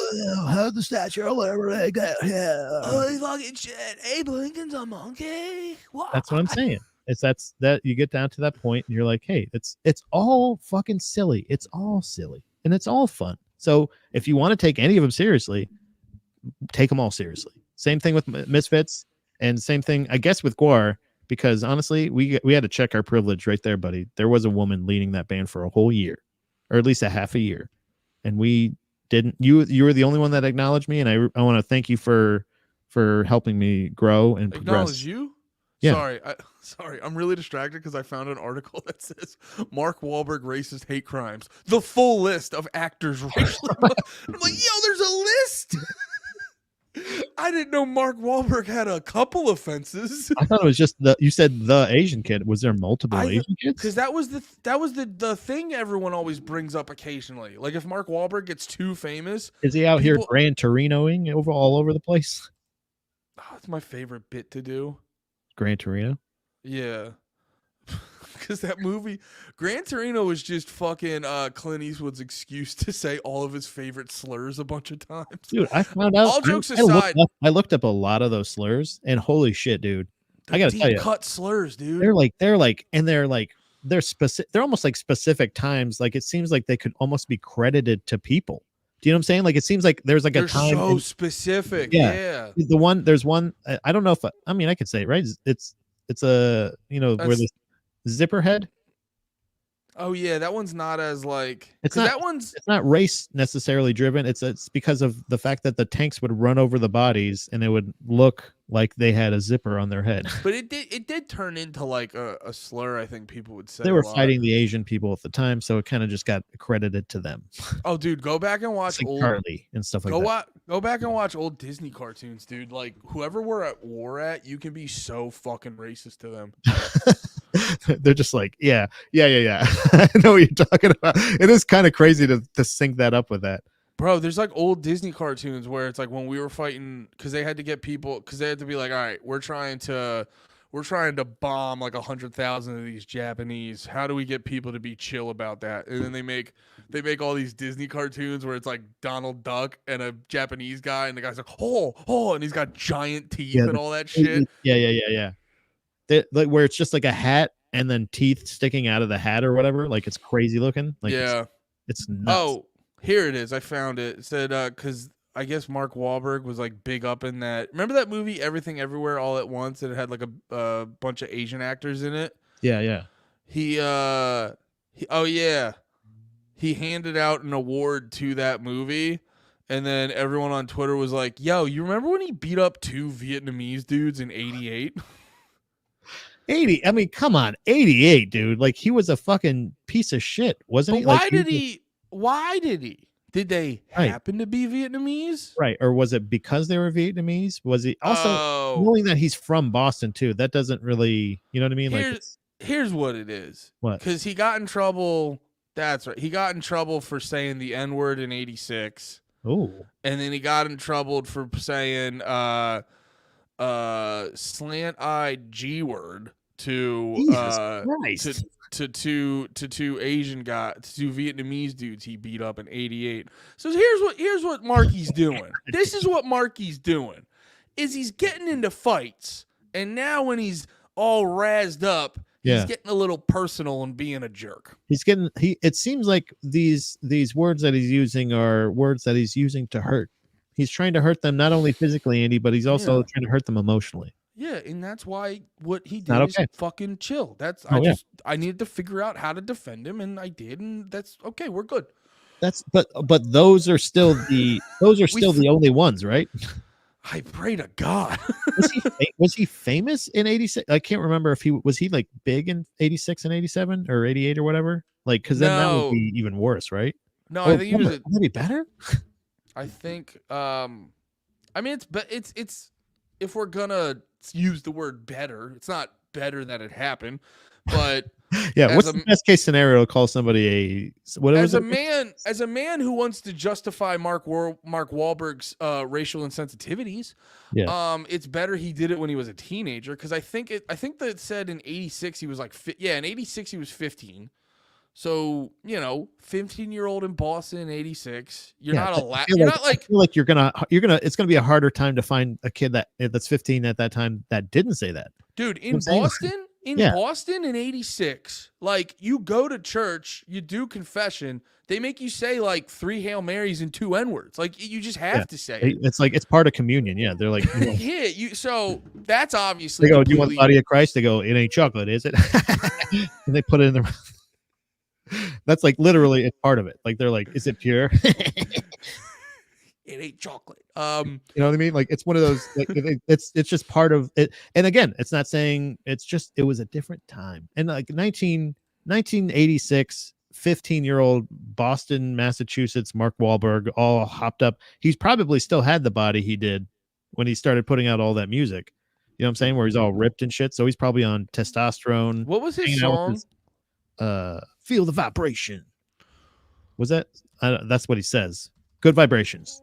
How's the statue or whatever like that? Yeah. Holy fucking shit. Abe Lincoln's a monkey. What? That's what I'm saying. That's that you get down to that point and you're like, hey, it's all fucking silly. It's all silly and it's all fun. So if you want to take any of them seriously, take them all seriously. Same thing with Misfits, and same thing, I guess, with Gwar, because honestly, we had to check our privilege right there, buddy. There was a woman leading that band for a whole year, or at least a half a year, and we didn't. You were the only one that acknowledged me, and I want to thank you for helping me grow and progress. Acknowledge you? Yeah. Sorry, I'm really distracted because I found an article that says Mark Wahlberg racist hate crimes. The full list of actors racially. I'm like, yo, there's a list. I didn't know Mark Wahlberg had a couple offenses. I thought it was just you said the Asian kid. Was there multiple Asian kids? Because that was the thing everyone always brings up occasionally. Like if Mark Wahlberg gets too famous, is he out here Gran Torinoing all over the place? Oh, it's my favorite bit to do. Gran Torino? Yeah. Because that movie, Gran Torino was just fucking Clint Eastwood's excuse to say all of his favorite slurs a bunch of times. Dude, I found out. All jokes aside, I looked up a lot of those slurs, and holy shit, dude! I gotta tell you, cut slurs, dude. They're specific. They're almost like specific times. Like it seems like they could almost be credited to people. Do you know what I'm saying? Like it seems like there's like a time. So specific. Yeah. There's one. I don't know if I mean I could say it, right. It's a where the zipper head. Oh yeah, that one's not as like it's not race necessarily driven. It's because of the fact that the tanks would run over the bodies and it would look like they had a zipper on their head. But it did turn into like a slur, I think people would say. They were fighting the Asian people at the time, so it kind of just got credited to them. Oh dude, go back and watch old Charlie and stuff like that. Go back and watch old Disney cartoons, dude. Like whoever we're at war at, you can be so fucking racist to them. They're just like, yeah. I know what you're talking about. It is kind of crazy to sync that up with that. Bro, there's like old Disney cartoons where it's like when we were fighting, because they had to get people, because they had to be like, all right, we're trying to bomb like 100,000 of these Japanese. How do we get people to be chill about that? And then they make all these Disney cartoons where it's like Donald Duck and a Japanese guy, and the guy's like, oh, and he's got giant teeth and all that shit. Yeah. Like where it's just like a hat and then teeth sticking out of the hat or whatever. Like it's crazy looking. Like yeah, it's nuts. Oh, here it is. I found it. It said because I guess Mark Wahlberg was like big up in that. Remember that movie Everything Everywhere All at Once? And it had like a bunch of Asian actors in it. Yeah. He handed out an award to that movie. And then everyone on Twitter was like, yo, you remember when he beat up 2 Vietnamese dudes in 88? 80. I mean, come on, 88, dude. Like he was a fucking piece of shit, wasn't he? Why did he? Did they happen to be Vietnamese? Right. Or was it because they were Vietnamese? Was he also knowing that he's from Boston too? That doesn't really, you know what I mean? Here's what it is. What? Because he got in trouble. That's right. He got in trouble for saying the N-word in 86. Oh. And then he got in trouble for saying slant-eyed G-word to two Asian guys, to 2 Vietnamese dudes he beat up in 88. So here's what Marky's doing. This is what Marky's doing. Is he's getting into fights, and now when he's all razzed up, he's getting a little personal and being a jerk. It seems like these words that he's using are words that he's using to hurt. He's trying to hurt them not only physically, Andy, but he's also trying to hurt them emotionally. Yeah, and that's why what he did is fucking chill. I needed to figure out how to defend him, and I did, and that's okay. We're good. But those are still the only ones, right? I pray to God. was he famous in 86? I can't remember if he was like big in 86 and 87 or 88 or whatever. Like, because then that would be even worse, right? No, I think he was. Would that be better? I think. I mean, it's if we're gonna use the word better, it's not better that it happened, but Yeah, As what's a the best case scenario to call somebody what was as a it? man who wants to justify Mark Wahlberg's racial insensitivities, Yeah. it's better he did it when he was a teenager, because I think that it said in '86 he was like in '86 he was 15. So, 15-year-old in Boston in '86, you're Yeah, not but allowed. I You're not like, feel like it's gonna be a harder time to find a kid that's 15 at that time that didn't say that. dude, You know what I'm in saying? Boston, Yeah. in '86, like, you go to church, you do confession, they make you say like 3 Hail Marys and 2 N-words. Like, you just have to say it. It's like it's part of communion. Yeah, they're like, Yeah, so that's obviously they go, "Do you want the completely. body of Christ?" They go, "It ain't chocolate, is it?" And they put it in their mouth. That's like literally it's part of it. Like they're like, "Is it pure?" It ain't chocolate. You know what I mean? Like it's one of those. Like, it's just part of it. And again, it's not saying it's just it was a different time. And like 1986, 15-year-old Boston, Massachusetts, Mark Wahlberg, all hopped up. He's probably still had the body he did when he started putting out all that music. You know what I'm saying? Where he's all ripped and shit. So he's probably on testosterone. What was his hanging out with song? Feel the vibration. Was that? That's what he says. Good vibrations.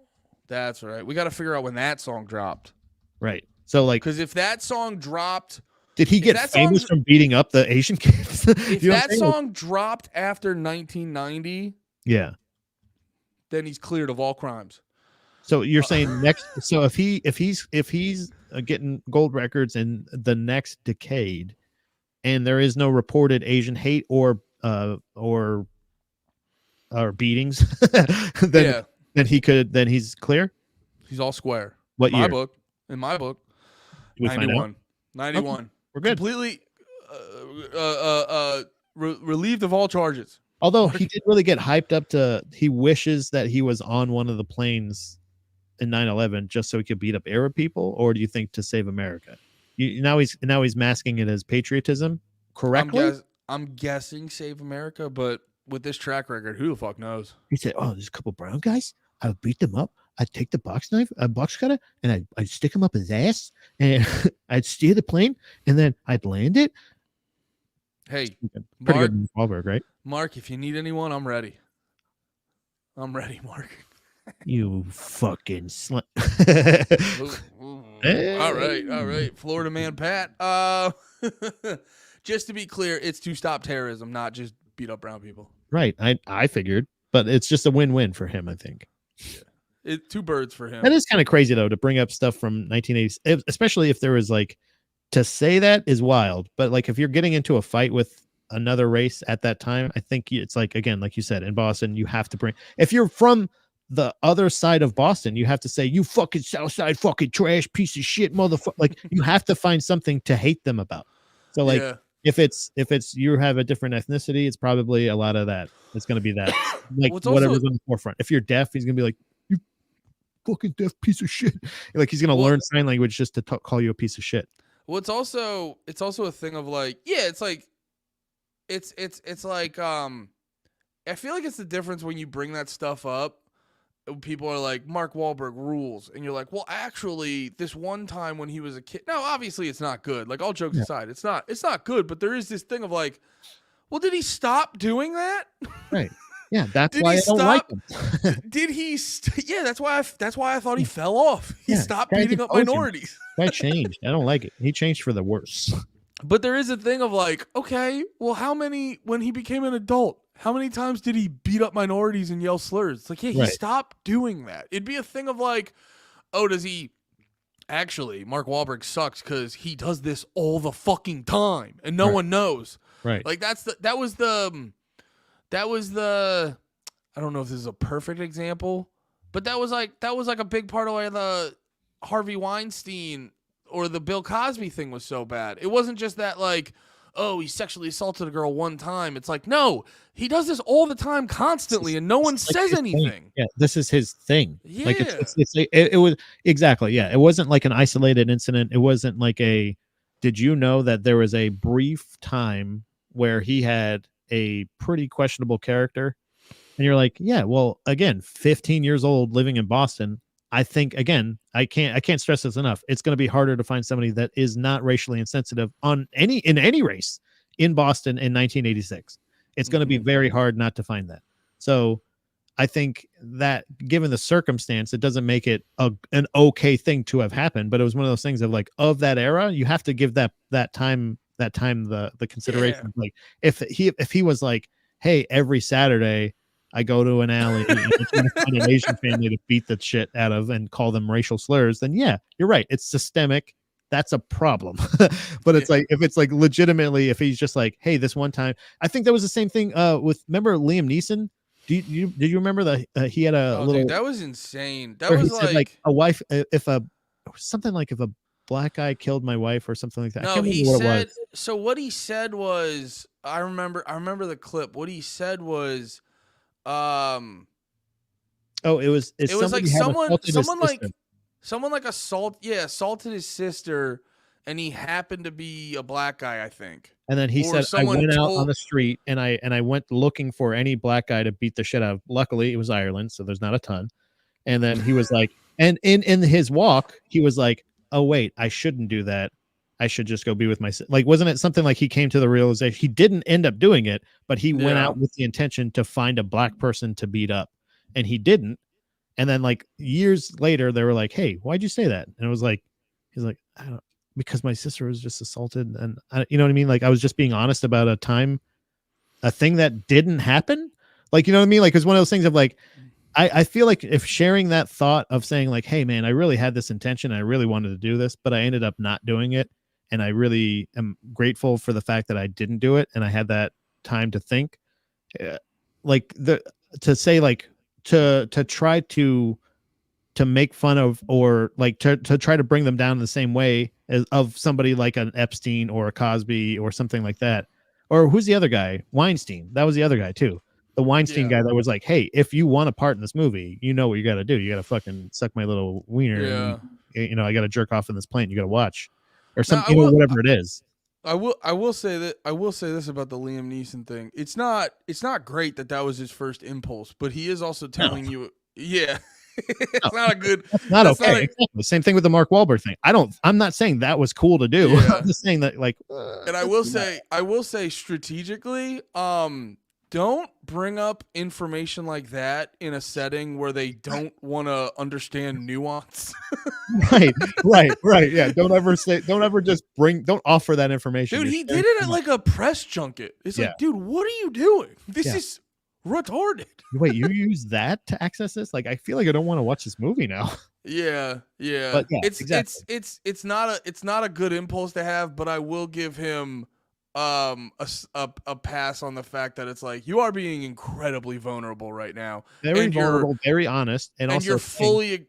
That's right. We got to figure out when that song dropped. Right. So like, Because if that song dropped, did he get that famous song's- from beating up the Asian kids? if You know what that I'm saying? song dropped after 1990, Yeah. then he's cleared of all crimes. So you're saying next? So if he's getting gold records in the next decade, and there is no reported Asian hate or beatings, then then he's clear. He's all square. What My year? book. In my book. Did we find out? 91. 91. Okay, we're good. Completely relieved of all charges. Although he did really get hyped up to, he wishes that he was on one of the planes in 9/11 just so he could beat up Arab people, or do you think to save America? Now he's masking it as patriotism correctly. I'm guessing Save America, but with this track record, who the fuck knows? He said, "Oh, there's a couple brown guys. I would beat them up. I'd take the box cutter, and I'd stick him up his ass, and I'd steer the plane, and then I'd land it." Hey, Pretty Mark, good Wahlberg, right? Mark, if you need anyone, I'm ready. I'm ready, Mark. You fucking slut. All right. Florida man Pat. Just to be clear, it's to stop terrorism, not just beat up brown people. Right. I figured, but it's just a win-win for him, I think. Two birds for him. That is kind of crazy though to bring up stuff from 1980s, especially if there was like, to say that is wild, but like if you're getting into a fight with another race at that time, I think it's like, again, like you said, in Boston, you have to bring, if you're from the other side of Boston, you have to say, "You fucking South Side fucking trash piece of shit motherfucker." Like you have to find something to hate them about. So like if it's you have a different ethnicity, it's probably a lot of that. It's going to be that, like whatever's on the forefront. If you're deaf, he's going to be like, "You fucking deaf piece of shit." Like he's going to learn sign language just to call you a piece of shit. Well, it's also a thing of like, yeah, it's like I feel like it's the difference when you bring that stuff up. People are like, Mark Wahlberg rules, and you're like, well, actually, this one time when he was a kid. No, obviously, it's not good. Like all jokes aside, it's not good. But there is this thing of like, well, did he stop doing that? Right. Yeah, that's why I don't like him. Did he? Yeah, that's why I thought he fell off. He stopped beating up minorities. That changed. I don't like it. He changed for the worse. But there is a thing of like, okay, well, when he became an adult, how many times did he beat up minorities and yell slurs? It's like, yeah, he stopped doing that. It'd be a thing of like, oh, does he actually? Mark Wahlberg sucks because he does this all the fucking time and no one knows. Right. Like that was the. I don't know if this is a perfect example, but that was like a big part of why the Harvey Weinstein or the Bill Cosby thing was so bad. It wasn't just that like, oh, he sexually assaulted a girl one time. It's like, no, he does this all the time, constantly, and no one says anything. Yeah, this is his thing. Yeah. Like it was exactly. Yeah, it wasn't like an isolated incident. It wasn't like did you know that there was a brief time where he had a pretty questionable character? And you're like, yeah, well, again, 15 years old living in Boston. I think, again, I can't stress this enough. It's going to be harder to find somebody that is not racially insensitive in any race, in Boston in 1986. It's going to be very hard not to find that. So I think that given the circumstance, it doesn't make it an okay thing to have happened, but it was one of those things of like, of that era, you have to give that time the consideration. Yeah. Like if he was like, hey, every Saturday I go to an alley and I'm trying to find an Asian family to beat the shit out of and call them racial slurs, then yeah, you're right. It's systemic. That's a problem. But it's like, if it's like legitimately, if he's just like, hey, this one time, I think that was the same thing with, remember Liam Neeson? Did you remember that he had a little, dude, that was insane. That was like a wife, if a something like if a black guy killed my wife or something like that. No, I can't he remember what said, it was. so what he said was, I remember the clip. What he said was, Oh, it was like someone like assaulted his sister, and he happened to be a black guy, I think. And then he said, I went out on the street and I went looking for any black guy to beat the shit out of. Luckily, it was Ireland, so there's not a ton. And then he was like, and in his walk, he was like, oh wait, I shouldn't do that. I should just go be with my, like, wasn't it something like he came to the realization? He didn't end up doing it, but he went out with the intention to find a black person to beat up, and he didn't. And then like years later, they were like, hey, why'd you say that? And it was like, he's like, I don't, because my sister was just assaulted, and you know what I mean? Like, I was just being honest about a thing that didn't happen. Like, you know what I mean? Like, it's one of those things of like, I feel like if sharing that thought of saying like, hey man, I really had this intention, I really wanted to do this, but I ended up not doing it. And I really am grateful for the fact that I didn't do it. And I had that time to think, like to say like, to try to make fun of, or like to try to bring them down in the same way as of somebody like an Epstein or a Cosby or something like that. Or who's the other guy? Weinstein. That was the other guy too. The Weinstein guy that was like, hey, if you want a part in this movie, you know what you got to do. You got to fucking suck my little wiener. Yeah. And, you know, I got to jerk off in this plane. You got to watch or something, whatever it is. I will say this about the Liam Neeson thing. It's not great that was his first impulse, but he is also telling you, yeah. It's not a good. That's not okay. The same thing with the Mark Wahlberg thing. I'm not saying that was cool to do. Yeah. I'm just saying that, like, and I will say strategically, don't bring up information like that in a setting where they don't want to understand nuance. right. Yeah. Don't ever offer that information. Dude, he did it at like a press junket. It's like, dude, what are you doing? This is retarded. Wait, you use that to access this? Like, I feel like I don't want to watch this movie now. Yeah. But yeah, it's not a good impulse to have, but I will give him a pass on the fact that it's like, you are being incredibly vulnerable right now. Very vulnerable, very honest, and also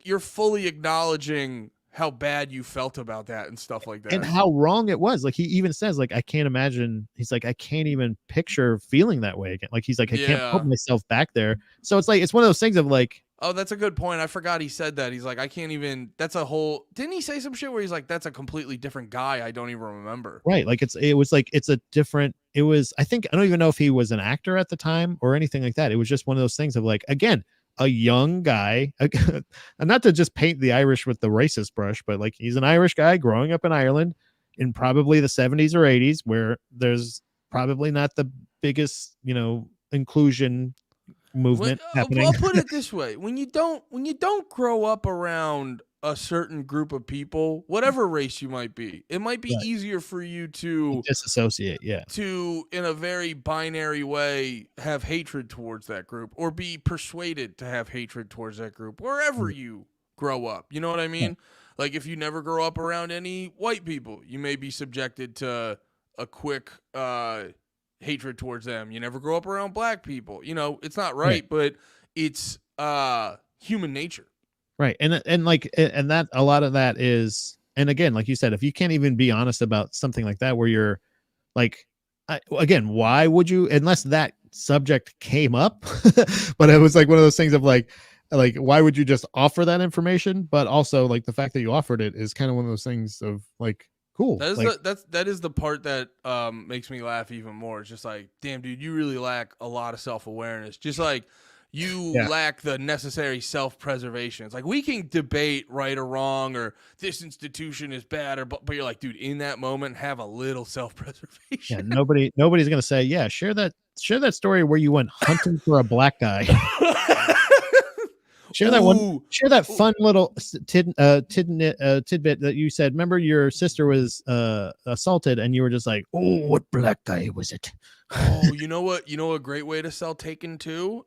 you're fully acknowledging how bad you felt about that and stuff like that, and how wrong it was. Like, he even says, like, I can't imagine. He's like, I can't even picture feeling that way again. Like, he's like, I can't put myself back there. So it's like, it's one of those things of like, oh, that's a good point. I forgot he said that. He's like, I can't even. That's a whole. Didn't he say some shit where he's like, that's a completely different guy? I don't even remember. Right. Like, it was a different. It was. I think I don't even know if he was an actor at the time or anything like that. It was just one of those things of like, again, a young guy, and not to just paint the Irish with the racist brush, but like, he's an Irish guy growing up in Ireland in probably the 70s or 80s, where there's probably not the biggest, you know, inclusion movement happening. I'll put it this way: when you don't grow up around a certain group of people, whatever race you might be, it might be easier for you to disassociate, to in a very binary way have hatred towards that group, or be persuaded to have hatred towards that group wherever you grow up. You know what I mean? Like, if you never grow up around any white people, you may be subjected to a quick hatred towards them. You never grow up around black people. You know, it's not right, but it's human nature. Right. And that a lot of that is, and again, like you said, if you can't even be honest about something like that, where you're like, again, why would you, unless that subject came up, but it was like one of those things of like, why would you just offer that information? But also, like, the fact that you offered it is kind of one of those things of like, cool. That is the part that makes me laugh even more. It's just like, damn, dude, you really lack a lot of self-awareness. Just like, You Yeah. lack the necessary self-preservation. It's like we can debate right or wrong or this institution is bad but you're like, dude, in that moment, have a little self-preservation. Yeah, nobody's gonna say, yeah, share that story where you went hunting for a black guy. Share that one. Ooh. Share that fun little tidbit that you said. Remember, your sister was assaulted, and you were just like, "Oh, what black guy was it?" Oh, you know what? You know a great way to sell Taken 2?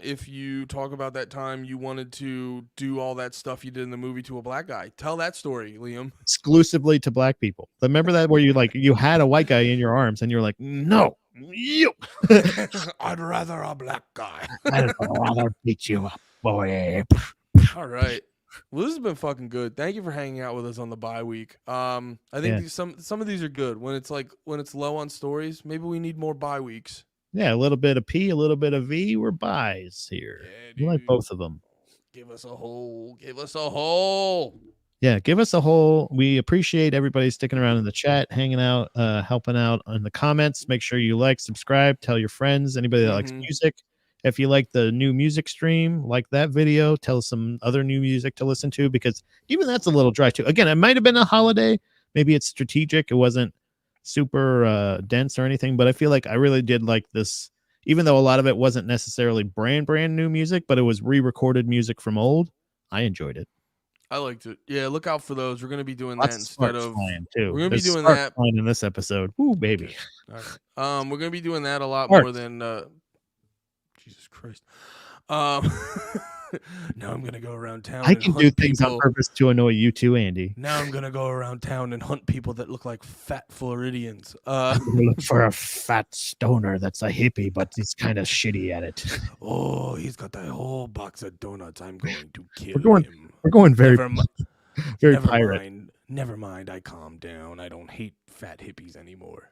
If you talk about that time you wanted to do all that stuff you did in the movie to a black guy. Tell that story, Liam. Exclusively to black people. Remember that where you had a white guy in your arms, and you were like, "No, you." I'd rather a black guy. I'd rather beat you up, boy. All right. Well, this has been fucking good. Thank you for hanging out with us on the bye week. I think some of these are good. When it's low on stories, maybe we need more bye weeks. Yeah, a little bit of P, a little bit of V. We're buys here. Yeah, You like both of them. Give us a hole. Give us a hole. Yeah, give us a whole. We appreciate everybody sticking around in the chat, hanging out, helping out in the comments. Make sure you like, subscribe, tell your friends, anybody that likes music. If you like the new music stream, like that video, tell us some other new music to listen to, because even that's a little dry too. Again, it might have been a holiday. Maybe it's strategic. It wasn't super dense or anything, but I feel like I really did like this, even though a lot of it wasn't necessarily brand new music, but it was re-recorded music from old. I enjoyed it. I liked it. Yeah, look out for those. We're gonna be doing that instead of too. We're gonna be doing that in this episode. Ooh, baby. All right. We're gonna be doing that a lot more than Jesus Christ. Now I'm gonna go around town. I can do things on purpose to annoy you too, Andy. Now I'm gonna go around town and hunt people that look like fat Floridians. Look for a fat stoner that's a hippie, but he's kind of shitty at it. Oh, he's got a whole box of donuts. I'm going to kill him. We're going very pirate. Never mind. I calmed down. I don't hate fat hippies anymore.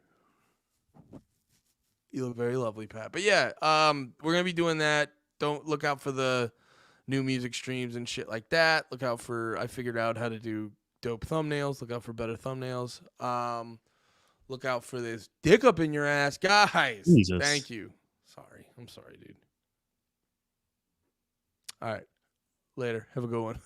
You look very lovely, Pat. But yeah, we're gonna be doing that. Don't look out for the new music streams and shit like that. Look out for. I figured out how to do dope thumbnails. Look out for better thumbnails. Look out for this dick up in your ass, guys. Jesus. Thank you. Sorry, I'm sorry, dude. All right, later. Have a good one.